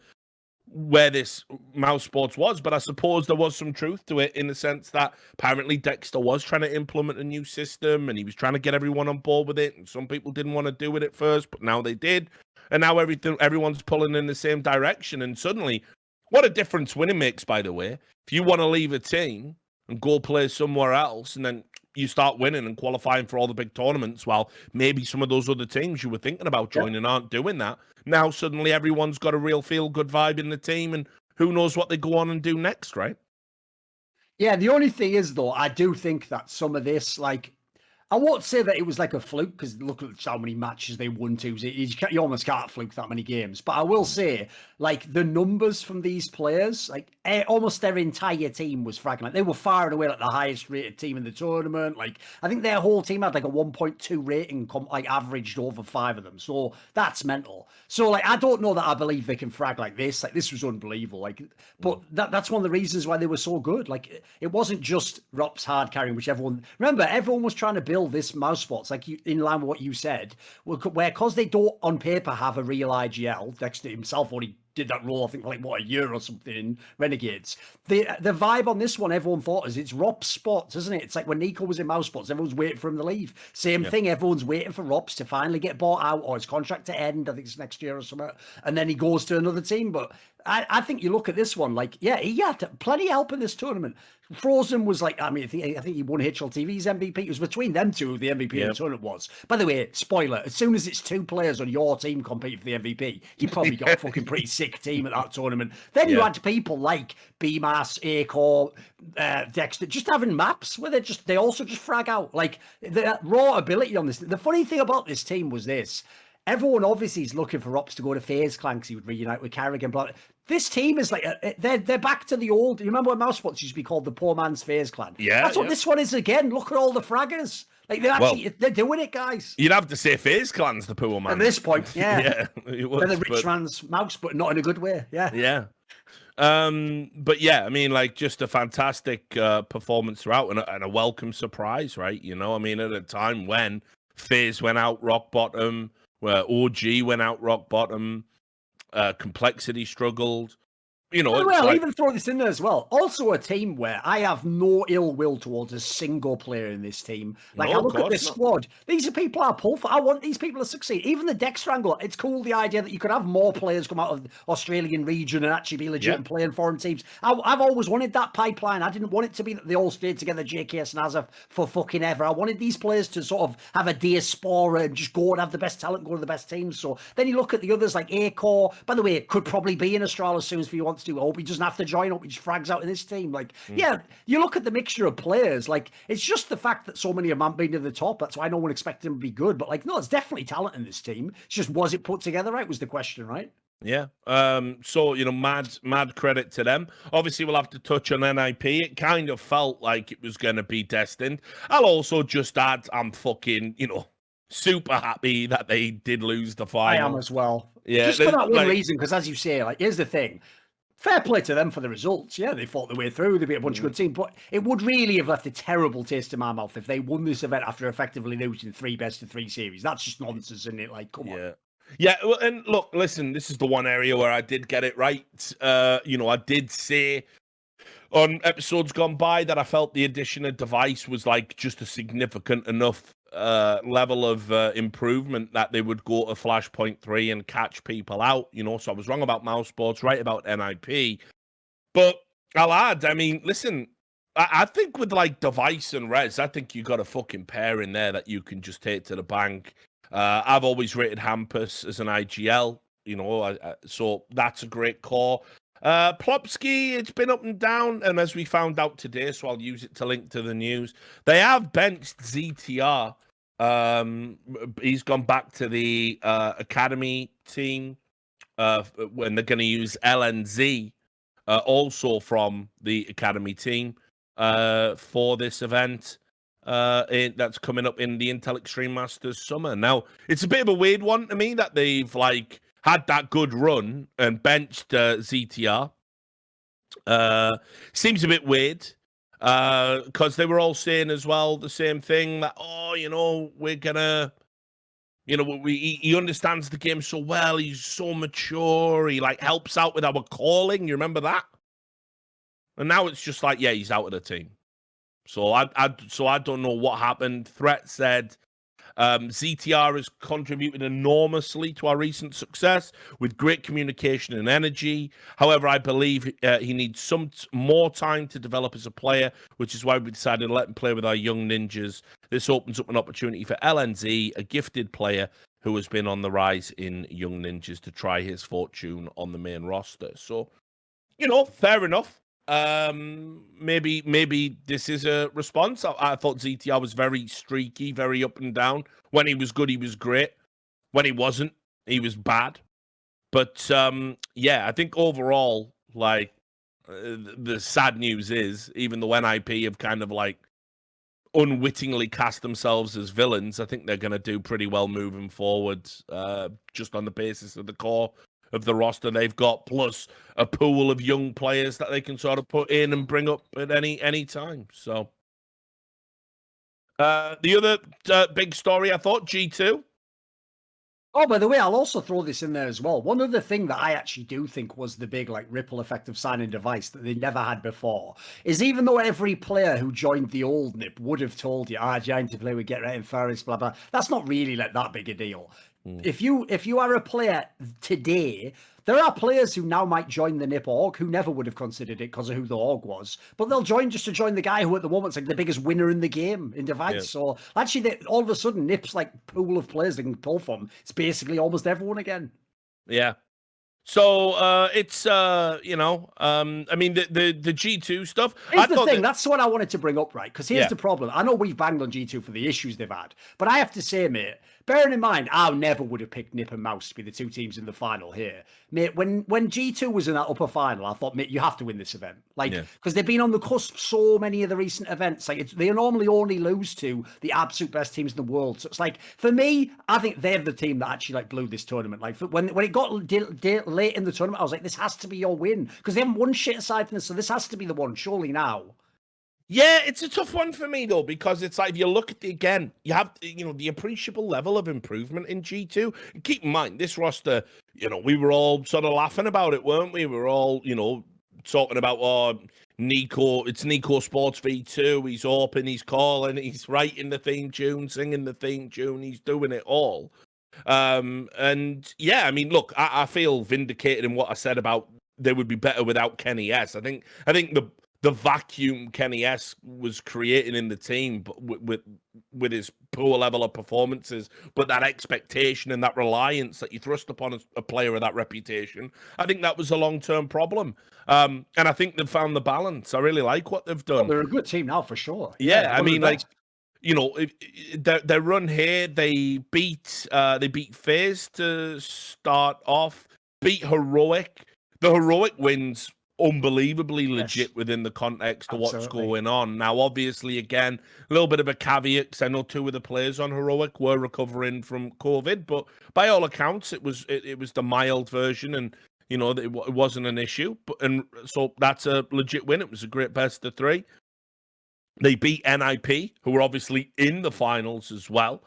where this Mousesports was, but I suppose there was some truth to it in the sense that apparently Dexter was trying to implement a new system and he was trying to get everyone on board with it, and some people didn't want to do it at first, but now they did, and now everyone's pulling in the same direction, and suddenly, what a difference winning makes, by the way. If you want to leave a team and go play somewhere else, and then you start winning and qualifying for all the big tournaments, while maybe some of those other teams you were thinking about joining aren't doing that. Now suddenly everyone's got a real feel-good vibe in the team, and who knows what they go on and do next, right? Yeah, the only thing is, though, I do think that some of this, like, I won't say that it was like a fluke, because look at how many matches they won to. You almost can't fluke that many games. But I will say, like, the numbers from these players, like, almost their entire team was fragging. Like, they were far and away like the highest rated team in the tournament. Like, I think their whole team had like a 1.2 rating, like, averaged over 5 of them. So that's mental. So, like, I don't know that I believe they can frag like this. Like, this was unbelievable. Like, but that's one of the reasons why they were so good. Like, it wasn't just Rops hard carrying, which everyone was trying to build this Mousesports, like in line with what you said, where because they don't on paper have a real IGL. Dexter himself only did that role, I think, for like a year or something in Renegades. The vibe on this one, everyone thought is it's Rops Sports, isn't it? It's like when Nico was in Mousesports, everyone's waiting for him to leave. Same thing, everyone's waiting for Rops to finally get bought out or his contract to end. I think it's next year or something, and then he goes to another team. But I think you look at this one, like, yeah, he had plenty of help in this tournament. Frozen was like, I mean, I think he won HLTV's MVP. It was between them two who the MVP of the tournament was. By the way, spoiler, as soon as it's 2 players on your team competing for the MVP, you probably got a fucking pretty sick team at that tournament. Then you had people like BMAS, Acor, Dexter, just having maps where they also just frag out. Like, the raw ability on this. The funny thing about this team was this. Everyone obviously is looking for Ops to go to FaZe Clan because he would reunite with Carrigan. But this team is like, they're back to the old. You remember when Mousesports used to be called the poor man's FaZe Clan? Yeah. That's what this one is again. Look at all the fraggers. Like, they're doing it, guys. You'd have to say FaZe Clan's the poor man. At this point, yeah. Yeah, it was. They're the rich man's mouse, but not in a good way. Yeah. Yeah. But yeah, I mean, like, just a fantastic performance throughout and a welcome surprise, right? You know, I mean, at a time when FaZe went out rock bottom, where OG went out rock bottom, Complexity struggled. You know, well, I'll even throw this in there as well. Also, a team where I have no ill will towards a single player in this team. Like, I look at this squad. These are people I pull for. I want these people to succeed. Even the Dexter angle, it's cool, the idea that you could have more players come out of the Australian region and actually be legit and play in foreign teams. I've always wanted that pipeline. I didn't want it to be that they all stayed together, JKS and Azaf, for fucking ever. I wanted these players to sort of have a diaspora and just go and have the best talent, go to the best teams. So then you look at the others like Acor. By the way, it could probably be in Australia as soon as he wants to. I hope he doesn't have to join up. He just frags out in this team. Like, yeah, you look at the mixture of players. Like, it's just the fact that so many of them haven't been to the top. That's why no one expected him to be good. But like, no, it's definitely talent in this team. It's just, was it put together right? Was the question, right? Yeah. So, you know, mad credit to them. Obviously, we'll have to touch on NIP. It kind of felt like it was going to be destined. I'll also just add, I'm fucking, you know, super happy that they did lose the final. I am as well. Yeah. Just for that one reason, because as you say, like, here's the thing. Fair play to them for the results. Yeah, they fought their way through. They beat a bunch of good teams. But it would really have left a terrible taste in my mouth if they won this event after effectively losing 3 best-of-3 series. That's just nonsense, isn't it? Like, come on. Yeah, well, and look, listen, this is the one area where I did get it right. You know, I did say on episodes gone by that I felt the addition of Device was like just a significant enough level of improvement that they would go to Flashpoint 3 and catch people out, you know. So I was wrong about Mousesports, right about NIP. But I'll add, I mean, listen, I think with like Device and Rez, I think you got a fucking pair in there that you can just take to the bank. I've always rated Hampus as an IGL, you know, so that's a great core. Plopsky, it's been up and down, and as we found out today, so I'll use it to link to the news, they have benched ZTR. He's gone back to the academy team when they're going to use LNZ also from the academy team for this event that's coming up in the Intel Extreme Masters summer. Now, it's a bit of a weird one to me that they've like had that good run and benched ZTR. Seems a bit weird. because they were all saying as well the same thing that, we're gonna, he understands the game so well. He's so mature. He like helps out with our calling. You remember that? And now it's just like, yeah, he's out of the team. So I don't know what happened. Threat said ZTR has contributed enormously to our recent success with great communication and energy. However, I believe he needs some more time to develop as a player, which is why we decided to let him play with our young ninjas. This opens up an opportunity for LNZ, a gifted player who has been on the rise in young ninjas, to try his fortune on the main roster. So, fair enough. Maybe this is a response. I thought ZTR was very streaky, very up and down. When he was good, he was great. When he wasn't, he was bad. But I think overall, like, the sad news is, even though NIP have kind of like unwittingly cast themselves as villains, I think they're going to do pretty well moving forward, just on the basis of the core of the roster they've got, plus a pool of young players that they can sort of put in and bring up at any time. So the other big story, I thought, G2. Oh, by the way, I'll also throw this in there as well. One other thing that I actually do think was the big like ripple effect of signing device that they never had before is, even though every player who joined the old NIP would have told you, joined to play with Get Right and Ferris, blah blah, that's not really like that big a deal. If you are a player today, there are players who now might join the NIP org who never would have considered it because of who the org was, but they'll join just to join the guy who at the moment's like the biggest winner in the game in device. Yeah. So actually, all of a sudden, NIP's like pool of players they can pull from. It's basically almost everyone again. Yeah. So it's I mean the G2 stuff. Here's the thing. That's what I wanted to bring up, right? Because here's the problem. I know we've banged on G2 for the issues they've had, but I have to say, mate, bearing in mind, I never would have picked NIP and Mouse to be the two teams in the final here, mate. When G2 was in that upper final, I thought, mate, you have to win this event, like, because they've been on the cusp so many of the recent events. Like, they normally only lose to the absolute best teams in the world. So it's like, for me, I think they're the team that actually like blew this tournament. Like, when it got late in the tournament, I was like, this has to be your win, because they haven't won shit aside from this, so this has to be the one, surely now. Yeah, it's a tough one for me, though, because it's like, if you look at you have, the appreciable level of improvement in G2. Keep in mind, this roster, we were all sort of laughing about it, weren't we? We were all, talking about, Nico, it's Nico Sports V2, he's open, he's calling, he's writing the theme tune, singing the theme tune, he's doing it all. And yeah, I mean, look, I feel vindicated in what I said about they would be better without Kenny S. I think the vacuum Kenny S was creating in the team, but with his poor level of performances, but that expectation and that reliance that you thrust upon a player of that reputation, I think that was a long-term problem. And I think they've found the balance. I really like what they've done. Oh, they're a good team now for sure. Yeah, I mean, like, their run here, they beat FaZe to start off, beat Heroic. The Heroic wins unbelievably legit within the context of what's going on. Now, obviously, again, a little bit of a caveat, because I know two of the players on Heroic were recovering from COVID, but by all accounts, it was the mild version, and it wasn't an issue. And so that's a legit win. It was a great best of three. They beat NIP, who were obviously in the finals as well.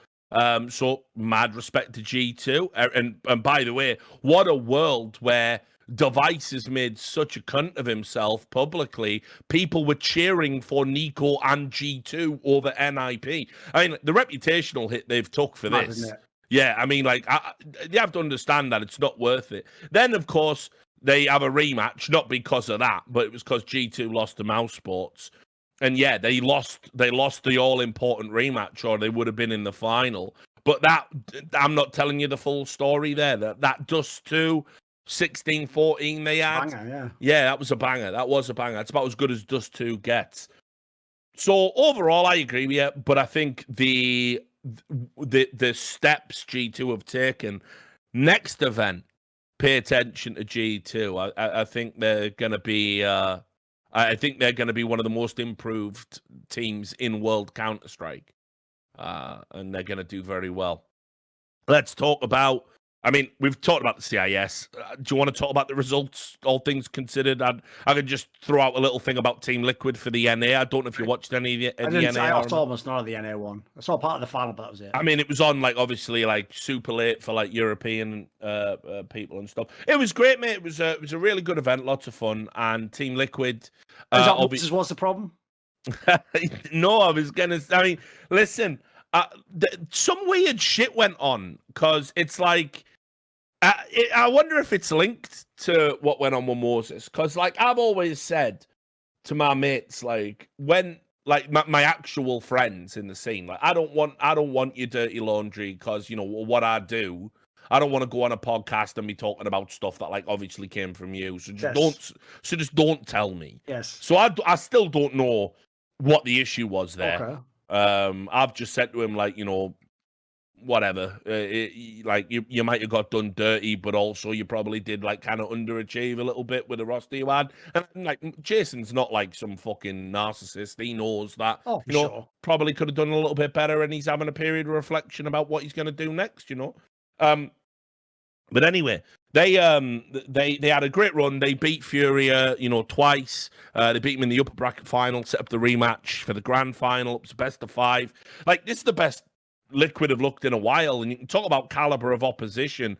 So mad respect to G2. And by the way, what a world where Device has made such a cunt of himself publicly. People were cheering for Nico and G2 over NIP. I mean, the reputational hit they've took for this. Yeah, I mean, like, you have to understand that it's not worth it. Then, of course, they have a rematch, not because of that, but it was because G2 lost to Mousesports. And yeah, they lost the all-important rematch, or they would have been in the final. But that, I'm not telling you the full story there. That Dust 2... 16-14 they had. Banger, yeah, that was a banger. That was a banger. It's about as good as Dust 2 gets. So overall, I agree with you, but I think the steps G2 have taken, next event, pay attention to G2. I think they're going to be I think they're going to be one of the most improved teams in World Counterstrike, and they're going to do very well. Let's talk about I mean, we've talked about the CIS. Do you want to talk about the results, all things considered? I could just throw out a little thing about Team Liquid for the NA. I don't know if you watched any of the NA. I saw almost none of the NA one. I saw part of the final, but that was it. I mean, it was on, like, obviously, like, super late for, like, European people and stuff. It was great, mate. It was a really good event, lots of fun. And Team Liquid... what's the problem? No, I mean, listen, some weird shit went on, because it's like... I wonder if it's linked to what went on with Moses, because, like, I've always said to my mates, like, when, like, my actual friends in the scene, like, I don't want your dirty laundry, because, you know, what I do, I don't want to go on a podcast and be talking about stuff that, like, obviously came from you. So just don't tell me. Yes. So I still don't know what the issue was there. Okay. I've just said to him, like, you know, whatever, like you might have got done dirty, but also you probably did, like, kind of underachieve a little bit with the roster you had. And, like, Jason's not like some fucking narcissist. He knows that, probably could have done a little bit better, and he's having a period of reflection about what he's going to do next, you know. But anyway, they had a great run. They beat Furia, you know, twice. They beat him in the upper bracket final, set up the rematch for the grand final. It was best of 5. Like, this is the best Liquid have looked in a while, and you can talk about caliber of opposition.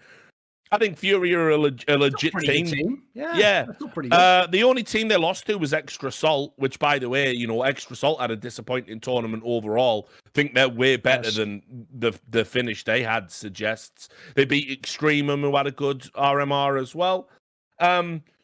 I think Fury are a legit team. Yeah. That's still pretty good. The only team they lost to was Extra Salt, which, by the way, you know, Extra Salt had a disappointing tournament overall. I think they're way better than the finish they had suggests. They beat Extremum, who had a good RMR as well.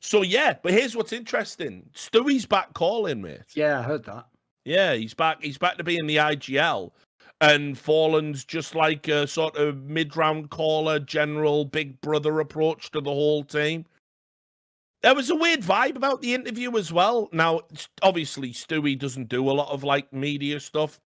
So yeah, but here's what's interesting: Stewie's back calling, mate. Yeah, I heard that. Yeah, he's back. He's back to be in the IGL. And Fallen's just like a sort of mid-round caller, general big brother approach to the whole team. There was a weird vibe about the interview as well. Now, obviously, Stewie doesn't do a lot of, like, media stuff.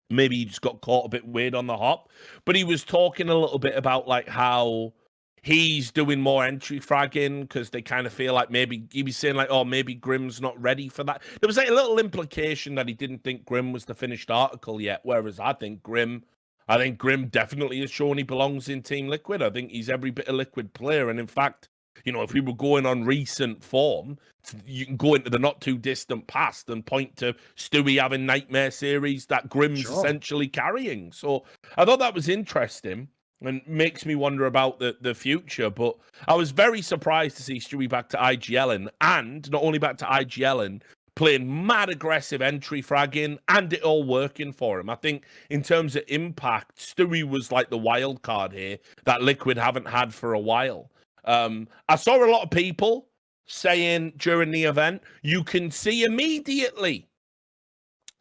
Maybe he just got caught a bit weird on the hop. But he was talking a little bit about, like, how he's doing more entry fragging because they kind of feel like maybe he was saying, like, oh, maybe Grimm's not ready for that. There was, like, a little implication that he didn't think Grimm was the finished article yet, whereas I think Grimm definitely has shown he belongs in Team Liquid. I think he's every bit a Liquid player. And in fact, you know, if we were going on recent form, you can go into the not too distant past and point to Stewie having nightmare series that Grimm's essentially carrying. So I thought that was interesting. And makes me wonder about the future. But I was very surprised to see Stewie back to IGLing, and not only back to IGLing, playing mad aggressive entry fragging, and it all working for him. I think in terms of impact, Stewie was like the wild card here that Liquid haven't had for a while. I saw a lot of people saying during the event, you can see immediately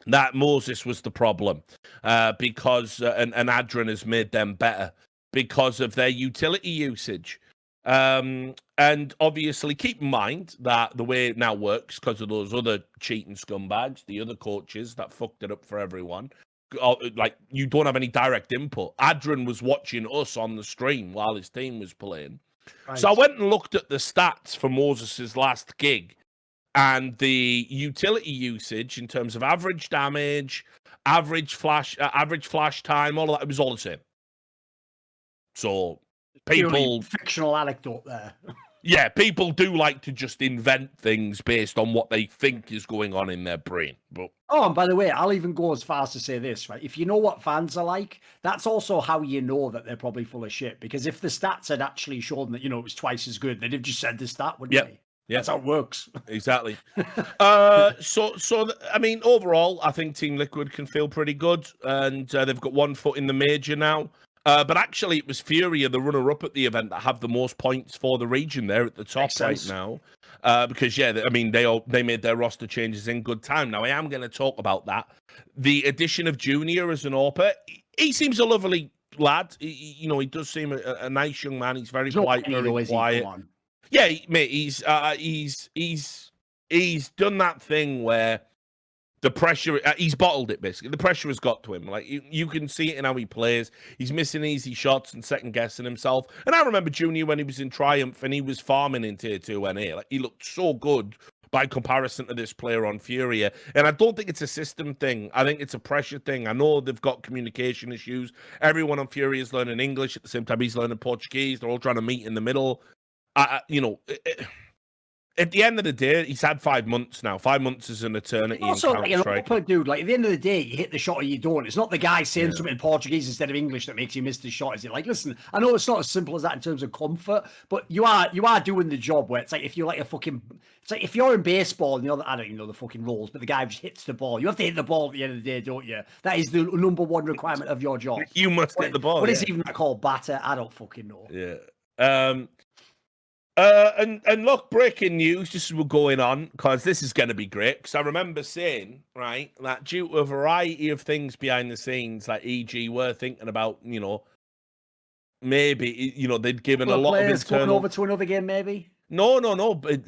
that Moses was the problem because and Adrian has made them better because of their utility usage. And obviously keep in mind that the way it now works, because of those other cheating scumbags, the other coaches that fucked it up for everyone, like, you don't have any direct input. Adrian was watching us on the stream while his team was playing. Right. So I went and looked at the stats for Moses's last gig, and the utility usage in terms of average damage, average flash time, all of that, it was all the same. So people... fictional anecdote there. Yeah, people do like to just invent things based on what they think is going on in their brain. But and by the way, I'll even go as far as to say this, right? If you know what fans are like, that's also how you know that they're probably full of shit. Because if the stats had actually shown that, you know, it was twice as good, they'd have just said the stat, wouldn't they? Yeah, that's how it works. Exactly. So I mean, overall, I think Team Liquid can feel pretty good, and they've got 1 foot in the major now. But actually, it was Furia, the runner-up at the event, that have the most points for the region. They're at the top right now. Because, yeah, I mean, they made their roster changes in good time. Now, I am going to talk about that. The addition of Junior as an AWPer, he seems a lovely lad. He does seem a nice young man. He's very polite, very quiet. Yeah, mate, he's done that thing where the pressure, he's bottled it, basically. The pressure has got to him. Like, you can see it in how he plays. He's missing easy shots and second-guessing himself. And I remember Junior when he was in Triumph and he was farming in Tier 2 NA. Like, he looked so good by comparison to this player on Furia. And I don't think it's a system thing. I think it's a pressure thing. I know they've got communication issues. Everyone on Furia is learning English at the same time he's learning Portuguese. They're all trying to meet in the middle. At the end of the day, he's had 5 months now. 5 months is an eternity also, in Counterstrike. Like, dude, like at the end of the day, you hit the shot or you don't. It's not the guy saying something in Portuguese instead of English that makes you miss the shot. Is it? Like, listen, I know it's not as simple as that in terms of comfort, but you are doing the job where it's like if you're like it's like if you're in baseball and I don't even know the fucking rules, but the guy just hits the ball. You have to hit the ball at the end of the day, don't you? That is the number one requirement of your job. You must hit the ball. What is even that called, batter? I don't fucking know. Yeah. And look, breaking news, just as we're going on, because this is going to be great. Because I remember saying, right, that due to a variety of things behind the scenes, like EG were thinking about, maybe, they'd given a lot of internal... going over to another game, maybe? No, but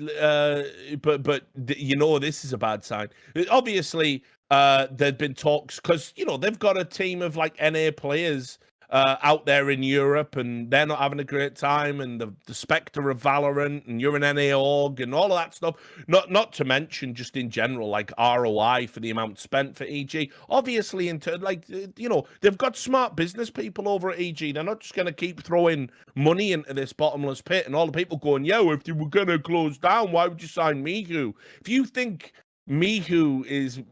this is a bad sign. Obviously, there'd been talks, because, they've got a team of, like, NA players out there in Europe, and they're not having a great time, and the spectre of Valorant, and you're an NA org, and all of that stuff. Not to mention, just in general, like ROI for the amount spent for EG. Obviously, they've got smart business people over at EG. They're not just going to keep throwing money into this bottomless pit, and all the people going, yo, if they were going to close down, why would you sign Mihu? If you think Mihu is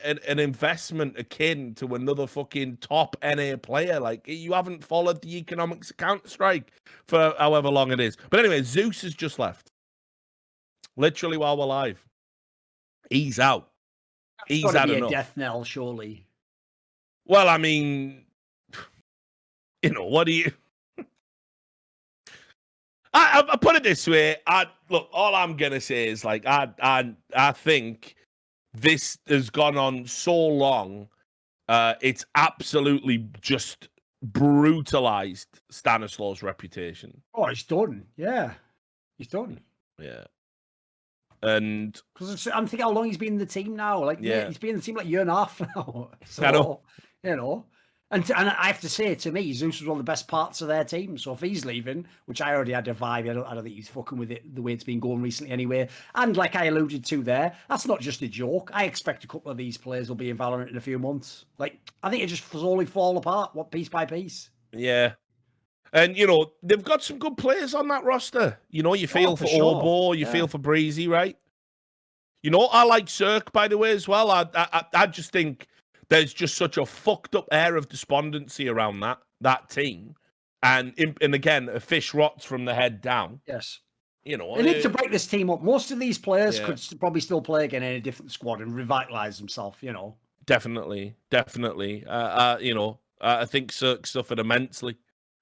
an investment akin to another fucking top NA player, like, you haven't followed the economics of Counterstrike for however long it is. But anyway, Zeus has just left. Literally while we're live. He's out. He's had enough. A death knell, surely. Well, I mean, what do you... I put it this way. Look, all I'm going to say is, like, I think this has gone on so long, it's absolutely just brutalized Stanislaw's reputation. Oh, he's done. Yeah. He's done. Yeah. And... because I'm thinking how long he's been in the team now. Like, yeah, he's been in the team like a year and a half now. So, I know. And I have to say, to me, Zeus was one of the best parts of their team. So if he's leaving, which I already had a vibe, I don't think he's fucking with it the way it's been going recently anyway. And like I alluded to there, that's not just a joke. I expect a couple of these players will be in Valorant in a few months. Like, I think it just slowly fall apart, piece by piece. Yeah. And, they've got some good players on that roster. You feel for Orbo, you feel for Breezy, right? I like Cirque, by the way, as well. I just think... there's just such a fucked up air of despondency around that team. And again, a fish rots from the head down. Yes. They need to break this team up. Most of these players could probably still play again in a different squad and revitalize themselves, Definitely. I think Cirque suffered immensely.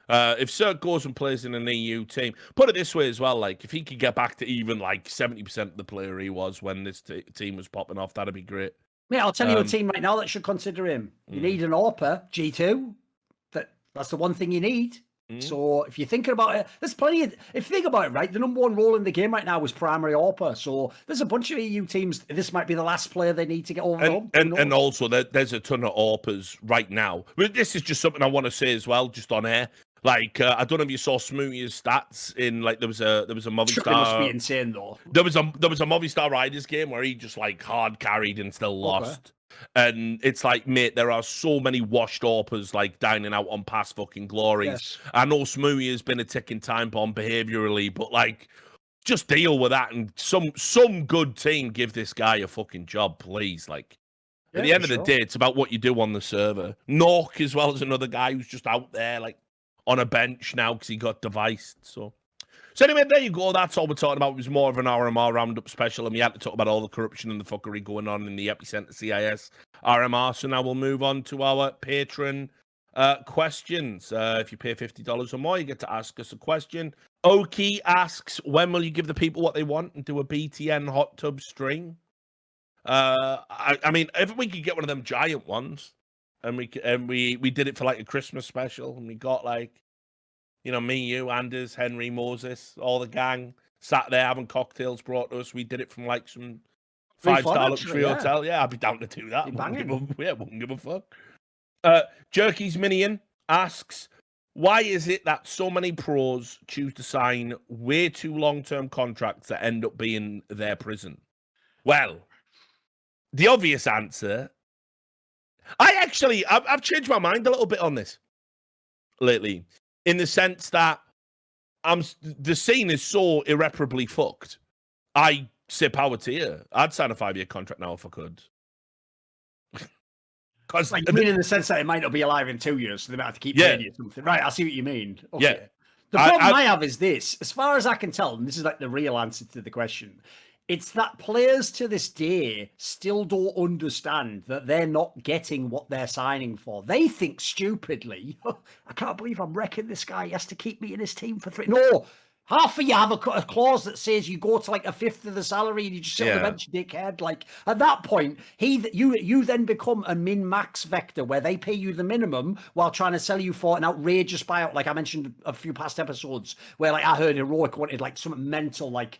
If Cirque goes and plays in an EU team, put it this way as well, like, if he could get back to even, like, 70% of the player he was when this team was popping off, that'd be great. Yeah, I'll tell you a team right now that should consider him. You need an AWPer, G2. That's the one thing you need. So if you're thinking about it, there's plenty of... if you think about it, right, the number one role in the game right now is primary AWPer. So there's a bunch of EU teams. This might be the last player they need to get over. And also, there's a ton of AWPers right now. But this is just something I want to say as well, just on air. Like, I don't know if you saw Smoothie's stats in, like, there was a Movistar. It must be insane though. There was a Movistar Riders game where he just, like, hard carried and still lost. And it's like, mate, there are so many washed AWPers, like, dining out on past fucking glories. Yes. I know Smoothie has been a ticking time bomb behaviorally, but, like, just deal with that, and some good team give this guy a fucking job, please. Like, at the end of the day, it's about what you do on the server. Nork as well as another guy who's just out there, like, on a bench now because he got deviced. So anyway, there you go. That's all we're talking about. It was more of an RMR roundup special, and we had to talk about all the corruption and the fuckery going on in the epicenter CIS RMR. So now we'll move on to our patron questions. If you pay $50 or more, you get to ask us a question. Oki asks, when will you give the people what they want and do a BTN hot tub stream? I mean, if we could get one of them giant ones, and we did it for like a Christmas special, and we got like, me, you, Anders, Henry, Moses, all the gang sat there having cocktails brought to us. We did it from like some 5-star luxury hotel. Yeah, I'd be down to do that. Wouldn't give a fuck. Jerky's Minion asks, why is it that so many pros choose to sign way too long-term contracts that end up being their prison? Well, the obvious answer. I've changed my mind a little bit on this lately, in the sense that the scene is so irreparably fucked. I say power to you. I'd sign a 5-year contract now if I could. Because Like, you mean in the sense that it might not be alive in 2 years, so they might have to keep paying you something. Right, I see what you mean. Okay. Yeah. The problem I have is this, as far as I can tell, and this is like the real answer to the question, it's that players to this day still don't understand that they're not getting what they're signing for. They think stupidly, I can't believe I'm wrecking this guy. He has to keep me in his team for 3. No, half of you have a clause that says you go to like a fifth of the salary and you just sit on the bench, dickhead. Like at that point, you then become a min-max vector where they pay you the minimum while trying to sell you for an outrageous buyout. Like I mentioned a few past episodes where like I heard Heroic wanted like something mental, like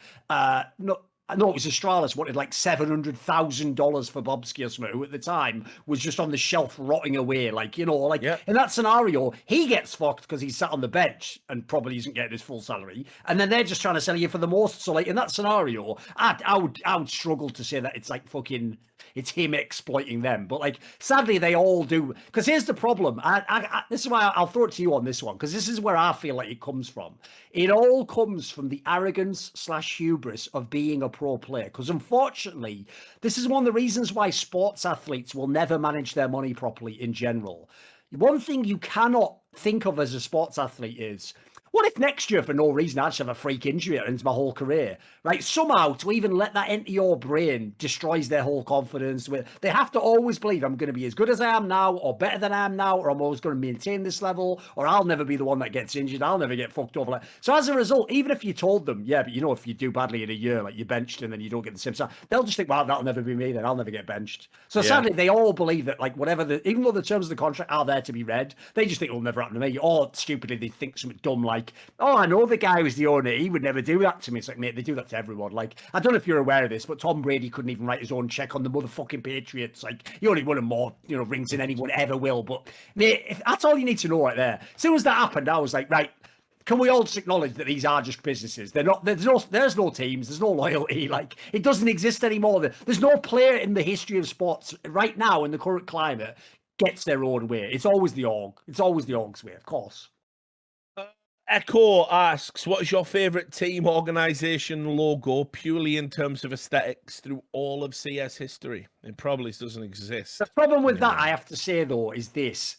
no, it was Astralis wanted like $700,000 for Bobski or something, who at the time was just on the shelf rotting away. Like, in that scenario, he gets fucked because he's sat on the bench and probably isn't getting his full salary. And then they're just trying to sell you for the most. So, like, in that scenario, I would struggle to say that it's like fucking, it's him exploiting them. But like, sadly, they all do. Because here's the problem. This is why I'll throw it to you on this one, because this is where I feel like it comes from. It all comes from the arrogance / hubris of being a pro player. Because unfortunately, this is one of the reasons why sports athletes will never manage their money properly in general. One thing you cannot think of as a sports athlete is, what if next year, for no reason, I just have a freak injury that ends my whole career? Right? Somehow, to even let that enter your brain destroys their whole confidence. They have to always believe I'm going to be as good as I am now, or better than I am now, or I'm always going to maintain this level, or I'll never be the one that gets injured. I'll never get fucked over. So as a result, even if you told them, yeah, but if you do badly in a year, like you're benched and then you don't get the same stuff, they'll just think, well, that'll never be me. Then I'll never get benched. So sadly, they all believe that, like, even though the terms of the contract are there to be read, they just think it'll never happen to me. Or stupidly, they think something dumb like, oh, I know the guy who's the owner. He would never do that to me. It's like, mate, they do that to everyone. Like, I don't know if you're aware of this, but Tom Brady couldn't even write his own check on the motherfucking Patriots. Like, he only won more, rings than anyone ever will. But mate, that's all you need to know right there. As soon as that happened, I was like, right, can we all just acknowledge that these are just businesses? They're not. There's no teams. There's no loyalty. Like, it doesn't exist anymore. There's no player in the history of sports right now in the current climate gets their own way. It's always the org. It's always the org's way, of course. Echo asks, what is your favorite team organization logo purely in terms of aesthetics through all of CS history? It probably doesn't exist. The problem with that, I have to say, though, is this.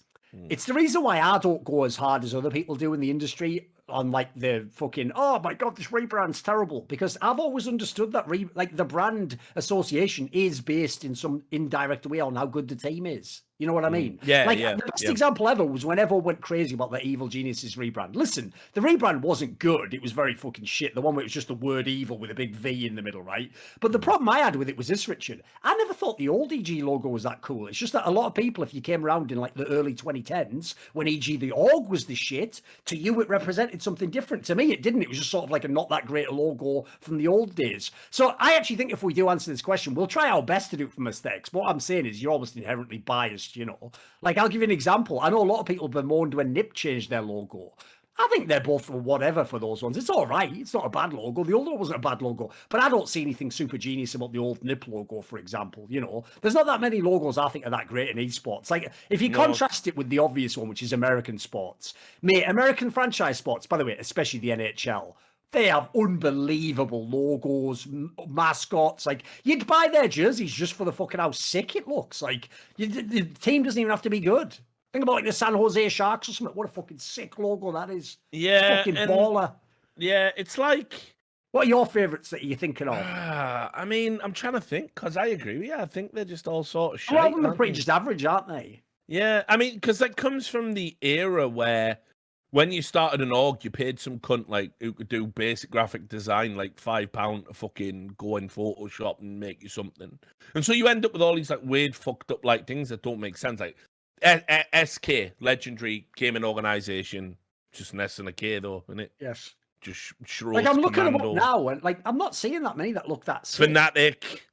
It's the reason why I don't go as hard as other people do in the industry on like the fucking, oh my God, this rebrand's terrible. Because I've always understood that the brand association is based in some indirect way on how good the team is. You know what I mean? Yeah, The best example ever was when everyone went crazy about the Evil Geniuses rebrand. Listen, the rebrand wasn't good. It was very fucking shit. The one where it was just the word evil with a big V in the middle, right? But the problem I had with it was this, Richard. I never thought the old EG logo was that cool. It's just that a lot of people, if you came around in like the early 2010s, when EG the org was the shit, to you it represented something different. To me, it didn't. It was just sort of like a not that great logo from the old days. So I actually think if we do answer this question, we'll try our best to do it from aesthetics. But what I'm saying is you're almost inherently biased, Like, I'll give you an example. I know a lot of people bemoaned when Nip changed their logo. I think they're both whatever for those ones. It's all right. It's not a bad logo. The old one wasn't a bad logo. But I don't see anything super genius about the old Nip logo, for example. There's not that many logos I think are that great in esports. Like, if you contrast it with the obvious one, which is American sports. Mate, American franchise sports, by the way, especially the NHL, they have unbelievable logos, mascots. Like, you'd buy their jerseys just for the fucking how sick it looks. Like, the team doesn't even have to be good. Think about like the San Jose Sharks or something. What a fucking sick logo that is. Yeah. Fucking baller. Yeah, it's like... What are your favourites that you're thinking of? I mean, I'm trying to think, because I agree with you. I think they're just all sort of shit. A lot of them are pretty just average, aren't they? Yeah, I mean, because that comes from the era where when you started an org, you paid some cunt like who could do basic graphic design, like £5 to fucking go in Photoshop and make you something. And so you end up with all these like weird, fucked up like things that don't make sense. Like SK, legendary gaming organization, just an S and a K though, isn't it? Yes. Just like I'm looking at them up now, and like I'm not seeing that many that look that sick. Fanatic.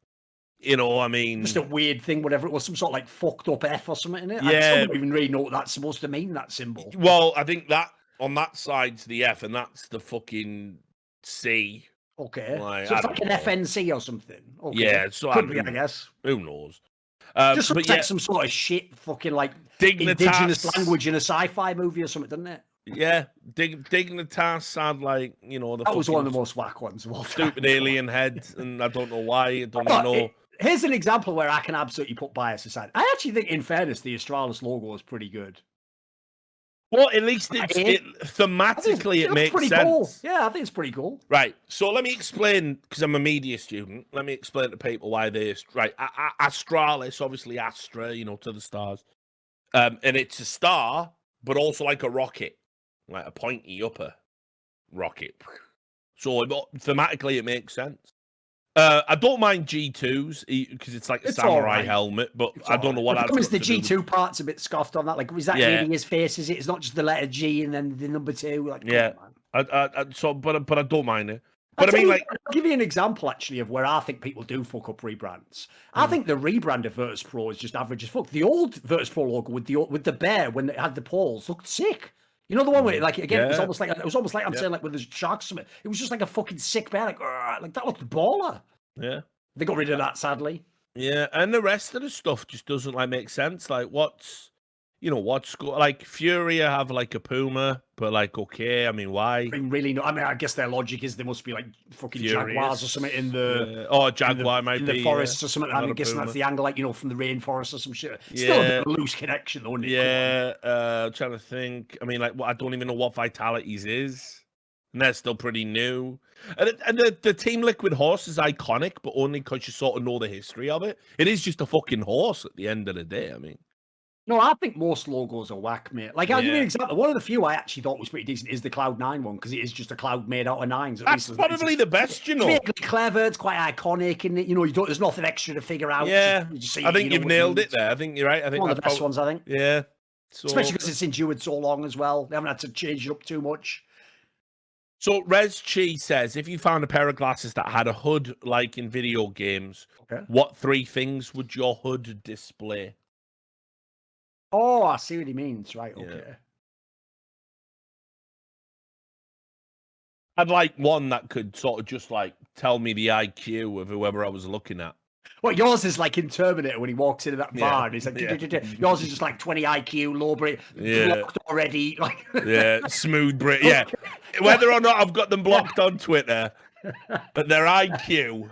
I mean, just a weird thing, whatever it was, some sort of like fucked up F or something in it. Yeah, I still don't even really know what that's supposed to mean, that symbol. Well, I think that on that side's the F, and that's the fucking C Okay. Like, So I it's like don't an know. FNC or something. Okay. Yeah, so Could be, I guess. Who knows? Just But looks like some sort of shit fucking like indigenous Dignitas, language in a sci-fi movie or something, doesn't it? yeah, Dignitas had like the That was one fucking of the most whack ones of all time. stupid alien head, and I don't know why. I don't But even know. here's an example where I can absolutely put bias aside. I actually think, in fairness, the Astralis logo is pretty good. Well, at least thematically it makes pretty sense. cool. Yeah, I think it's pretty cool. Right. So let me explain, because I'm a media student. Let me explain to people why this. Right. Astralis, obviously Astra, to the stars. And it's a star, but also like a rocket, like a pointy upper rocket. So thematically, it makes sense. I don't mind G2s because it's like a samurai helmet, but I don't know what that's got the to do G2 part's a bit scoffed on that. Like, is that really his face? Is it? It's not just the letter G and then the number 2. Like, yeah. But I don't mind it. But I mean, like, I'll give you an example actually of where I think people do fuck up rebrands. I think the rebrand of Virtus Pro is just average as fuck. The old Virtus Pro logo with the bear when it had the paws looked sick. You know the one where, like, again, it was almost like I'm saying, like, with the sharks. It was just like a fucking sick bear, like that looked baller. Yeah, they got rid of that, sadly. Yeah, and the rest of the stuff just doesn't like make sense. Like, like Furia have like a Puma, but like, okay, I mean, why? I mean, really, no. I mean, I guess their logic is they must be like fucking Jaguars or something in the Jaguar might be in the forests or something. I'm guessing that's the angle, like, from the rainforest or some shit. Still a bit of a loose connection, though, isn't it? Yeah, trying to think. I mean, like, I don't even know what Vitality's is, and they're still pretty new. And the Team Liquid horse is iconic, but only because you sort of know the history of it. It is just a fucking horse at the end of the day. I mean. No, I think most logos are whack, mate. Like, I'll give you an example. One of the few I actually thought was pretty decent is the Cloud9 one, because it is just a cloud made out of nines. That's probably the best, It's really clever. It's quite iconic, and there's nothing extra to figure out. Yeah, I think you've nailed it there. I think you're right. I think one of the best ones. I think. Yeah, especially because it's endured so long as well. They haven't had to change it up too much. So Rez Chi says, if you found a pair of glasses that had a hood like in video games, what 3 things would your hood display? Oh, I see what he means. Right, okay. Yeah. I'd like one that could sort of just like tell me the IQ of whoever I was looking at. Well, yours is like in Terminator when he walks into that bar and he's like, yours is just like 20 IQ, low brain, blocked already. Like, smooth brain. Yeah, whether or not I've got them blocked on Twitter, but their IQ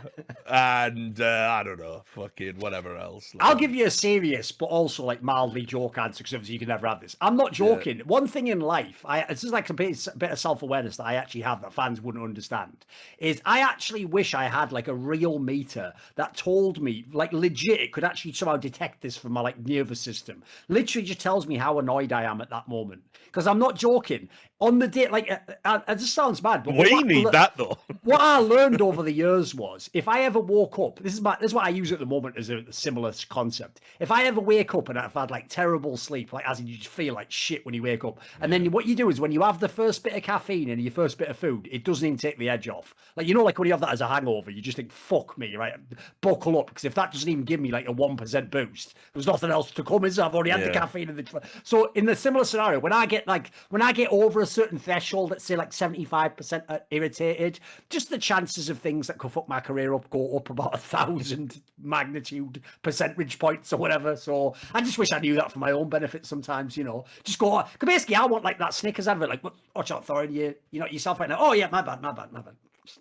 and I don't know, fucking whatever else. I'll give you a serious but also like mildly joke answer, because obviously you can never have this. I'm not joking. One thing in life, it's just like a bit of self-awareness that I actually have that fans wouldn't understand, is I actually wish I had like a real meter that told me, like, legit, it could actually somehow detect this from my like nervous system. Literally just tells me how annoyed I am at that moment. Because I'm not joking. On the day, like, it just sounds bad, but we need that though. What I learned over the years was, if I ever woke up, this is what I use at the moment as a similar concept. If I ever wake up and I've had like terrible sleep, like as in you just feel like shit when you wake up, and then what you do is when you have the first bit of caffeine and your first bit of food, it doesn't even take the edge off. Like, like when you have that as a hangover, you just think, fuck me, right? Buckle up, because if that doesn't even give me like a 1% boost, there's nothing else to come, is there? I've already had the caffeine and so in the similar scenario, when I get over a certain threshold, let's say like 75% irritated, just the chances of things that could fuck my career up go up about 1,000 magnitude percentage points or whatever. So I just wish I knew that for my own benefit sometimes, just go, because basically I want like that Snickers advert, like, watch out, Thorin, you know yourself right now. Oh yeah, my bad.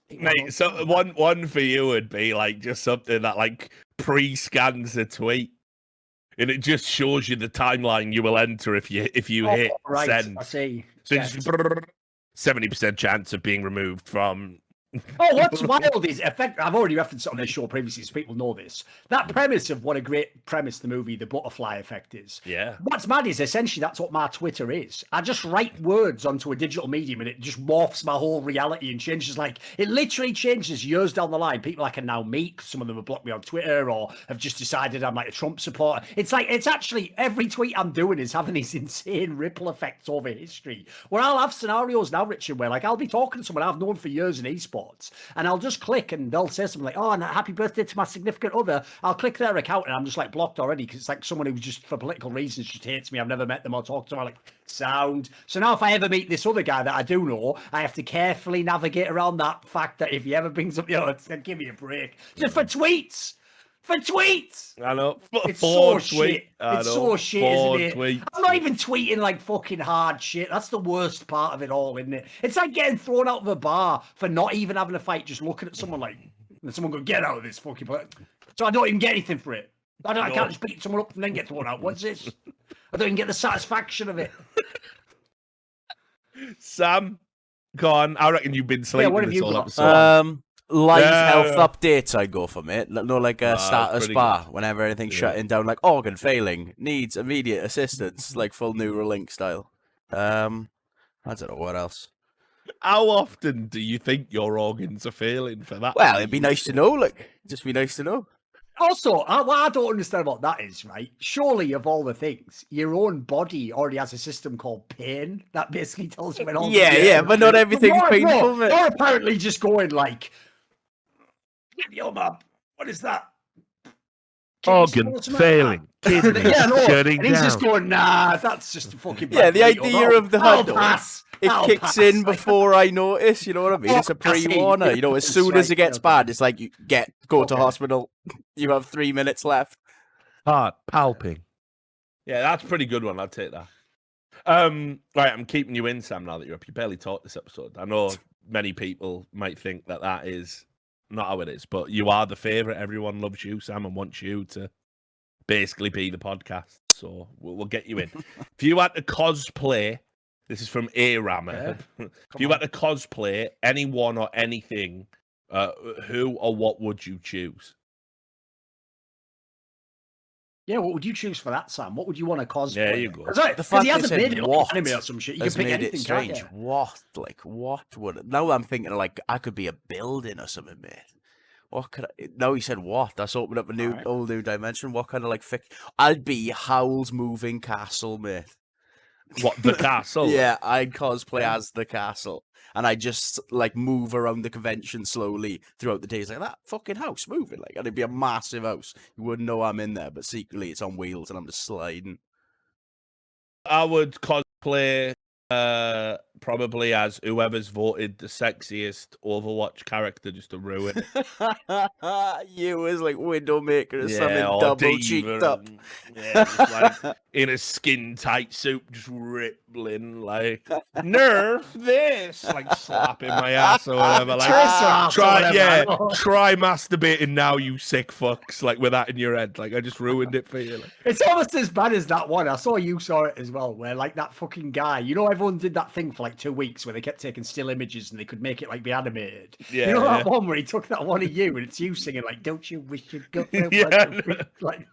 Mate, so one for you would be like just something that like pre-scans a tweet, and it just shows you the timeline you will enter if you hit send. I see. So just 70% chance of being removed from. Oh, what's wild is, I've already referenced it on this show previously, so people know this. That premise of what a great premise the movie The Butterfly Effect is. Yeah. What's mad is essentially that's what my Twitter is. I just write words onto a digital medium and it just morphs my whole reality and changes. Like, it literally changes years down the line. People I can now meet, some of them have blocked me on Twitter or have just decided I'm like a Trump supporter. It's like, it's actually, every tweet I'm doing is having these insane ripple effects over history, where I'll have scenarios now, Richard, where like I'll be talking to someone I've known for years in esports, esports, and I'll just click and they'll say something like, "Oh, and happy birthday to my significant other." I'll click their account and I'm just like blocked already because it's like someone who just for political reasons just hates me. I've never met them or talked to them. I'm like, sound. So now if I ever meet this other guy that I do know, I have to carefully navigate around that fact that if he ever brings up, it's gonna give me a break. Just for tweets. For tweets. I know. It's so shit. It's so shit, isn't it? Tweets. I'm not even tweeting like fucking hard shit. That's the worst part of it all, isn't it? It's like getting thrown out of a bar for not even having a fight, just looking at someone like, and someone go, "Get out of this fucking place." So I don't even get anything for it. I can't just beat someone up and then get thrown out. What's this? I don't even get the satisfaction of it. Sam, go on. I reckon you've been sleeping what have this you whole got? episode. Live health updates I go for, mate. No, like a status pretty bar whenever anything's shutting down, like organ failing, needs immediate assistance, like full Neuralink style. I don't know what else. How often do you think your organs are failing for that? Well, it'd be nice to know, like, just be nice to know. Also, what I don't understand about that is, right, surely of all the things, your own body already has a system called pain that basically tells you when all Yeah, but not everything's painful, mate. You're apparently just going like, yo, man, what is that? Organ failing. Kidney shutting and he's down. just going, nah, that's just a fucking Yeah, the idea of the I'll HUD, pass. it I'll kicks pass. in before I notice, you know what I mean? It's a pre-warner, you know, as soon as it gets bad, it's like, go to hospital, you have 3 minutes left. Heart palping. Yeah, that's a pretty good one. I'll take that. Right, I'm keeping you in, Sam, now that you're up. You barely talked this episode. I know many people might think that is not how it is, but you are the favourite. Everyone loves you, Sam, and wants you to basically be the podcast. So we'll get you in. If you had to cosplay, this is from RMR. If you had to cosplay anyone or anything, who or what would you choose? Yeah, what would you choose for that, Sam? What would you want to cosplay? There you go. Because The fact he hasn't they said made it what like anime or some shit. You can has pick made anything, it strange. can't you? What would... Now I'm thinking, like, I could be a building or something, mate. What could I... No, he said what? That's opened up a whole new dimension. What kind of, like, I'd be Howl's moving castle, mate. What, the castle? Yeah, I'd cosplay as the castle. And I just, like, move around the convention slowly throughout the days. Like, that fucking house moving. Like, and it'd be a massive house. You wouldn't know I'm in there, but secretly it's on wheels and I'm just sliding. I would cosplay probably as whoever's voted the sexiest Overwatch character just to ruin it. You as, like, Widowmaker or something double cheeked up. Just like in a skin tight suit, just rippling, like, nerf this, like slapping my ass or whatever. Like, try masturbating now, you sick fucks, like with that in your head. Like, I just ruined it for you. Like. It's almost as bad as that one. I saw you saw it as well, where like that fucking guy, you know, everyone did that thing for like 2 weeks where they kept taking still images and they could make it like be animated. Yeah, you know that one where he took that one of you and it's you singing like, "Don't you wish you'd go for like."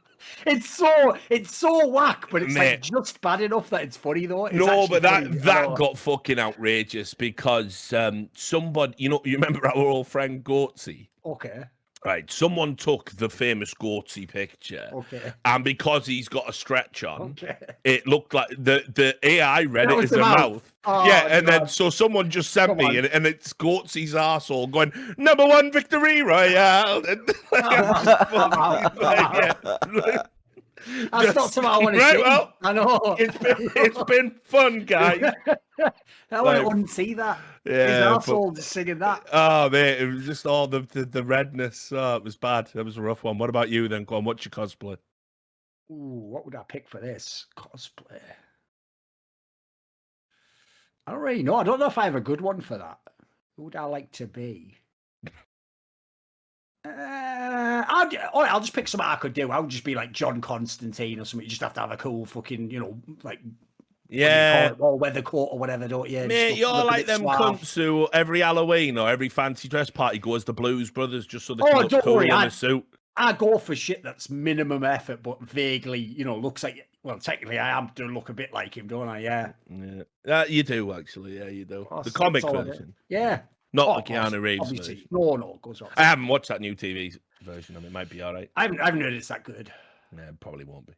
It's so whack, but it's like just bad enough that it's funny though. It's but that got fucking outrageous because somebody, you remember our old friend Goatsy? Okay. Right, someone took the famous Goatsy picture, and because he's got a stretch on, it looked like the AI read it as a mouth. Oh, yeah, and God. then so someone just sent me, and it's Goatsy's arsehole going, #1 victory royale. And, That's not something I want to see. Well, I know. It's been fun, guys. I wouldn't see that. Yeah, his arsehole just singing that. Oh, mate, it was just all the redness. Oh, it was bad. It was a rough one. What about you then? Go on, what's your cosplay? Ooh, what would I pick for this cosplay? I don't really know. I don't know if I have a good one for that. Who would I like to be? I'll just pick something I could do. I would just be like John Constantine or something. You just have to have a cool fucking, like, all weather coat or whatever, don't you? Mate, you're like them cunts who every Halloween or every fancy dress party go as the Blues Brothers just so they can look cool in a suit. I go for shit that's minimum effort, but vaguely, looks like. Well, technically, I am to look a bit like him, don't I? Yeah. You do actually. Yeah, you do. The comic version. Yeah. Not the Keanu Reeves version. No, goes on. I haven't watched that new TV version of it. It might be all right. I haven't heard it's that good. Yeah, it probably won't be.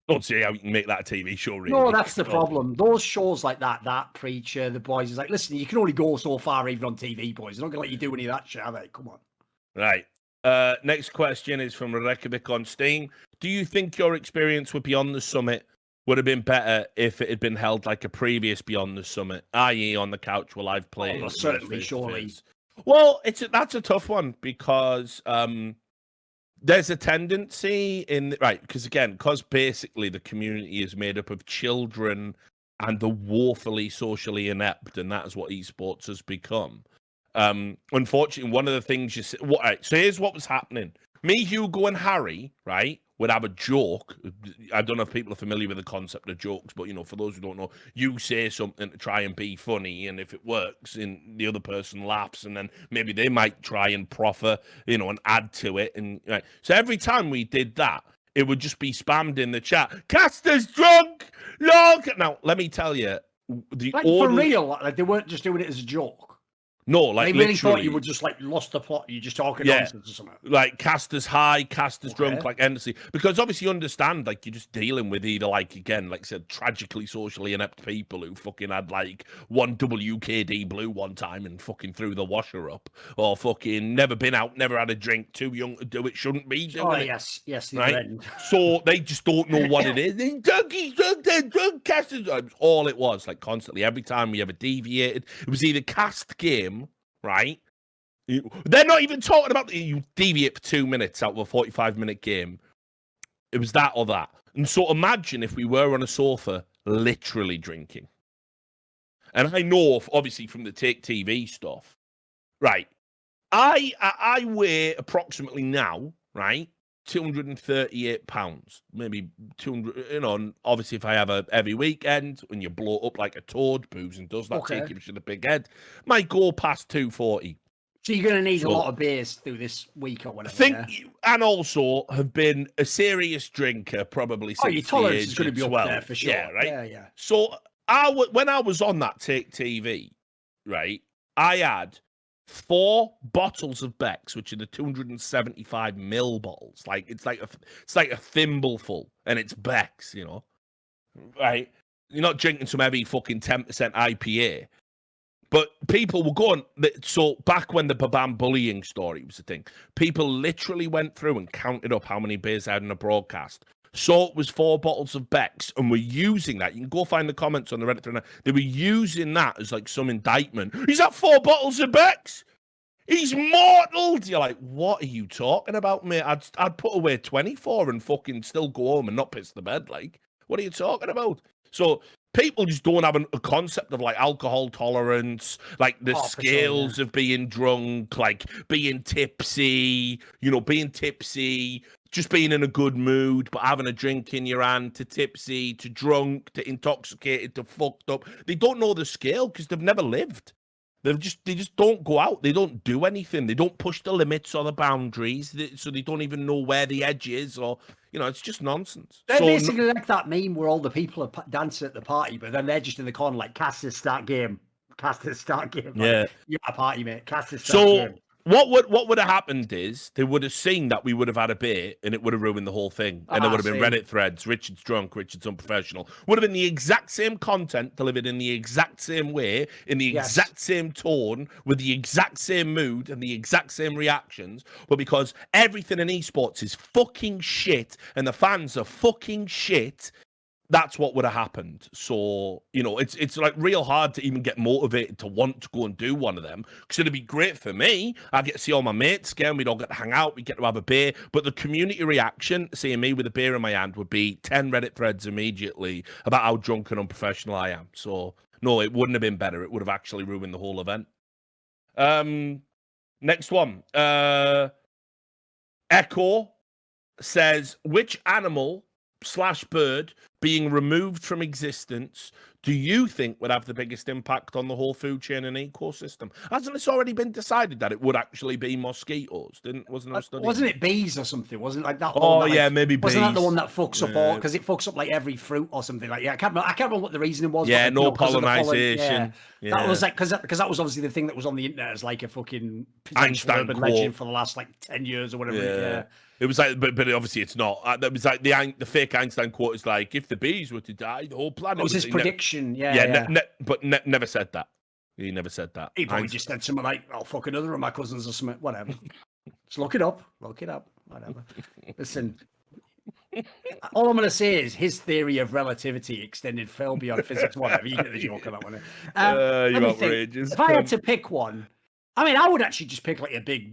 Don't see how you can make that a TV show, really. No, that's the problem. Those shows like that Preacher, The Boys, is like, listen, you can only go so far even on TV, boys. They're not going to let you do any of that shit, are they? Come on. Right. Next question is from Reykjavik on Steam. Do you think your experience with Beyond the Summit would have been better if it had been held like a previous Beyond the Summit, i.e. on the couch while I've played? Well, certainly, surely. Well, that's a tough one because there's a tendency because basically the community is made up of children and the woefully socially inept, and that is what esports has become. Unfortunately, one of the things so here's what was happening. Me, Hugo, and Harry, right, would have a joke. I don't know if people are familiar with the concept of jokes, but, for those who don't know, you say something to try and be funny, and if it works, and the other person laughs, and then maybe they might try and proffer, and add to it. And right. So every time we did that, it would just be spammed in the chat. Caster's drunk! Log! Now, let me tell you, for real, like they weren't just doing it as a joke. No, like they really thought you would just lost the plot. You just talking nonsense or something. Like Caster's high, Caster's drunk, like endlessly. Because obviously you understand, like you're just dealing with either again, like I said, tragically socially inept people who fucking had one WKD blue one time and fucking threw the washer up, or fucking never been out, never had a drink, too young to do it, shouldn't be doing it. Yes, right. So they just don't know what it is. He's drunk, they're drunk, Caster's drunk. All it was, constantly, every time we ever deviated, it was either cast game. Right? They're not even talking about you deviate for 2 minutes out of a 45-minute game. It was that or that. And so imagine if we were on a sofa literally drinking. And I know, obviously, from the Take TV stuff, right? I weigh approximately now, right? 238 pounds, maybe 200, obviously if I have a heavy weekend and you blow up like a toad, booze and does that, take you to the big head, might go past 240. So you're going to need a lot of beers through this week or whatever. And also have been a serious drinker probably since your tolerance is going to be up there for sure. Yeah, right? Yeah. So when I was on that Take TV, right, I had 4 bottles of Beck's, which are the 275ml bottles. It's like a thimbleful, and it's Beck's, right? You're not drinking some heavy fucking 10% IPA. But people were going. So back when the Babam bullying story was a thing, people literally went through and counted up how many beers I had in a broadcast. So it was 4 bottles of Beck's, and we're using that. You can go find the comments on the Reddit thread. They were using that as some indictment. He's had 4 bottles of Beck's. He's mortal. You're like, what are you talking about, mate? I'd put away 24 and fucking still go home and not piss the bed. What are you talking about? So people just don't have a concept of alcohol tolerance, the scales of being drunk, being tipsy, just being in a good mood, but having a drink in your hand, to tipsy, to drunk, to intoxicated, to fucked up. They don't know the scale because they've never lived. They just don't go out. They don't do anything. They don't push the limits or the boundaries, so they don't even know where the edge is, or it's just nonsense. They're basically like that meme where all the people are dancing at the party, but then they're just in the corner Casters start game. Yeah, you're at a party, mate. Casters start game. What would have happened is they would have seen that we would have had a beer and it would have ruined the whole thing. And there would have been Reddit threads, Richard's drunk, Richard's unprofessional. Would have been the exact same content delivered in the exact same way, in the exact same tone, with the exact same mood and the exact same reactions. But because everything in esports is fucking shit and the fans are fucking shit, that's what would have happened. So, it's real hard to even get motivated to want to go and do one of them, because it'd be great for me. I get to see all my mates again. We'd all get to hang out. We get to have a beer. But the community reaction, seeing me with a beer in my hand, would be 10 Reddit threads immediately about how drunk and unprofessional I am. So, no, it wouldn't have been better. It would have actually ruined the whole event. Next one. Echo says, which animal / bird being removed from existence do you think would have the biggest impact on the whole food chain and ecosystem? Hasn't it already been decided that it would actually be mosquitoes? Wasn't it bees or something? Wasn't that? Oh yeah, maybe bees. Wasn't that the one that fucks up all, because it fucks up every fruit or something I can't remember what the reasoning was. Yeah, no pollinization. Yeah. That was because that was obviously the thing that was on the internet as a fucking Einstein urban legend for the last 10 years or whatever. It was like, but obviously it's not. That was like the fake Einstein quote is like, if the bees were to die, the whole planet. That was his prediction. But never said that. He never said that. He probably just said something like, "I'll fuck another of my cousins or something." Whatever. Just look it up. Whatever. Listen. All I'm going to say is his theory of relativity extended fell beyond physics. Whatever. You get the joke on that one. You outrageous. If I had to pick one, I mean, I would actually just pick like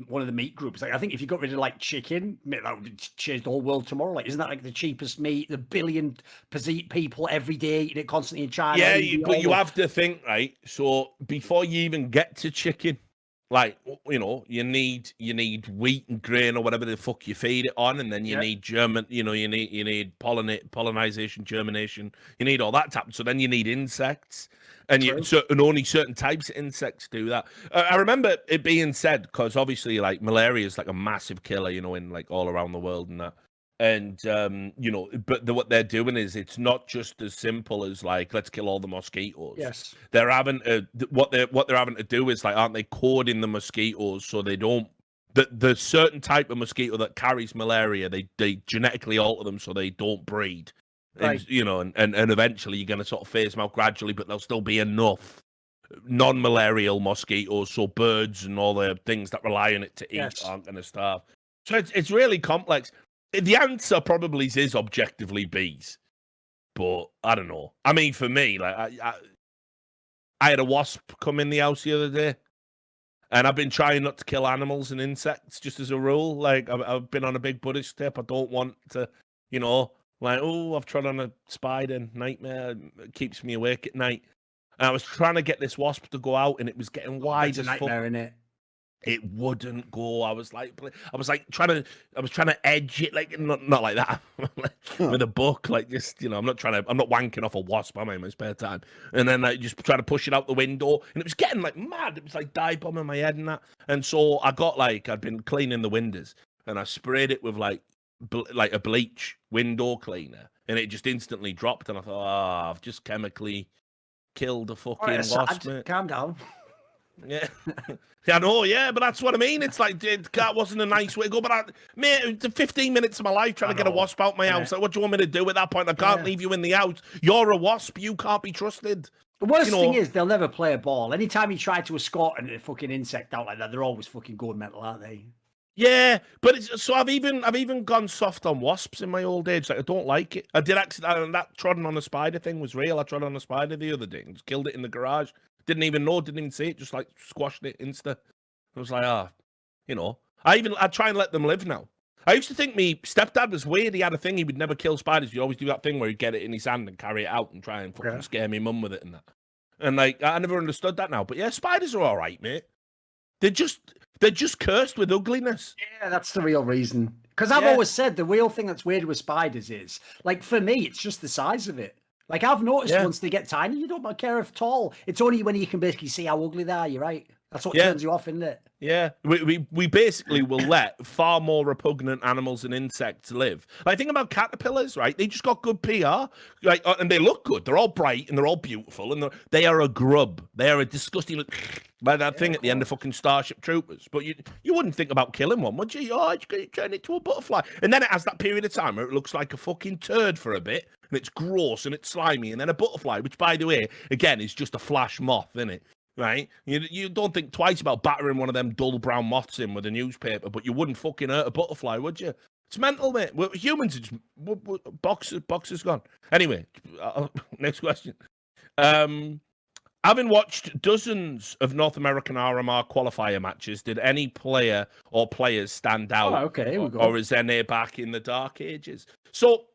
one of the meat groups. Like, I think if you got rid of like chicken, that would change the whole world tomorrow. Like, isn't that like the cheapest meat? The billion people every day eating it constantly in China. Yeah, but you have to think, right? So before you even get to chicken, like, you know, you need wheat and grain or whatever the fuck you feed it on, and then you need you need pollination, germination, you need all that type. So then you need insects, and only certain types of insects do that. I remember it being said, because obviously like malaria is like a massive killer, you know, in like all around the world and that. And you know, but what they're doing is it's not just as simple as like let's kill all the mosquitoes. Yes, they're having what they're having to do is like, aren't they coding the mosquitoes so they don't the certain type of mosquito that carries malaria, they genetically alter them so they don't breed. Right. And, you know, and eventually you're going to sort of phase them out gradually, but there'll still be enough non-malarial mosquitoes, so birds and all the things that rely on it to eat aren't going to starve. So it's really complex. The answer probably is objectively bees, but I don't know. I mean, for me, like I had a wasp come in the house the other day, and I've been trying not to kill animals and insects just as a rule. Like I've been on a big Buddhist tip. I don't want to, you know, like, oh, I've trod on a spider, nightmare. It keeps me awake at night. And I was trying to get this wasp to go out, and it was getting wide as fuck. Nightmare, innit? It wouldn't go. I was trying to edge it, like not like that, with a book, like just, you know, I'm not wanking off a wasp, am I, in my spare time? And then I just try to push it out the window, and it was getting like mad. It was like dive bombing my head and that. And so I got like, I'd been cleaning the windows, and I sprayed it with like a bleach window cleaner, and it just instantly dropped. And I thought, I've just chemically killed a fucking wasp. Mate. Calm down. Yeah, I know. Yeah, but that's what I mean. It's like that wasn't a nice way to go. But mate, it's 15 minutes of my life trying to get a wasp out my house. Like, what do you want me to do at that point? I can't leave you in the house. You're a wasp. You can't be trusted. The worst thing is they'll never play a ball. Anytime you try to escort a fucking insect out like that, they're always fucking going mental, aren't they? Yeah, but so I've even gone soft on wasps in my old age. Like, I don't like it. I did actually, that trodding on a spider thing was real. I trod on a spider the other day and just killed it in the garage. Didn't even see it, just like squashed it insta. I was like, you know. I try and let them live now. I used to think me stepdad was weird. He had a thing, he would never kill spiders. He'd always do that thing where he'd get it in his hand and carry it out and try and fucking scare me mum with it and that. And like, I never understood that now. But yeah, spiders are all right, mate. They're just cursed with ugliness. Yeah, that's the real reason. Because I've always said the real thing that's weird with spiders is, like, for me, it's just the size of it. Like, I've noticed once they get tiny, you don't care if tall. It's only when you can basically see how ugly they are, you're right. That's what turns you off, isn't it? Yeah, we basically will let far more repugnant animals and insects live. Like, think about caterpillars, right? They just got good PR, like, and they look good. They're all bright and they're all beautiful, and they are a grub. They are a disgusting, like that thing at the end of fucking Starship Troopers. But you wouldn't think about killing one, would you? Oh, you turn it to a butterfly, and then it has that period of time where it looks like a fucking turd for a bit, and it's gross and it's slimy, and then a butterfly, which, by the way, again, is just a flash moth, isn't it? Right? You don't think twice about battering one of them dull brown moths in with a newspaper, but you wouldn't fucking hurt a butterfly, would you? It's mental, mate. Humans, boxers gone. Anyway, next question. Having watched dozens of North American RMR qualifier matches, did any player or players stand out? Oh, okay, or is NA back in the dark ages? So,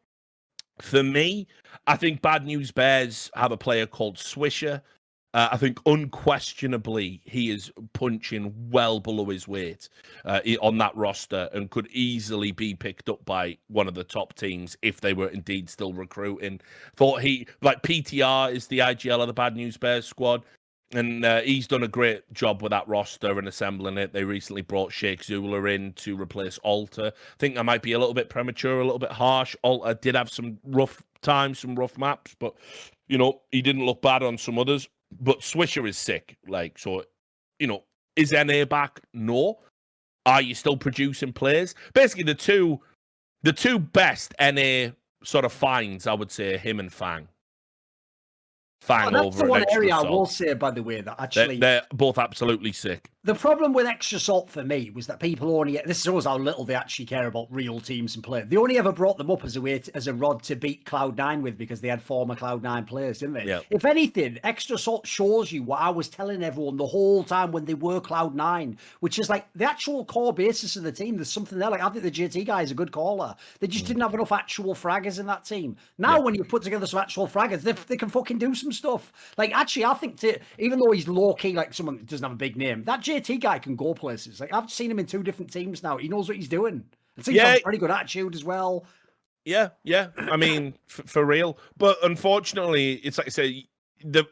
for me, I think Bad News Bears have a player called Swisher. I think unquestionably he is punching well below his weight on that roster and could easily be picked up by one of the top teams if they were indeed still recruiting. Thought PTR is the IGL of the Bad News Bears squad, and he's done a great job with that roster and assembling it. They recently brought Sheikh Zula in to replace Alter. I think that might be a little bit premature, a little bit harsh. Alter did have some rough times, some rough maps, but, you know, he didn't look bad on some others. But Swisher is sick. Like, so, you know, is NA back? No. are you still producing players? Basically, the two best NA sort of finds, I would say, him and Fang. Fang that's over the at one Extra area Salt. I will say, by the way, that actually they're both absolutely sick. the problem with Extra Salt for me was that people only, this shows how little they actually care about real teams and players. They only ever brought them up as a way as a rod to beat Cloud9 with, because they had former Cloud9 players, didn't they? Yeah. If anything, Extra Salt shows you what I was telling everyone the whole time when they were Cloud9, which is like the actual core basis of the team. There's something there. Like, I think the JT guy is a good caller. They just didn't have enough actual fraggers in that team. Now, when you put together some actual fraggers, they can fucking do some stuff. Like, actually, I think even though he's low key, like someone that doesn't have a big name, that JT guy can go places. Like, I've seen him in 2 different teams now. He knows what he's doing. I think he's got a very good attitude as well. Yeah. I mean, for real. But unfortunately, it's like I say, the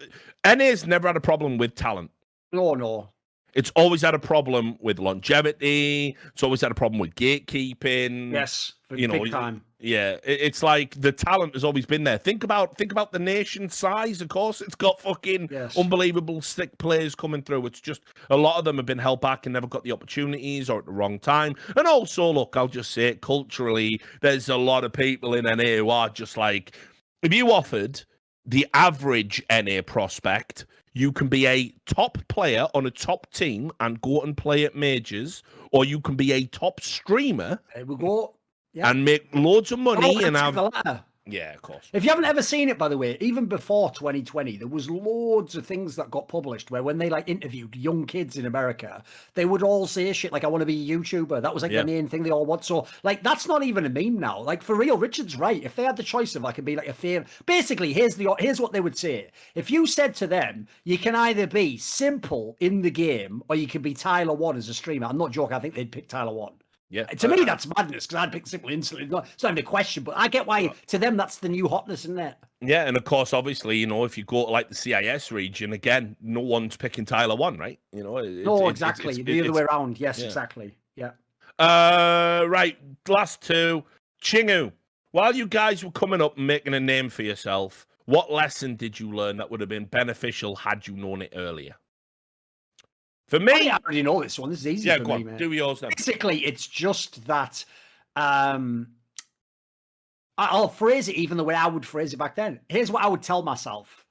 NA's never had a problem with talent. No. It's always had a problem with longevity. It's always had a problem with gatekeeping. Yes, big time. Yeah, it's like the talent has always been there. Think about the nation size. Of course, it's got fucking unbelievable sick players coming through. It's just a lot of them have been held back and never got the opportunities or at the wrong time. And also, look, I'll just say it, culturally, there's a lot of people in NA who are just like, if you offered the average NA prospect, you can be a top player on a top team and go and play at majors, or you can be a top streamer. There we go. Yeah. And make loads of money and have. Yeah, of course. If you haven't ever seen it, by the way, even before 2020, there was loads of things that got published where when they like interviewed young kids in America, they would all say shit like, I want to be a YouTuber. That was like the main thing they all want. So like, that's not even a meme now. Like, for real, Richard's right. If they had the choice of, I could be like a fair, basically, here's what they would say. If you said to them, you can either be simple in the game or you can be Tyler 1 as a streamer. I'm not joking. I think they'd pick Tyler 1. Yeah. To me, that's madness, because I'd pick simple instantly. It's not even a question, but I get why to them that's the new hotness, isn't it? Yeah, and of course, obviously, you know, if you go to like the CIS region, again, no one's picking Tyler 1, right? You know, exactly. The other way around. Yes, exactly. Yeah. Right. Last two. Chingu, while you guys were coming up and making a name for yourself, what lesson did you learn that would have been beneficial had you known it earlier? For me, I already know this one. This is easy for me, man. Do yours then. Basically, it's just that I'll phrase it even the way I would phrase it back then. Here's what I would tell myself.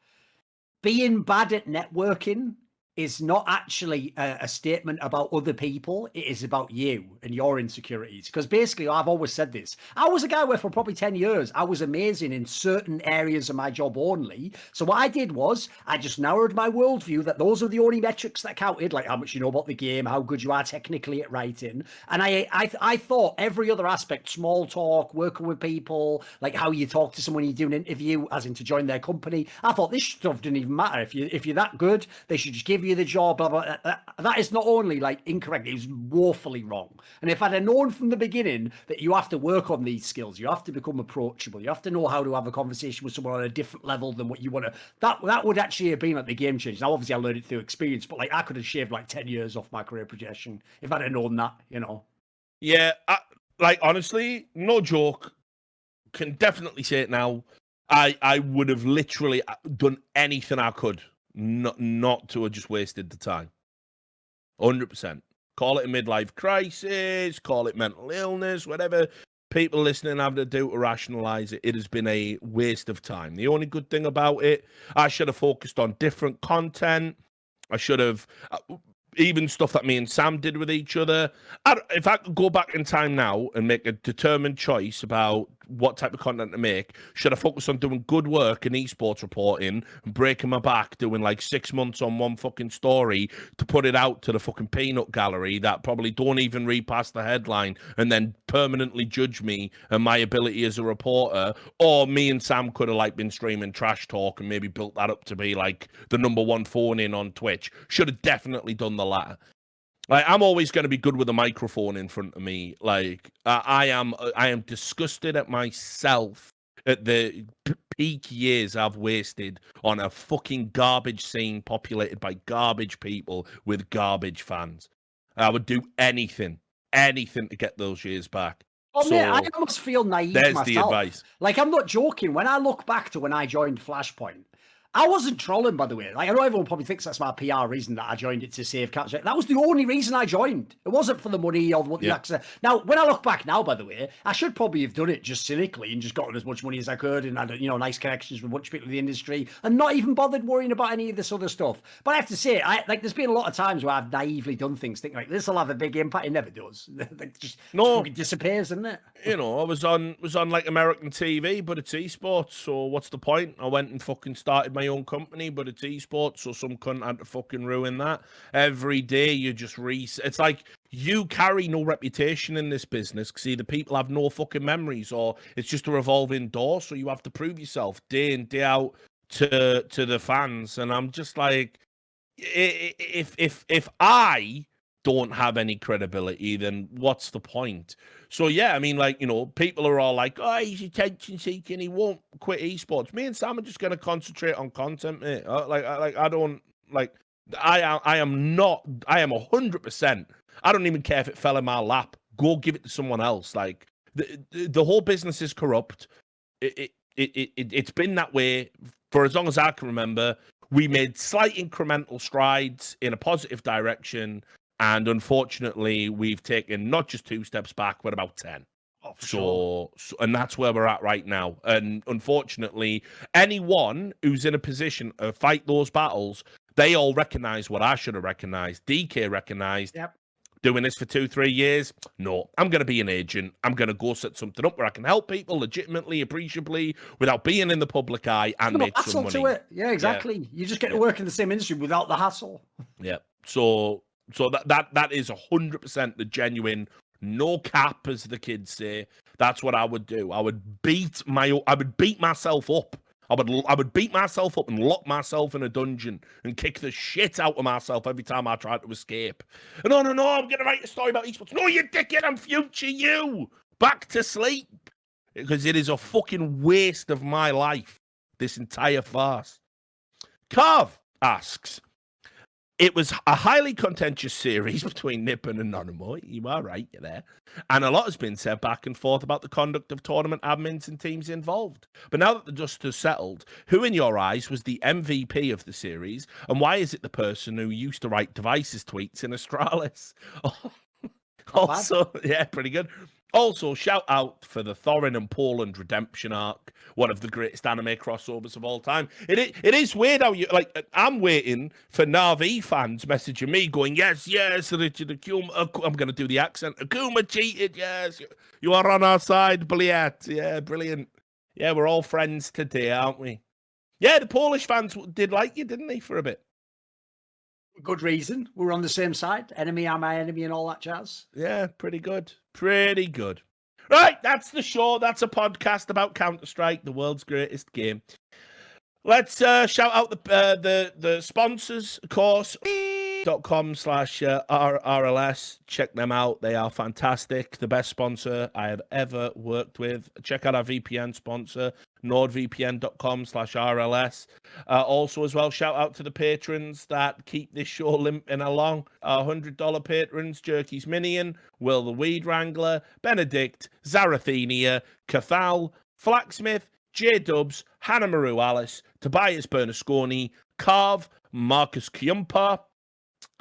Being bad at networking is not actually a statement about other people. It is about you and your insecurities. Because basically, I've always said this. I was a guy where for probably 10 years, I was amazing in certain areas of my job only. So what I did was I just narrowed my worldview that those are the only metrics that counted, like how much you know about the game, how good you are technically at writing. And I thought every other aspect, small talk, working with people, like how you talk to someone you do an interview, as in to join their company. I thought this stuff didn't even matter. If you're that good, they should just give you the job, blah, blah, blah. That is not only like incorrect, it was woefully wrong. And if I'd have known from the beginning that you have to work on these skills, you have to become approachable, you have to know how to have a conversation with someone on a different level than what you want to, that would actually have been like the game change. Now, obviously I learned it through experience, but like I could have shaved like 10 years off my career projection if I'd have known that, you know. Yeah, like honestly, no joke, can definitely say it now. I would have literally done anything I could not to have just wasted the time. 100%. Call it a midlife crisis, call it mental illness, whatever people listening have to do to rationalize it. It has been a waste of time. The only good thing about it, I should have focused on different content. I should have, even stuff that me and Sam did with each other. If I could go back in time now and make a determined choice about what type of content to make, should I focus on doing good work in esports reporting and breaking my back doing like 6 months on one fucking story to put it out to the fucking peanut gallery that probably don't even read past the headline and then permanently judge me and my ability as a reporter? Or me and Sam could have like been streaming trash talk and maybe built that up to be like the #1 phone in on Twitch. Should have definitely done the latter. Like, I'm always going to be good with a microphone in front of me. Like, I am disgusted at myself at the peak years I've wasted on a fucking garbage scene populated by garbage people with garbage fans. I would do anything to get those years back. Oh, so, man, I almost feel naive there's myself. The advice. Like, I'm not joking. When I look back to when I joined Flashpoint, I wasn't trolling, by the way. Like, I know everyone probably thinks that's my PR reason that I joined it to save Counterstrike. That was the only reason I joined. It wasn't for the money or what the access. Now, when I look back now, by the way, I should probably have done it just cynically and just gotten as much money as I could and had, nice connections with a bunch of people in the industry and not even bothered worrying about any of this other stuff. But I have to say, there's been a lot of times where I've naively done things, thinking like this will have a big impact. It never does. It just fucking disappears, doesn't it? I was on like American TV, but it's esports. So what's the point? I went and fucking started my own company, but it's esports, so some cunt had to fucking ruin that. Every day you just it's like you carry no reputation in this business because either people have no fucking memories or it's just a revolving door, so you have to prove yourself day in, day out to the fans. And I'm just like, if I don't have any credibility, then what's the point? So yeah, I mean, like, people are all like, oh, he's attention seeking, he won't quit esports. Me and Sam are just going to concentrate on content, mate. I don't like, I am 100%. I don't even care if it fell in my lap. Go give it to someone else. Like the whole business is corrupt. It's been that way for as long as I can remember. We made slight incremental strides in a positive direction. And unfortunately, we've taken not just 2 steps back, but about 10. Oh, for sure. So, and that's where we're at right now. And unfortunately, anyone who's in a position to fight those battles, they all recognize what I should have recognized. DK recognized. Yep. Doing this for 2-3 years. No, I'm going to be an agent. I'm going to go set something up where I can help people legitimately, appreciably, without being in the public eye and make some money. To it. Yeah, exactly. Yeah. You just get to work in the same industry without the hassle. Yeah. So that is 100% the genuine, no cap, as the kids say. That's what I would do. I would beat myself up. I would beat myself up and lock myself in a dungeon and kick the shit out of myself every time I tried to escape. And no, I'm going to write a story about esports. No, you dickhead, I'm future you. Back to sleep. Because it is a fucking waste of my life, this entire farce. Carv asks, it was a highly contentious series between Nippon and Nonamo. You are right, you're there. And a lot has been said back and forth about the conduct of tournament admins and teams involved. But now that the dust has settled, who in your eyes was the MVP of the series? And why is it the person who used to write Devices tweets in Astralis? Also, yeah, pretty good. Also, shout out for the Thorin and Poland redemption arc, one of the greatest anime crossovers of all time. It is weird how I'm waiting for Na'Vi fans messaging me going, yes, Richard Akuma. I'm going to do the accent. Akuma cheated, yes. You are on our side, Bliat. Yeah, brilliant. Yeah, we're all friends today, aren't we? Yeah, the Polish fans did like you, didn't they, for a bit? Good reason. We're on the same side. Enemy are my enemy and all that jazz. Yeah, pretty good. Pretty good. Right, that's the show. That's a podcast about Counterstrike, the world's greatest game. Let's shout out the sponsors, of course. .com/RLS. Check them out. They are fantastic. The best sponsor I have ever worked with. Check out our VPN sponsor, nordvpn.com/RLS. Also, as well, shout out to the patrons that keep this show limping along. Our $100 patrons: Jerky's Minion, Will the Weed Wrangler, Benedict, Zarathenia, Cathal, Flacksmith, J-Dubs, Hannah Maru Alice, Tobias Bernasconi, Carv, Marcus Kyumpa,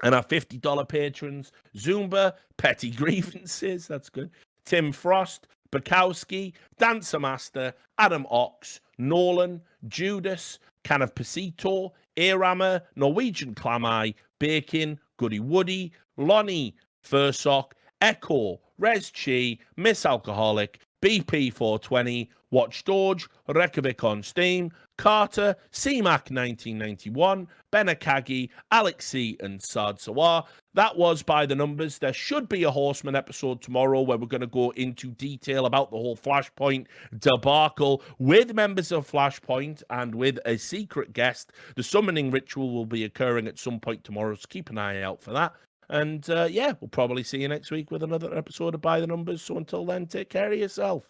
and our $50 patrons: Zumba, Petty Grievances, that's good, Tim Frost, Bukowski, Dancer Master, Adam Ox, Nolan, Judas, Can of Pasito, Airhammer, Norwegian Clamai, Bacon, Goody Woody, Lonnie, Fursock, Echo, Rez Chi, Miss Alcoholic, BP420, Watch Doge, Reykjavik on Steam, Carter, CMAC 1991, Benakagi, Alexi, and Sad Sawar. That was By the Numbers. There should be a Horseman episode tomorrow where we're going to go into detail about the whole Flashpoint debacle with members of Flashpoint and with a secret guest. The summoning ritual will be occurring at some point tomorrow, so keep an eye out for that. And yeah, we'll probably see you next week with another episode of By the Numbers. So until then, take care of yourself.